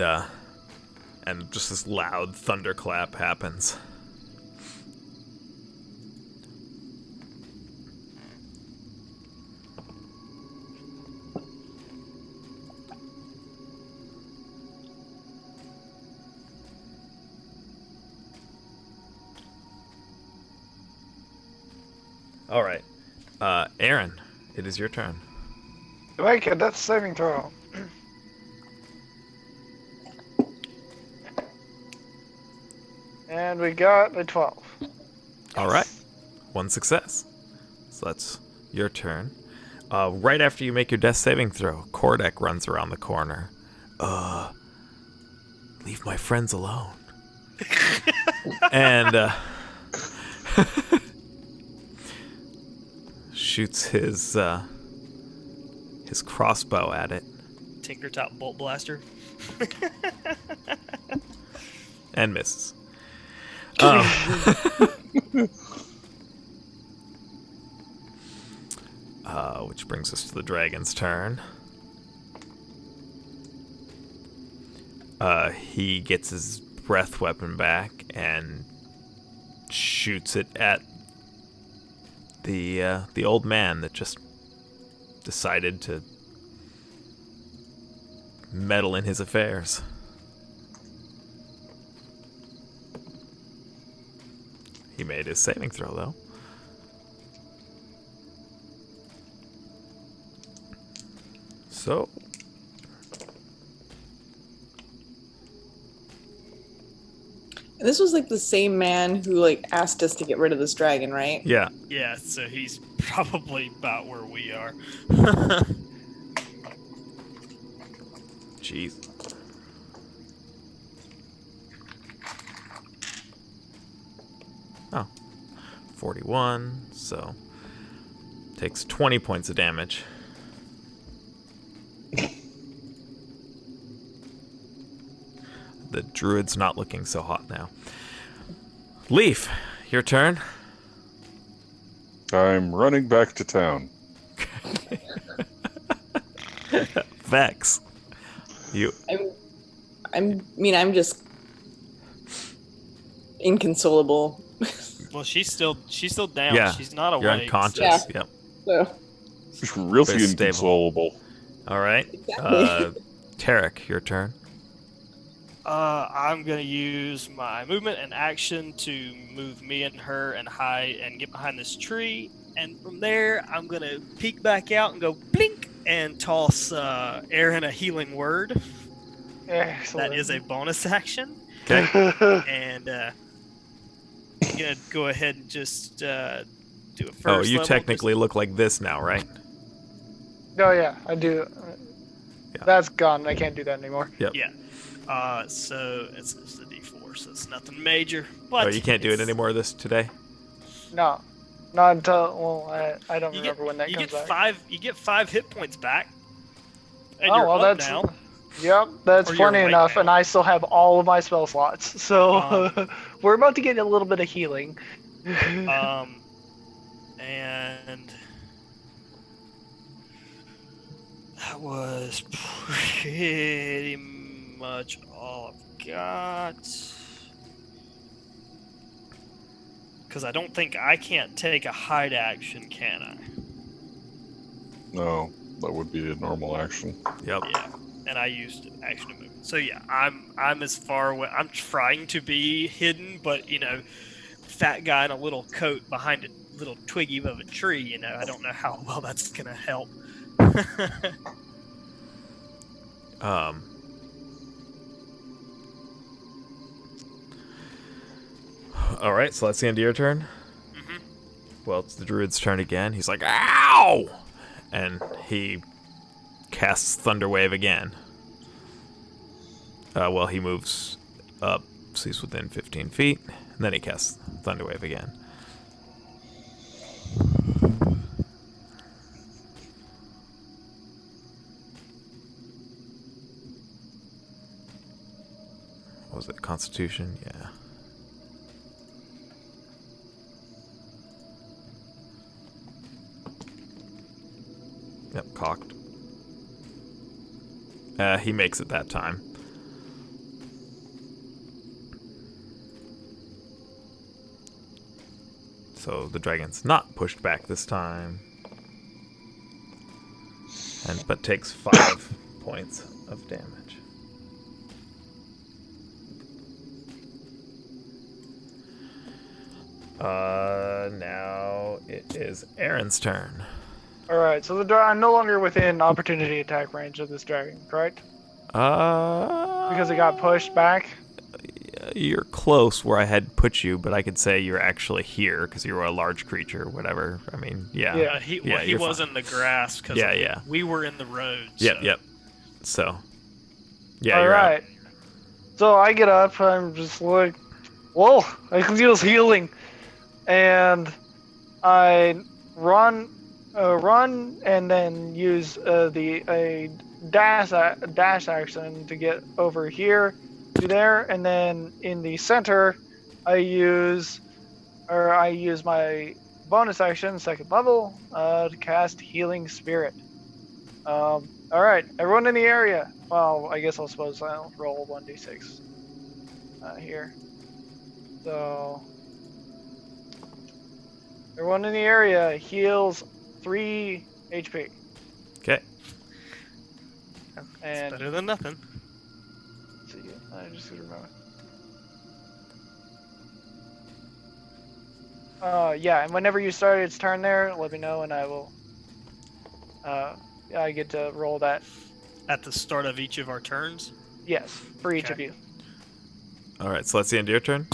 just this loud thunderclap happens. All right. Aaron, it is your turn. Make a death saving throw. And we got a 12. All right. One success. So that's your turn. Right after you make your death saving throw, Kordek runs around the corner. Leave my friends alone. And shoots his crossbow at it Tinker Top Bolt Blaster. and misses. Which brings us to the dragon's turn. He gets his breath weapon back and shoots it at the old man that just decided to meddle in his affairs. He made his saving throw, though. So, This was like the same man who like asked us to get rid of this dragon, right? yeah. Yeah, so he's probably about where we are. Jeez. Oh. 41, so Takes 20 points of damage. The druid's not looking so hot now. Leaf, your turn. I'm running back to town. Vex. You. I'm just inconsolable. Well, she's still down. Yeah, She's not You're awake. unconscious. Yeah. Yep. So Really Very stable. inconsolable. All right. Exactly. Tarek, your turn. I'm gonna use my movement and action to move me and her and hide and get behind this tree. And from there, I'm gonna peek back out and go blink and toss Aaron a healing word. Excellent. That is a bonus action. Okay. And I'm gonna go ahead and just do a first. Oh, you level, technically look like this now, right? Oh yeah, I do. Yeah. That's gone. I can't do that anymore. Yep. Yeah. So it's a D4, so it's nothing major. But Oh, you can't do it it's- anymore this-today? No, not until I don't You remember when that you comes get back. 5. You get 5 hit points back. And Oh you're well, up that's now. yep, that's Or you're plenty awake enough, now. and I still have all of my spell slots. So we're about to get a little bit of healing. And that was pretty much all I've got. Because I don't think I can't take a hide action, can I? No, that would be a normal action. Yep. Yeah, and I used action to move. So yeah, I'm as far away. I'm trying to be hidden, but fat guy in a little coat behind a little twiggy of a tree. I don't know how well that's gonna help. All right, so that's the end of your turn. Mhm. Well, it's the druid's turn again. He's like, "Ow!" And he casts Thunderwave again. Well, he moves up, so he's within 15 feet, and then he casts Thunderwave again. What was it? Constitution? Yeah. Yep, cocked. He makes it that time. So the dragon's not pushed back this time. But takes 5 points of damage. Now it is Aaron's turn. All right, so I'm no longer within opportunity attack range of this dragon, correct? Because it got pushed back. You're close where I had put you, but I could say you're actually here because you were a large creature, whatever. I mean, yeah. Yeah. He you're was fine. in the grass because Yeah. we were in the road. Yep, so. yep. So, yeah, All you're right. So I get up. I'm just like, whoa! I can use healing, and I run, and then use a dash action to get over here to there, and then in the center, I use my bonus action, second level, to cast Healing Spirit. All right, everyone in the area. Well, I guess I'll roll 1d6 here. So everyone in the area heals 3 HP. Okay. It's And better than nothing. let's see, I just remember. Yeah, and whenever you start its turn there, let me know and I will. I get to roll that. At the start of each of our turns. Yes, for each Okay. of you. All right, so that's the end of your turn.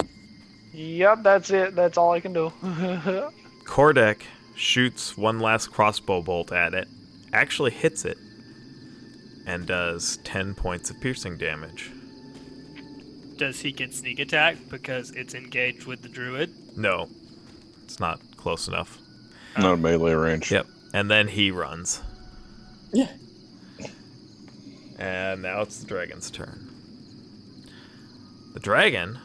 Yep, that's it. That's all I can do. Kordek shoots one last crossbow bolt at it, actually hits it, and does 10 points of piercing damage. Does he get sneak attack because it's engaged with the druid? No, it's not close enough. Not a melee range. Yep. And then he runs. Yeah. And now it's the dragon's turn. The dragon,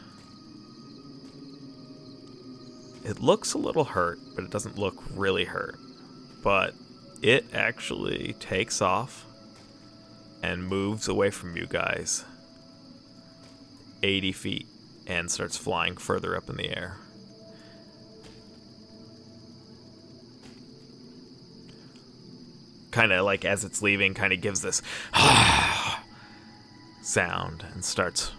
it looks a little hurt, but it doesn't look really hurt. But it actually takes off and moves away from you guys 80 feet and starts flying further up in the air. Kind of like as it's leaving, kind of gives this sound and starts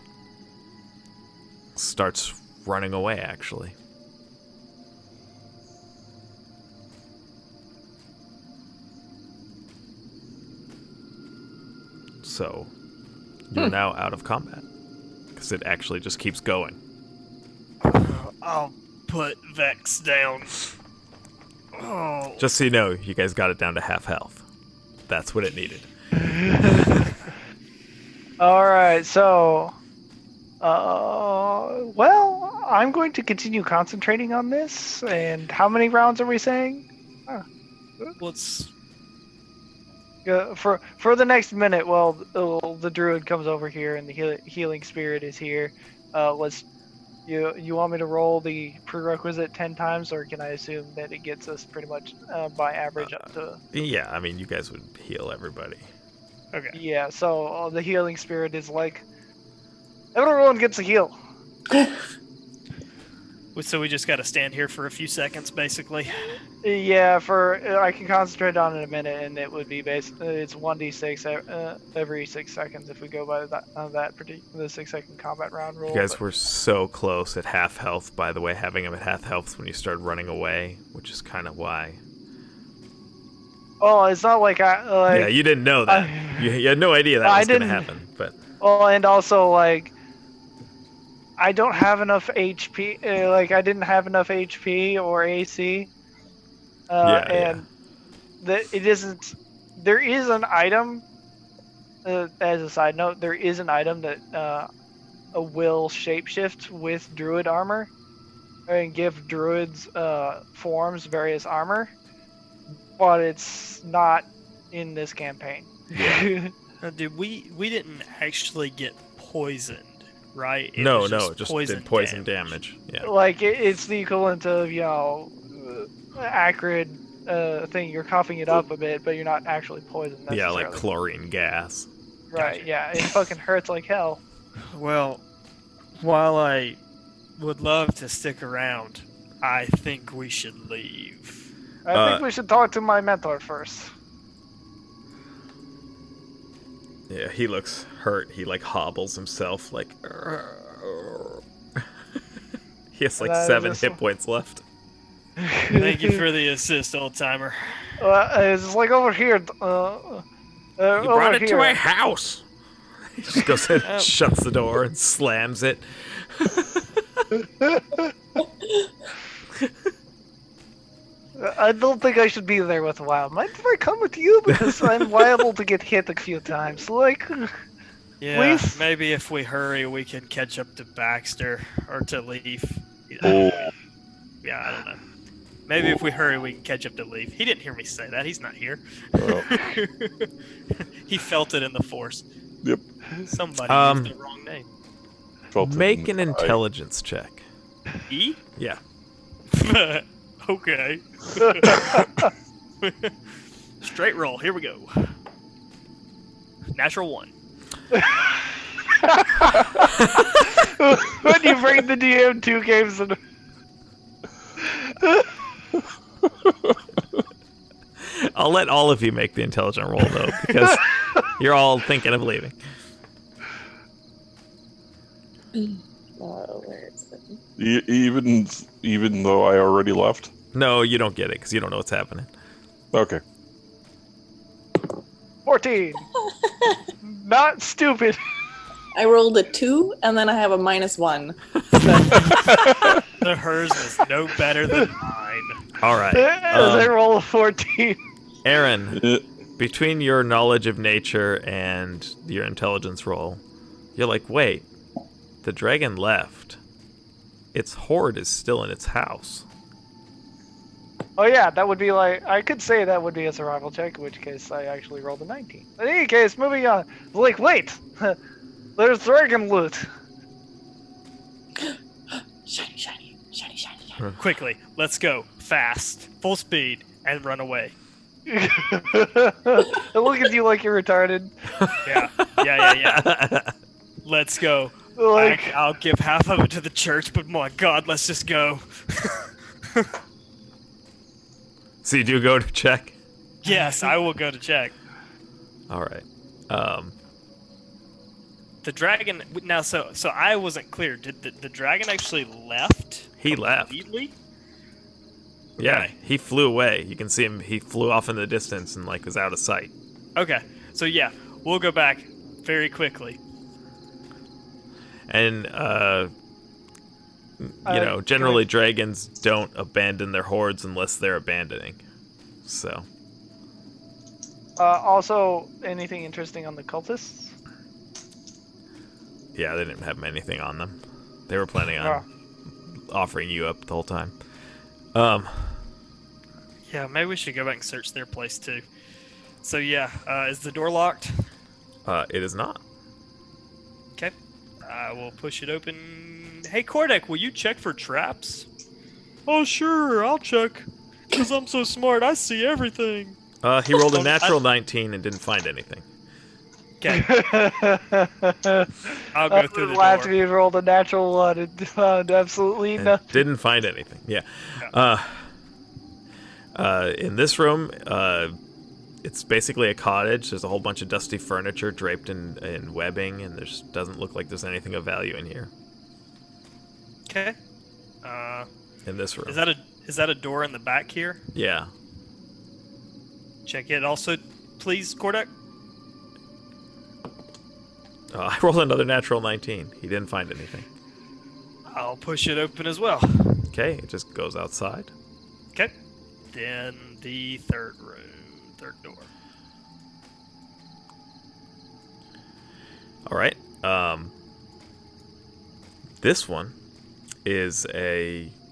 running away, actually. So you're now out of combat because it actually just keeps going. I'll put Vex down. Oh. Just so you know, you guys got it down to half health. That's what it needed. All right, so, well, I'm going to continue concentrating on this. And how many rounds are we saying? Let's. For the next minute, well, the druid comes over here and the healing spirit is here. You want me to roll the prerequisite 10 times, or can I assume that it gets us pretty much by average up to? Yeah, I mean, you guys would heal everybody. Okay. Yeah, so the healing spirit is like, everyone gets a heal. So we just got to stand here for a few seconds, basically. Yeah, I can concentrate on it in a minute, and it would be it's 1d6 every 6 seconds if we go by the 6-second combat round rule. You guys were so close at half health, by the way, having him at half health when you started running away, which is kind of why. Oh, it's not like yeah, you didn't know that. You had no idea that was going to happen. But well, and also like, I don't have enough HP. I didn't have enough HP or AC. It isn't. There is an item. As a side note, there is an item that will shapeshift with druid armor and give druids forms various armor, but it's not in this campaign. Yeah. Dude, we didn't actually get poisoned, right? No, it just did poison damage. Yeah. Like it's the equivalent of acrid thing. You're coughing it up a bit, but you're not actually poisoned necessarily. Yeah, like chlorine gas. Right, Gotcha. yeah, it fucking hurts like hell. Well, while I would love to stick around, I think we should leave. I think we should talk to my mentor first. Yeah, he looks hurt. He hobbles himself like. He has 7 hit points left. Thank you for the assist, old timer. It's like over here. You brought it to my house. He just goes in, shuts the door, and slams it. I don't think I should be there with Wild. Mind if I come with you? Because I'm liable to get hit a few times. Yeah, please? Maybe if we hurry, we can catch up to Baxter or to Leaf. Oh. Yeah, I don't know. Maybe if we hurry, we can catch up to Leaf. He didn't hear me say that. He's not here. Well. He felt it in the force. Yep. Somebody used the wrong name. Make an intelligence check. E? Yeah. Okay. Straight roll. Here we go. Natural 1. When you bring the DM 2 games in. I'll let all of you make the intelligent roll, though, because you're all thinking of leaving. Where is it? Even though I already left? No, you don't get it, because you don't know what's happening. Okay. 14. Not stupid. I rolled a 2, and then I have a -1. The hers was no better than mine. All right. I roll a 14. Aaron, between your knowledge of nature and your intelligence roll, you're like, wait, the dragon left. Its horde is still in its house. Oh yeah, that would be like I could say that would be a survival check, in which case I actually rolled a 19. But in any case, moving on. Like, wait, there's dragon loot. Shiny, shiny, shiny, shiny, shiny. Quickly, let's go. Fast. Full speed. And run away. I look at you like you're retarded. Yeah. Let's go. Like, I'll give half of it to the church, but my God, let's just go. So you do go to check? Yes, I will go to check. All right. The dragon. Now, so I wasn't clear. Did the dragon actually left? He left. Completely? Yeah, Okay. he flew away. You can see him. He flew off in the distance and like was out of sight. Okay. So yeah, we'll go back very quickly. And generally dragons don't abandon their hordes unless they're abandoning. So also, anything interesting on the cultists? yeah, they didn't have anything on them. They were planning on offering you up the whole time. Yeah, maybe we should go back and search their place too. So yeah, is the door locked? It is not. Okay. I will push it open. Hey, Kordek, will you check for traps? Oh, sure, I'll check. Because I'm so smart, I see everything. He rolled a natural 19 and didn't find anything. Okay, I'll go through the Last door. we rolled a natural one and found absolutely And nothing. didn't find anything. Yeah. In this room, it's basically a cottage. There's a whole bunch of dusty furniture draped in webbing, and there's doesn't look like there's anything of value in here. Okay. In this room. Is that a door in the back here? Yeah. Check it also, please, Kordek. I rolled another natural 19. He didn't find anything. I'll push it open as well. Okay, it just goes outside. Okay. Then the third door. All right. This one is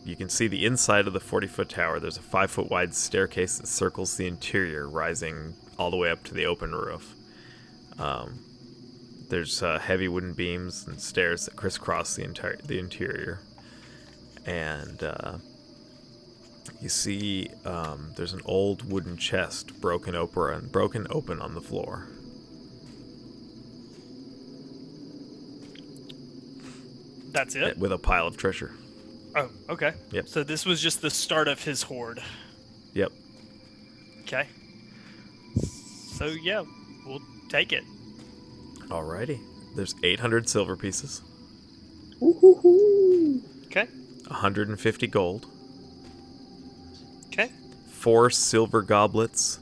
you can see the inside of the 40-foot tower. There's a 5-foot wide staircase that circles the interior, rising all the way up to the open roof. There's heavy wooden beams and stairs that crisscross the interior. And you see there's an old wooden chest broken open on the floor. That's it? With a pile of treasure. Oh, okay. Yep. So this was just the start of his horde. Yep. Okay. So yeah, we'll take it. Alrighty. There's 800 silver pieces, Okay. 150 gold, Okay. 4 silver goblets,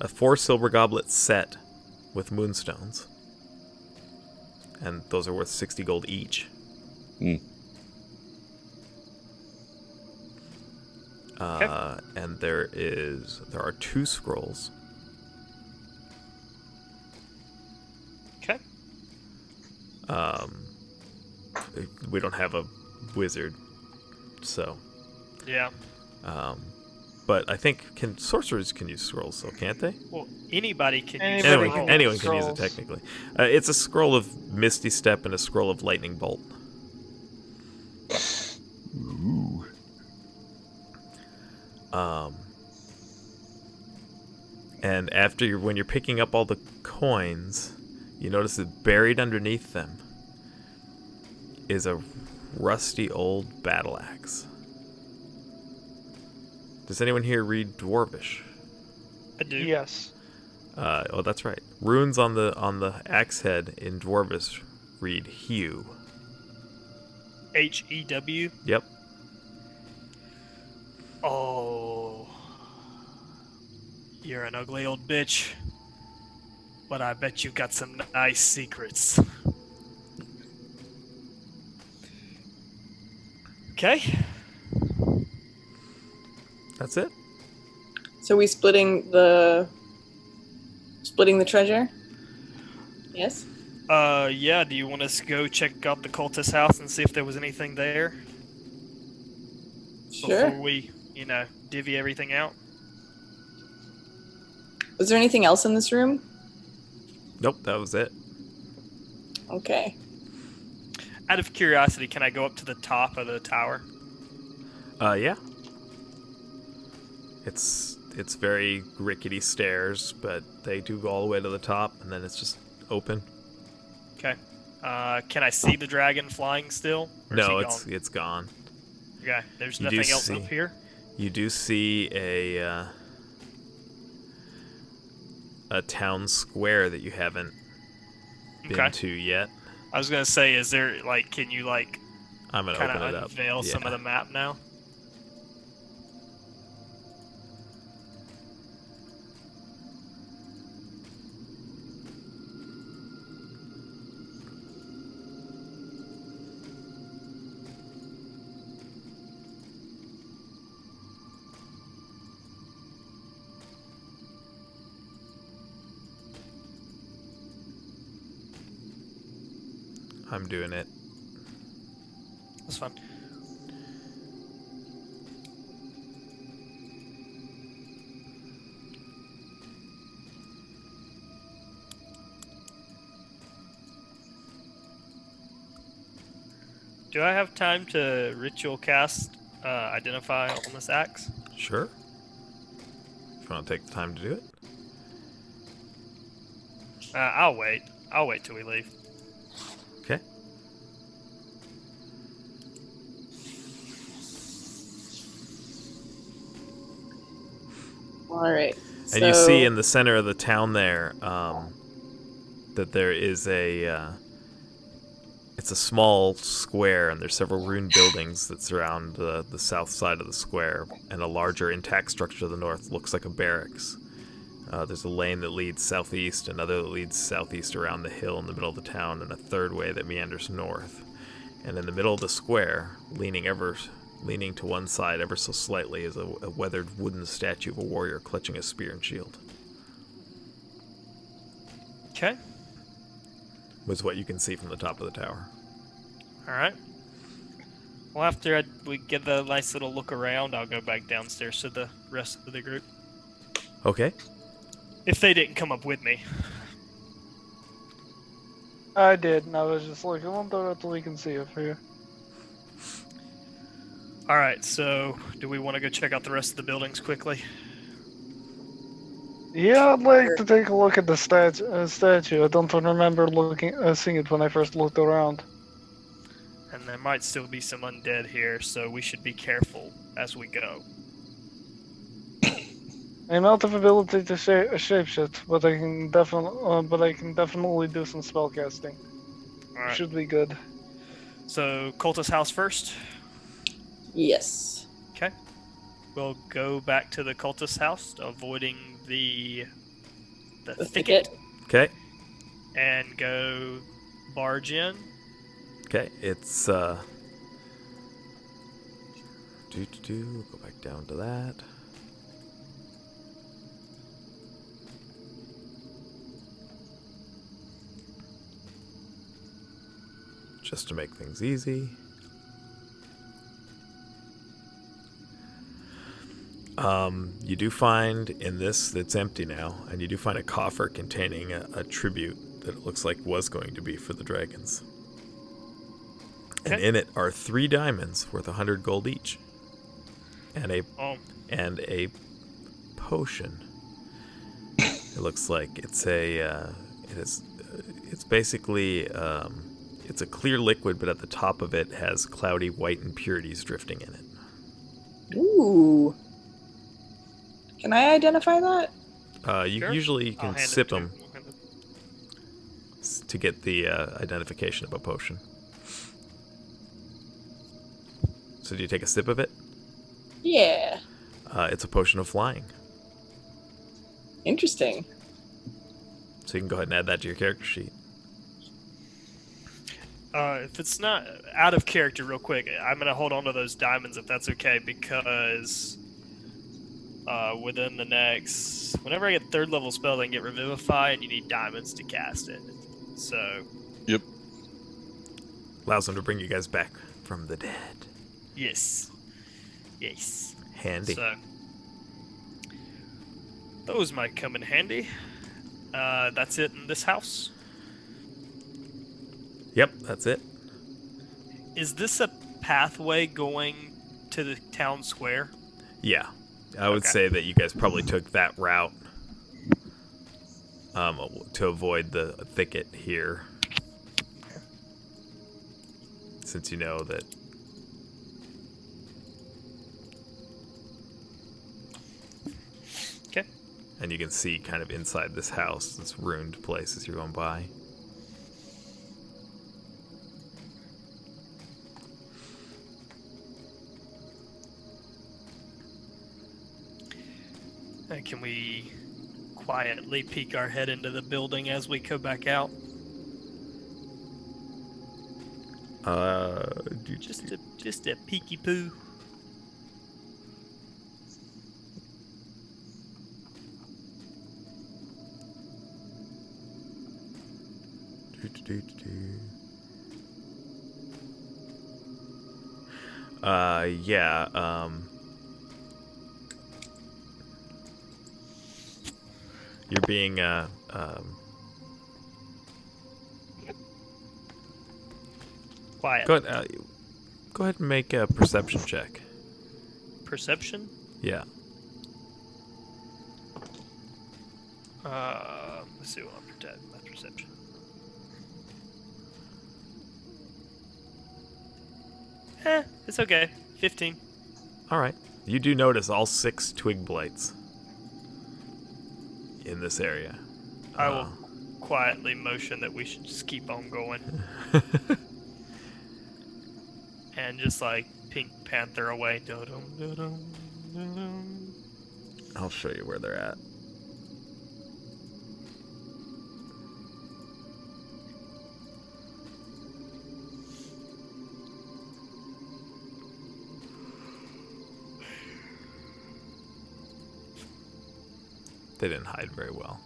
a 4 silver goblet set with moonstones. And those are worth 60 gold each. And there are 2 scrolls. Okay. We don't have a wizard, so. Yeah. But I think sorcerers can use scrolls, though, can't they? Well, anybody can use Anybody scroll. Anyone can use it scrolls. technically. It's a scroll of Misty Step and a scroll of Lightning Bolt. Ooh. And when you're picking up all the coins, you notice that buried underneath them is a rusty old battle axe. Does anyone here read Dwarvish? I do. Yes. Oh, that's right. Runes on the axe head in Dwarvish read Hew. HEW. Yep. Oh. You're an ugly old bitch. But I bet you've got some nice secrets. Okay. That's it. So we splitting the treasure? Yes. Yeah, do you want us to go check out the cultist house and see if there was anything there? Sure. Before we divvy everything out. Was there anything else in this room? Nope, that was it. Okay. Out of curiosity, can I go up to the top of the tower? Yeah. It's very rickety stairs, but they do go all the way to the top, and then it's just open. Okay. Can I see the dragon flying still? Or is No, he it's gone? it's gone. Okay. There's You do nothing else see- up here. You do see a town square that you haven't been Okay. to yet. I was gonna say, is there can you I'm gonna kind open it of up. unveil some of Yeah. the map now? I'm doing it. That's fun. Do I have time to ritual cast identify on this axe? Sure. If you want to take the time to do it. I'll wait. I'll wait till we leave. Okay. All right. And you see in the center of the town there that there is it's a small square, and there's several ruined buildings that surround the south side of the square, and a larger intact structure to the north looks like a barracks. There's a lane that leads southeast, another that leads southeast around the hill in the middle of the town, and a third way that meanders north. And in the middle of the square, leaning to one side ever so slightly, is a weathered wooden statue of a warrior clutching a spear and shield. Okay. Was what you can see from the top of the tower. All right. Well, after we get a nice little look around, I'll go back downstairs to the rest of the group. Okay. If they didn't come up with me. I did, and I was just like, I wonder what we can see up here. All right, so do we want to go check out the rest of the buildings quickly? Yeah, I'd like to take a look at the statue. I don't remember seeing it when I first looked around. And there might still be some undead here, so we should be careful as we go. I'm out of ability to shapeshift, but I can definitely do some spellcasting. All right. Should be good. So cultist house first. Yes. Okay. We'll go back to the cultist house, avoiding the thicket, Okay. and go barge in. Okay. It's go back down to that. Just to make things easy. You do find in this that's empty now, and you do find a coffer containing a tribute that it looks like was going to be for the dragons. And Okay. in it are 3 diamonds worth 100 gold each, and a potion. It looks like it's basically it's a clear liquid, but at the top of it has cloudy white impurities drifting in it. Ooh. Can I identify that? You Sure. usually I'll can hand it sip to- them to get the identification of a potion. So do you take a sip of it? Yeah. It's a potion of flying. Interesting. So you can go ahead and add that to your character sheet. If it's not out of character, real quick, I'm gonna hold on to those diamonds if that's okay, because within the next, whenever I get 3rd level spell, I can get Revivify, and you need diamonds to cast it. So Yep. Allows them to bring you guys back from the dead. yes, yes. Handy. So those might come in handy. That's it in this house. Yep, that's it. Is this a pathway going to the town square? Yeah, I would Okay. say that you guys probably took that route to avoid the thicket here, since you know that. Okay. And you can see kind of inside this house, this ruined place as you're going by. Can we quietly peek our head into the building as we go back out? Just a peeky poo. Yeah, you're being, Quiet. go ahead and make a perception check. Perception? Yeah. Let's see what I'm protecting. My perception. It's okay. 15. All right. You do notice all 6 twig blights in this area. I will quietly motion that we should just keep on going. And just like Pink Panther away. Dum-dum, dum-dum, dum-dum. I'll show you where they're at. They didn't hide very well.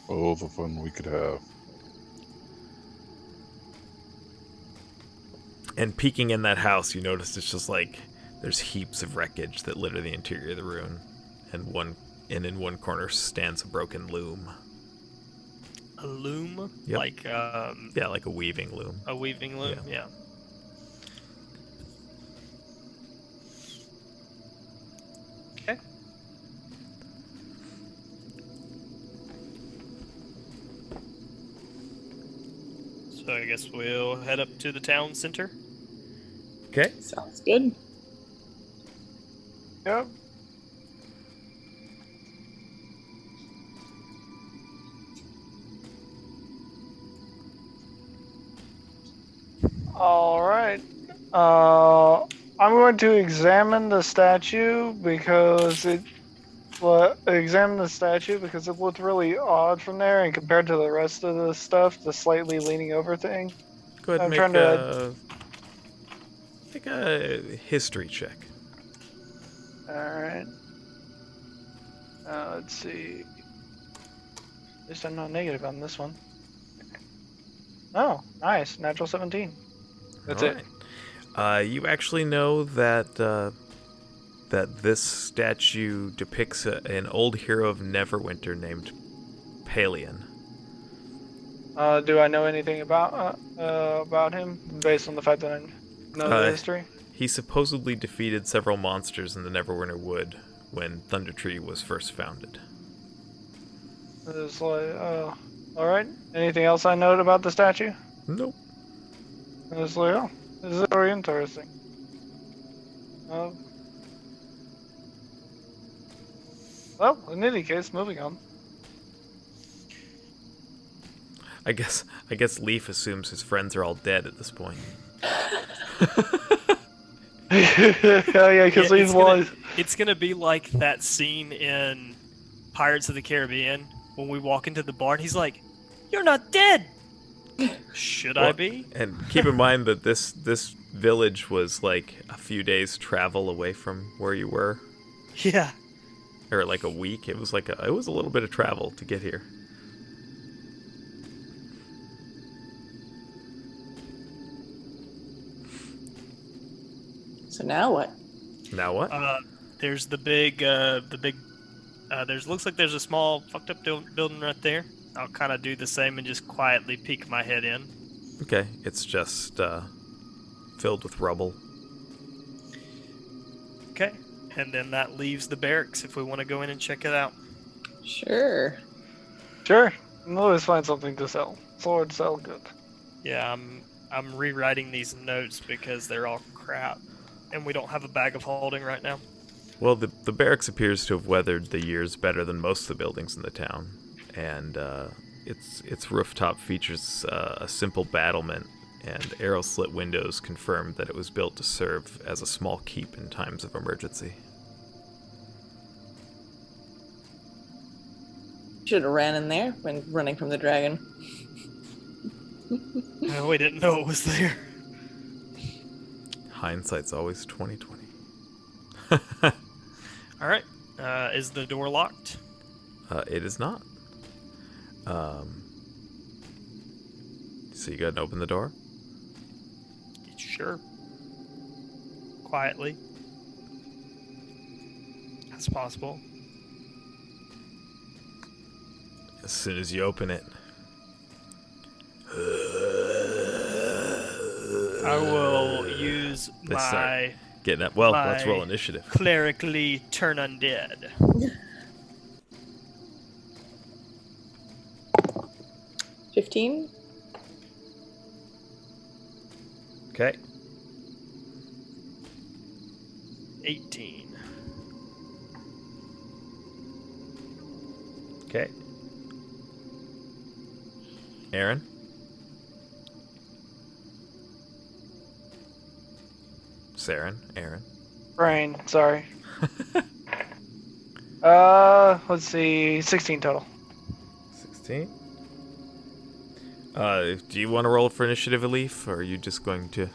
Oh, the fun we could have. And peeking in that house, you notice it's just like there's heaps of wreckage that litter the interior of the ruin, and in one corner stands a broken loom. A loom? Yep. Like Yeah, like a weaving loom. a weaving loom? Yeah. Okay. So I guess we'll head up to the town center. Okay. Sounds good. Yep. All right. I'm going to examine the statue because it looked really odd from there, and compared to the rest of the stuff, the slightly leaning over thing. Go ahead and I'm make a history check. All right. Let's see. At least I'm not negative on this one. Oh, nice. Natural 17. That's All it. right. You actually know that that this statue depicts an old hero of Neverwinter named Palion. Do I know anything about him based on the fact that I know the history? He supposedly defeated several monsters in the Neverwinter Wood when Thunder Tree was first founded. It's like, all right. Anything else I note about the statue? Nope. It's like, oh, this is very interesting. Well, in any case, moving on. I guess Leaf assumes his friends are all dead at this point. Yeah, because Yeah, these boys. It's gonna be like that scene in Pirates of the Caribbean when we walk into the bar and he's like, "You're not dead." Should I Well, be? And keep in mind that this village was like a few days travel away from where you were, Yeah. or like a week. It was it was a little bit of travel to get here. So now what? Now what? There's the big. Looks like there's a small fucked up building right there. I'll kind of do the same and just quietly peek my head in. Okay, it's just filled with rubble. Okay, and then that leaves the barracks if we want to go in and check it out. Sure. Sure. We'll always find something to sell. Swords sell good. Yeah, I'm rewriting these notes because they're all crap, and we don't have a bag of holding right now. Well, the barracks appears to have weathered the years better than most of the buildings in the town, and its rooftop features a simple battlement, and arrow-slit windows confirm that it was built to serve as a small keep in times of emergency. Should have ran in there when running from the dragon. We didn't know it was there. Hindsight's always 20/20. All right, is the door locked? It is not. So you go ahead and open the door? Sure. Quietly. That's possible. As soon as you open it, I will use They start. my getting up. Well, My- let's roll initiative. clerically turn undead. 15? Okay. 18. Okay. Aaron? Saren? Aaron? Brain, sorry. Let's see, 16 total. 16. Do you want to roll for initiative, Leaf, or are you just going to...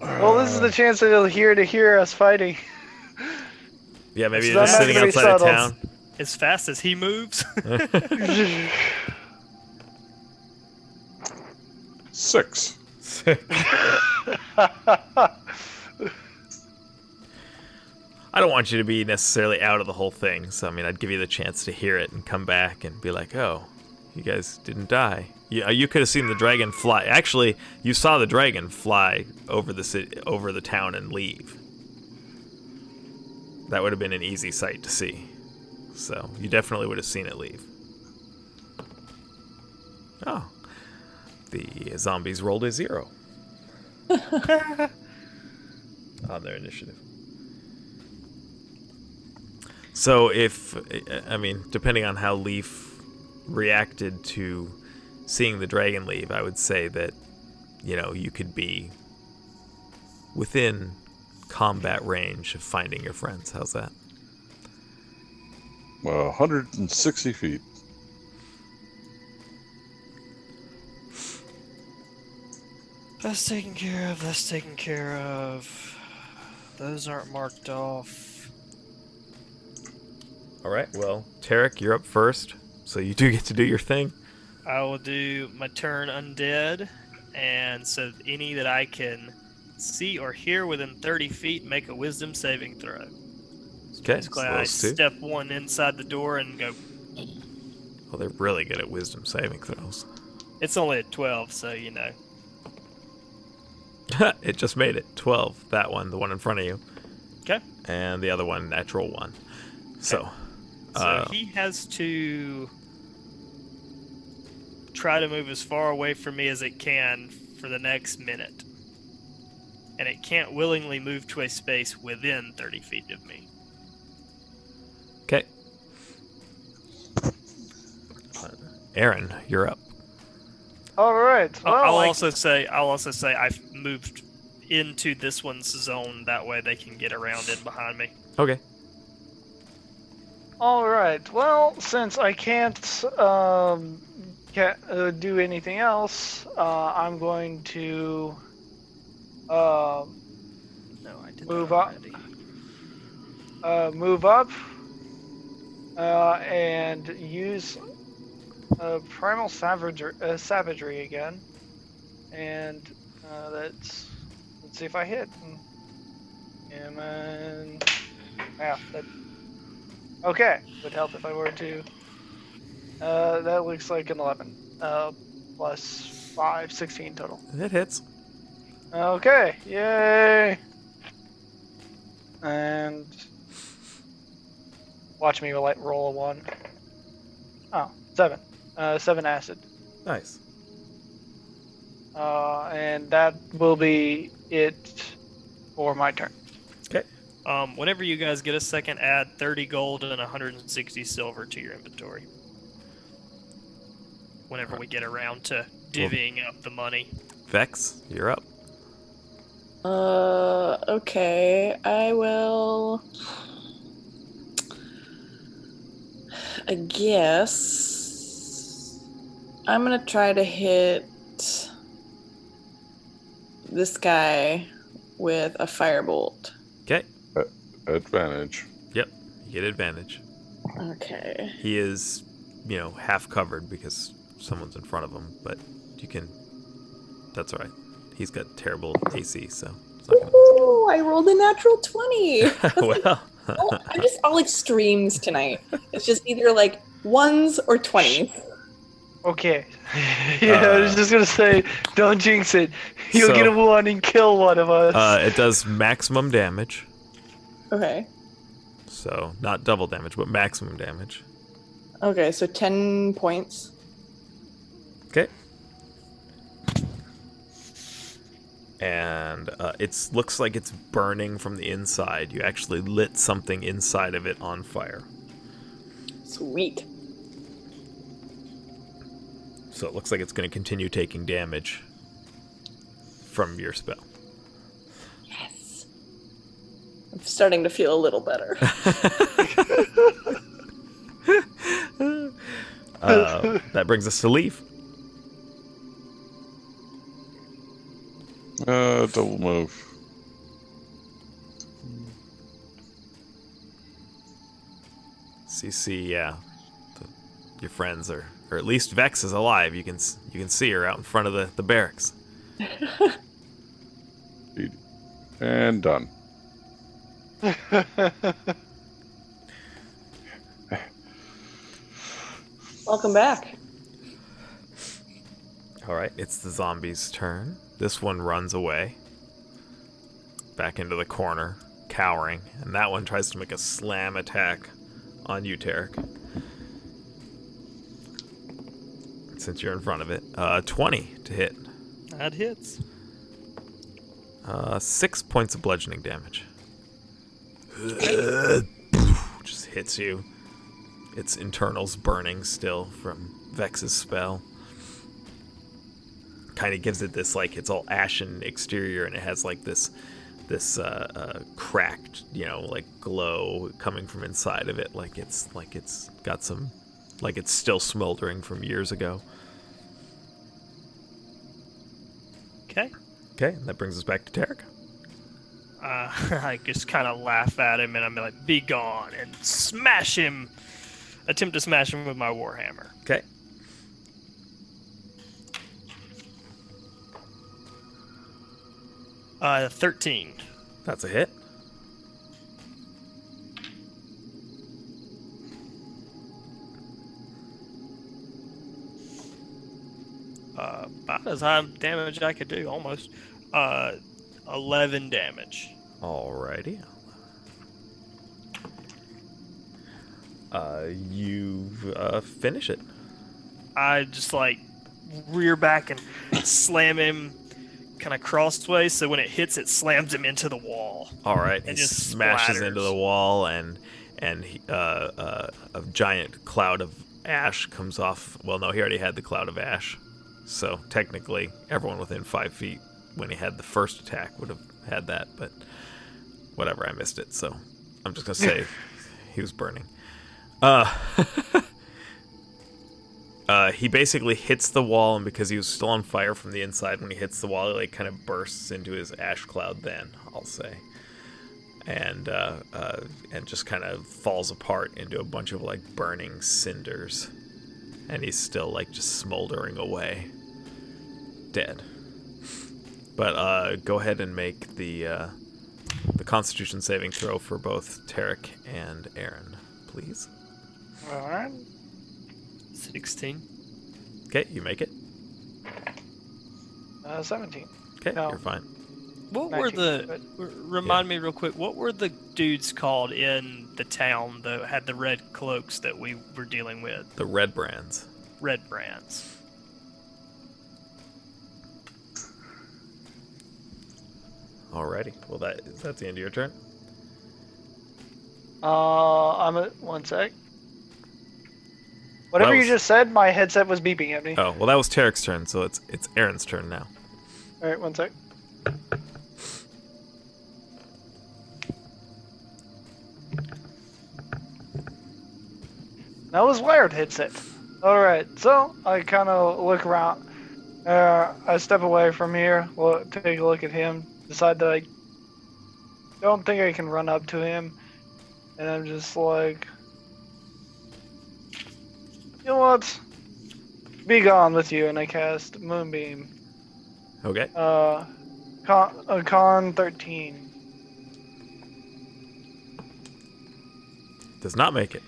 Well, this is the chance that he'll hear us fighting. Yeah, maybe It's you're just not sitting gonna be outside of subtle. town. As fast as he moves. 6. I don't want you to be necessarily out of the whole thing, so I mean, I'd give you the chance to hear it and come back and be like, oh, you guys didn't die. You could have seen the dragon fly. Actually, you saw the dragon fly over the city, over the town and leave. That would have been an easy sight to see. So you definitely would have seen it leave. Oh, the zombies rolled a 0 on their initiative. So depending on how Leaf reacted to seeing the dragon leave, I would say that, you could be within combat range of finding your friends. How's that? 160 feet. That's taken care of. That's taken care of. Those aren't marked off. All right, well, Tarek, you're up first, so you do get to do your thing. I will do my turn undead, and so any that I can see or hear within 30 feet make a wisdom saving throw. Okay, Basically, so I those two. step one inside the door and go. Well, they're really good at wisdom saving throws. It's only at 12, so you know. It just made it. 12, that one, the one in front of you. Okay. And the other one, natural 1. So, So he has to try to move as far away from me as it can for the next minute. And it can't willingly move to a space within 30 feet of me. okay. Aaron, you're up. All right. Well, I'll also say I've moved into this one's zone. That way they can get around in behind me. Okay. all right. Well, since I can't do anything else, I'm going to No, I did Move that up. already. move up and use primal savagery again, and let's Let's see if I hit. Come on. Yeah. Okay. Would help if I were to. That looks like an 11. Plus 5, 16 total. That hits. Okay. Yay. And watch me roll a 1. Oh, 7. 7 acid. Nice. And that will be it for my turn. Okay. Whenever you guys get a second, add 30 gold and 160 silver to your inventory. Whenever we get around to divvying up the money. Vex, you're up. Okay. I will. I guess I'm gonna try to hit this guy with a firebolt. Okay. Advantage. Yep. You get advantage. Okay. He is, half covered because someone's in front of him, but you can. That's all right. He's got terrible AC, so it's not gonna. Ooh, I rolled a natural 20. Well. I'm just all extremes tonight. It's just either like 1s or 20s. Okay. Yeah, I was just gonna say, don't jinx it. You'll get a 1 and kill one of us. It does maximum damage. Okay. So, not double damage, but maximum damage. Okay, so 10 points. Okay. And it looks like it's burning from the inside. You actually lit something inside of it on fire. Sweet. So it looks like it's going to continue taking damage from your spell. Yes. I'm starting to feel a little better. That brings us to Leaf. Double move. CC, yeah. Your friends are, or at least Vex is alive. You can see her out in front of the barracks. And done. Welcome back. All right, it's the zombie's turn. This one runs away, back into the corner, cowering, and that one tries to make a slam attack on you, Tarek. Since you're in front of it, 20 to hit. That hits. 6 points of bludgeoning damage. Just hits you. Its internals burning still from Vex's spell. Kind of gives it this, like, it's all ashen exterior, and it has like this cracked, like glow coming from inside of it, like it's got some, like it's still smoldering from years ago. Okay. Okay, that brings us back to Tarek. I just kind of laugh at him and I'm like, be gone, and smash him. Attempt to smash him with my warhammer. Okay. Uh, 13. That's a hit. About as high damage I could do, almost. 11 damage. Alrighty. You finish it. I just like rear back and slam him kind of crossways, so when it hits, it slams him into the wall. All right, And he just smashes splatters. into the wall, and a giant cloud of ash comes off. Well, no, he already had the cloud of ash, so technically, everyone within 5 feet when he had the first attack would have had that. But whatever, I missed it, so I'm just gonna say he was burning. He basically hits the wall, and because he was still on fire from the inside, when he hits the wall, he like kind of bursts into his ash cloud. Then I'll say, and just kind of falls apart into a bunch of like burning cinders, and he's still like just smoldering away, dead. But go ahead and make the Constitution saving throw for both Tarek and Aaron, please. All right. 16. Okay, you make it. 17. Okay, No. you're fine. What were 19, the... Remind me real quick, what were the dudes called in the town that had the red cloaks that we were dealing with? The red brands. Red brands. Alrighty. Well, that's the end of your turn. I'm at 1 sec. Whatever That you was- just said, my headset was beeping at me. Oh, well, that was Tarek's turn, so it's Aaron's turn now. All right, 1 sec. That was wired headset. All right, so I kind of look around. I step away from here, take a look at him, decide that I don't think I can run up to him, and I'm just like, you know what? Be gone with you, and I cast Moonbeam. Okay. Con 13. Does not make it.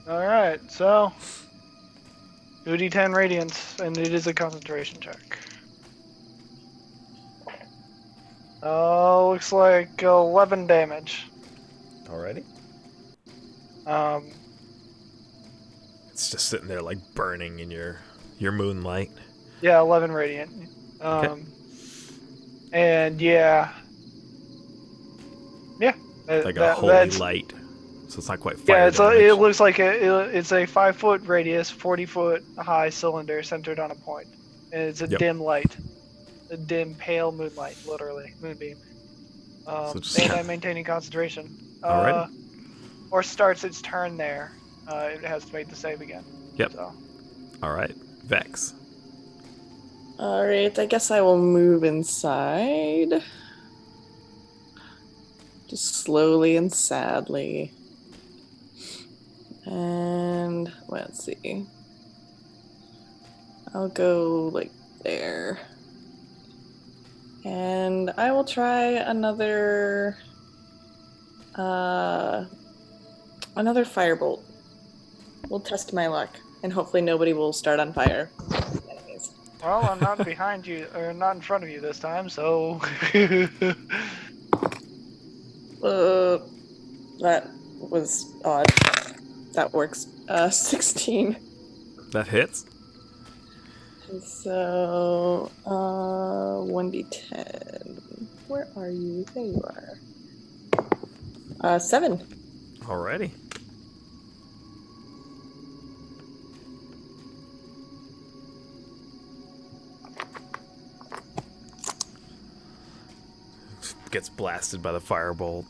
All right, so 2d10 radiance, and it is a concentration check. Looks like 11 damage. Alrighty. Um, It's just sitting there like burning in your moonlight. yeah, 11 radiant. And yeah, Like a that- holy that's light. So it's not quite fire yeah. damage. It looks like it's a 5-foot radius, 40-foot high cylinder centered on a point, and it's a Yep. dim light, a dim pale moonlight, literally moonbeam. So just- And I'm maintaining concentration. Alrighty. Or starts its turn there. It has to make the save again. Yep. So. Alright. Vex. Alright, I guess I will move inside. Just slowly and sadly. And let's see. I'll go like there. And I will try another firebolt. We'll test my luck, and hopefully nobody will start on fire. Enemies. Well, I'm not behind you, or not in front of you this time, so. That was odd. That works. 16. That hits. And so, 1d10. Where are you? There you are. 7. Alrighty. Gets blasted by the firebolt.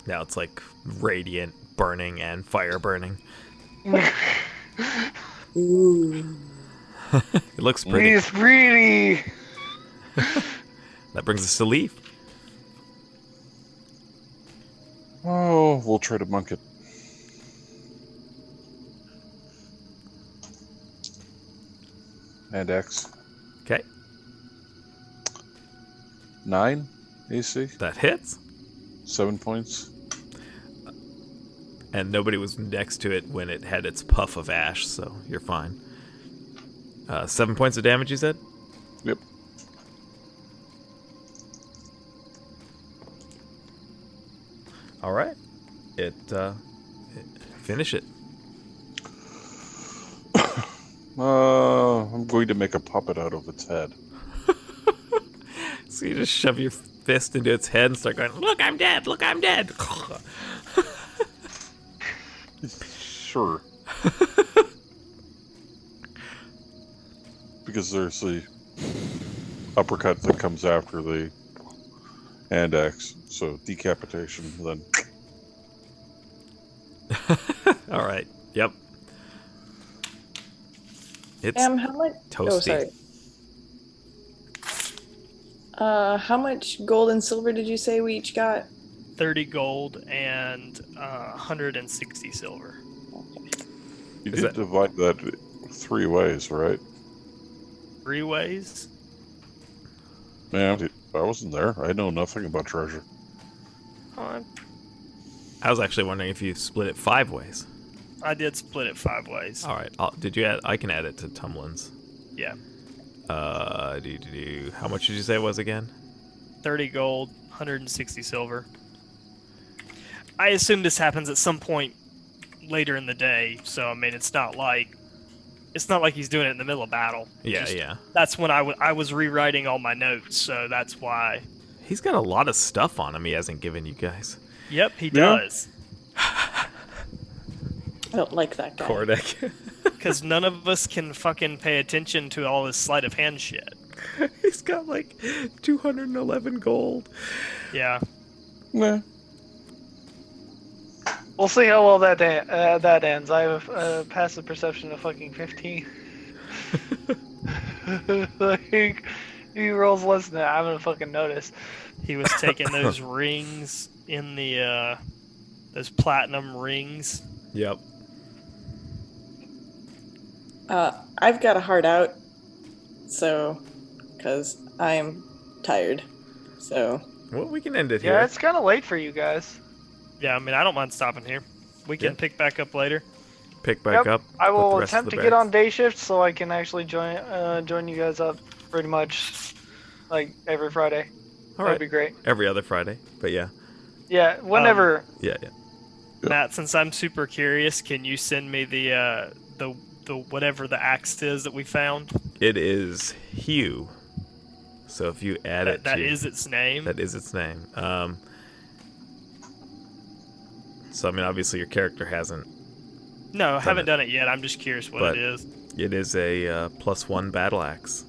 Now it's like radiant burning and fire burning. Ooh. It looks pretty. He's pretty. That brings us to Leaf. Oh, we'll try to monk it. And X. Okay. 9 AC. That hits. 7 points. And nobody was next to it when it had its puff of ash, so you're fine. 7 points of damage, you said? Yep. Alright. Finish it. I'm going to make a puppet out of its head. So you just shove your fist into its head and start going, "Look, I'm dead! Look, I'm dead!" Sure. Because there's the uppercut that comes after the hand axe. So decapitation, then. Alright. Yep. It's How much? toasty. Oh, sorry. How much gold and silver did you say we each got? 30 gold and 160 silver. You Is did that- divide that 3 ways, right? 3 ways? Yeah. I wasn't there. I know nothing about treasure. I was actually wondering if you split it 5 ways. I did split it 5 ways. All right. Did you add? I can add it to Tumlin's. Yeah. How much did you say it was again? 30 gold, 160 silver. I assume this happens at some point later in the day, so I mean it's not like he's doing it in the middle of battle. Yeah, yeah. That's when I was rewriting all my notes, so that's why. He's got a lot of stuff on him he hasn't given you guys. Yep, he Yeah. does. I don't like that guy. Kordek. Because none of us can fucking pay attention to all this sleight of hand shit. He's got like 211 gold. Yeah. Nah. We'll see how well that ends. I have a passive perception of fucking 15. Like, he rolls less than that. I'm gonna fucking notice. He was taking those rings in the, those platinum rings. Yep. I've got a heart out, so, because I am tired. So, Well, we can end it here. Yeah, it's kind of late for you guys. Yeah, I mean, I don't mind stopping here. We can Yeah. pick back up later. Pick back Yep, up. I with the will rest of attempt the to get bags. on day shift so I can actually join you guys up pretty much like every Friday. All That'd right. be great. Every other Friday. But yeah. Yeah, whenever. Yeah, yeah. Matt, since I'm super curious, can you send me the whatever the axe is that we found? It is Hugh. So if you add it That to... is its name? That is its name. So, I mean, obviously your character hasn't... No, I haven't it. done it yet. I'm just curious what But- it is. It is a +1 battle axe.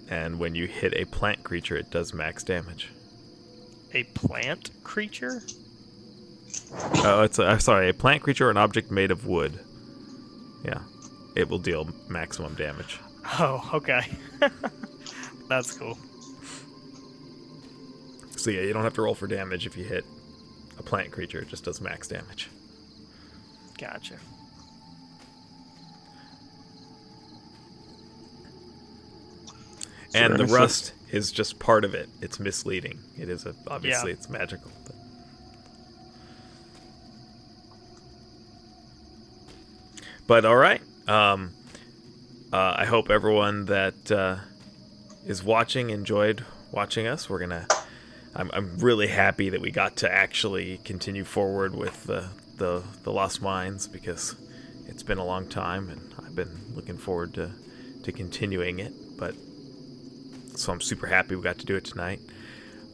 And when you hit a plant creature, it does max damage. A plant creature? Oh, sorry, a plant creature or an object made of wood. Yeah. It will deal maximum damage. Oh, okay. That's cool. So yeah, you don't have to roll for damage if you hit a plant creature. It just does max damage. Gotcha. And the anything- rust is just part of it. It's misleading. It is obviously it's magical. But all right. I hope everyone that is watching enjoyed watching us. I'm really happy that we got to actually continue forward with the Lost Mines because it's been a long time and I've been looking forward to continuing it. But so I'm super happy we got to do it tonight.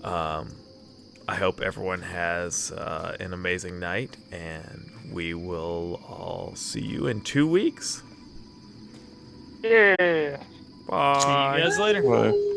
I hope everyone has an amazing night, and we will all see you in 2 weeks. Yeah. Bye. See you guys later. Bye.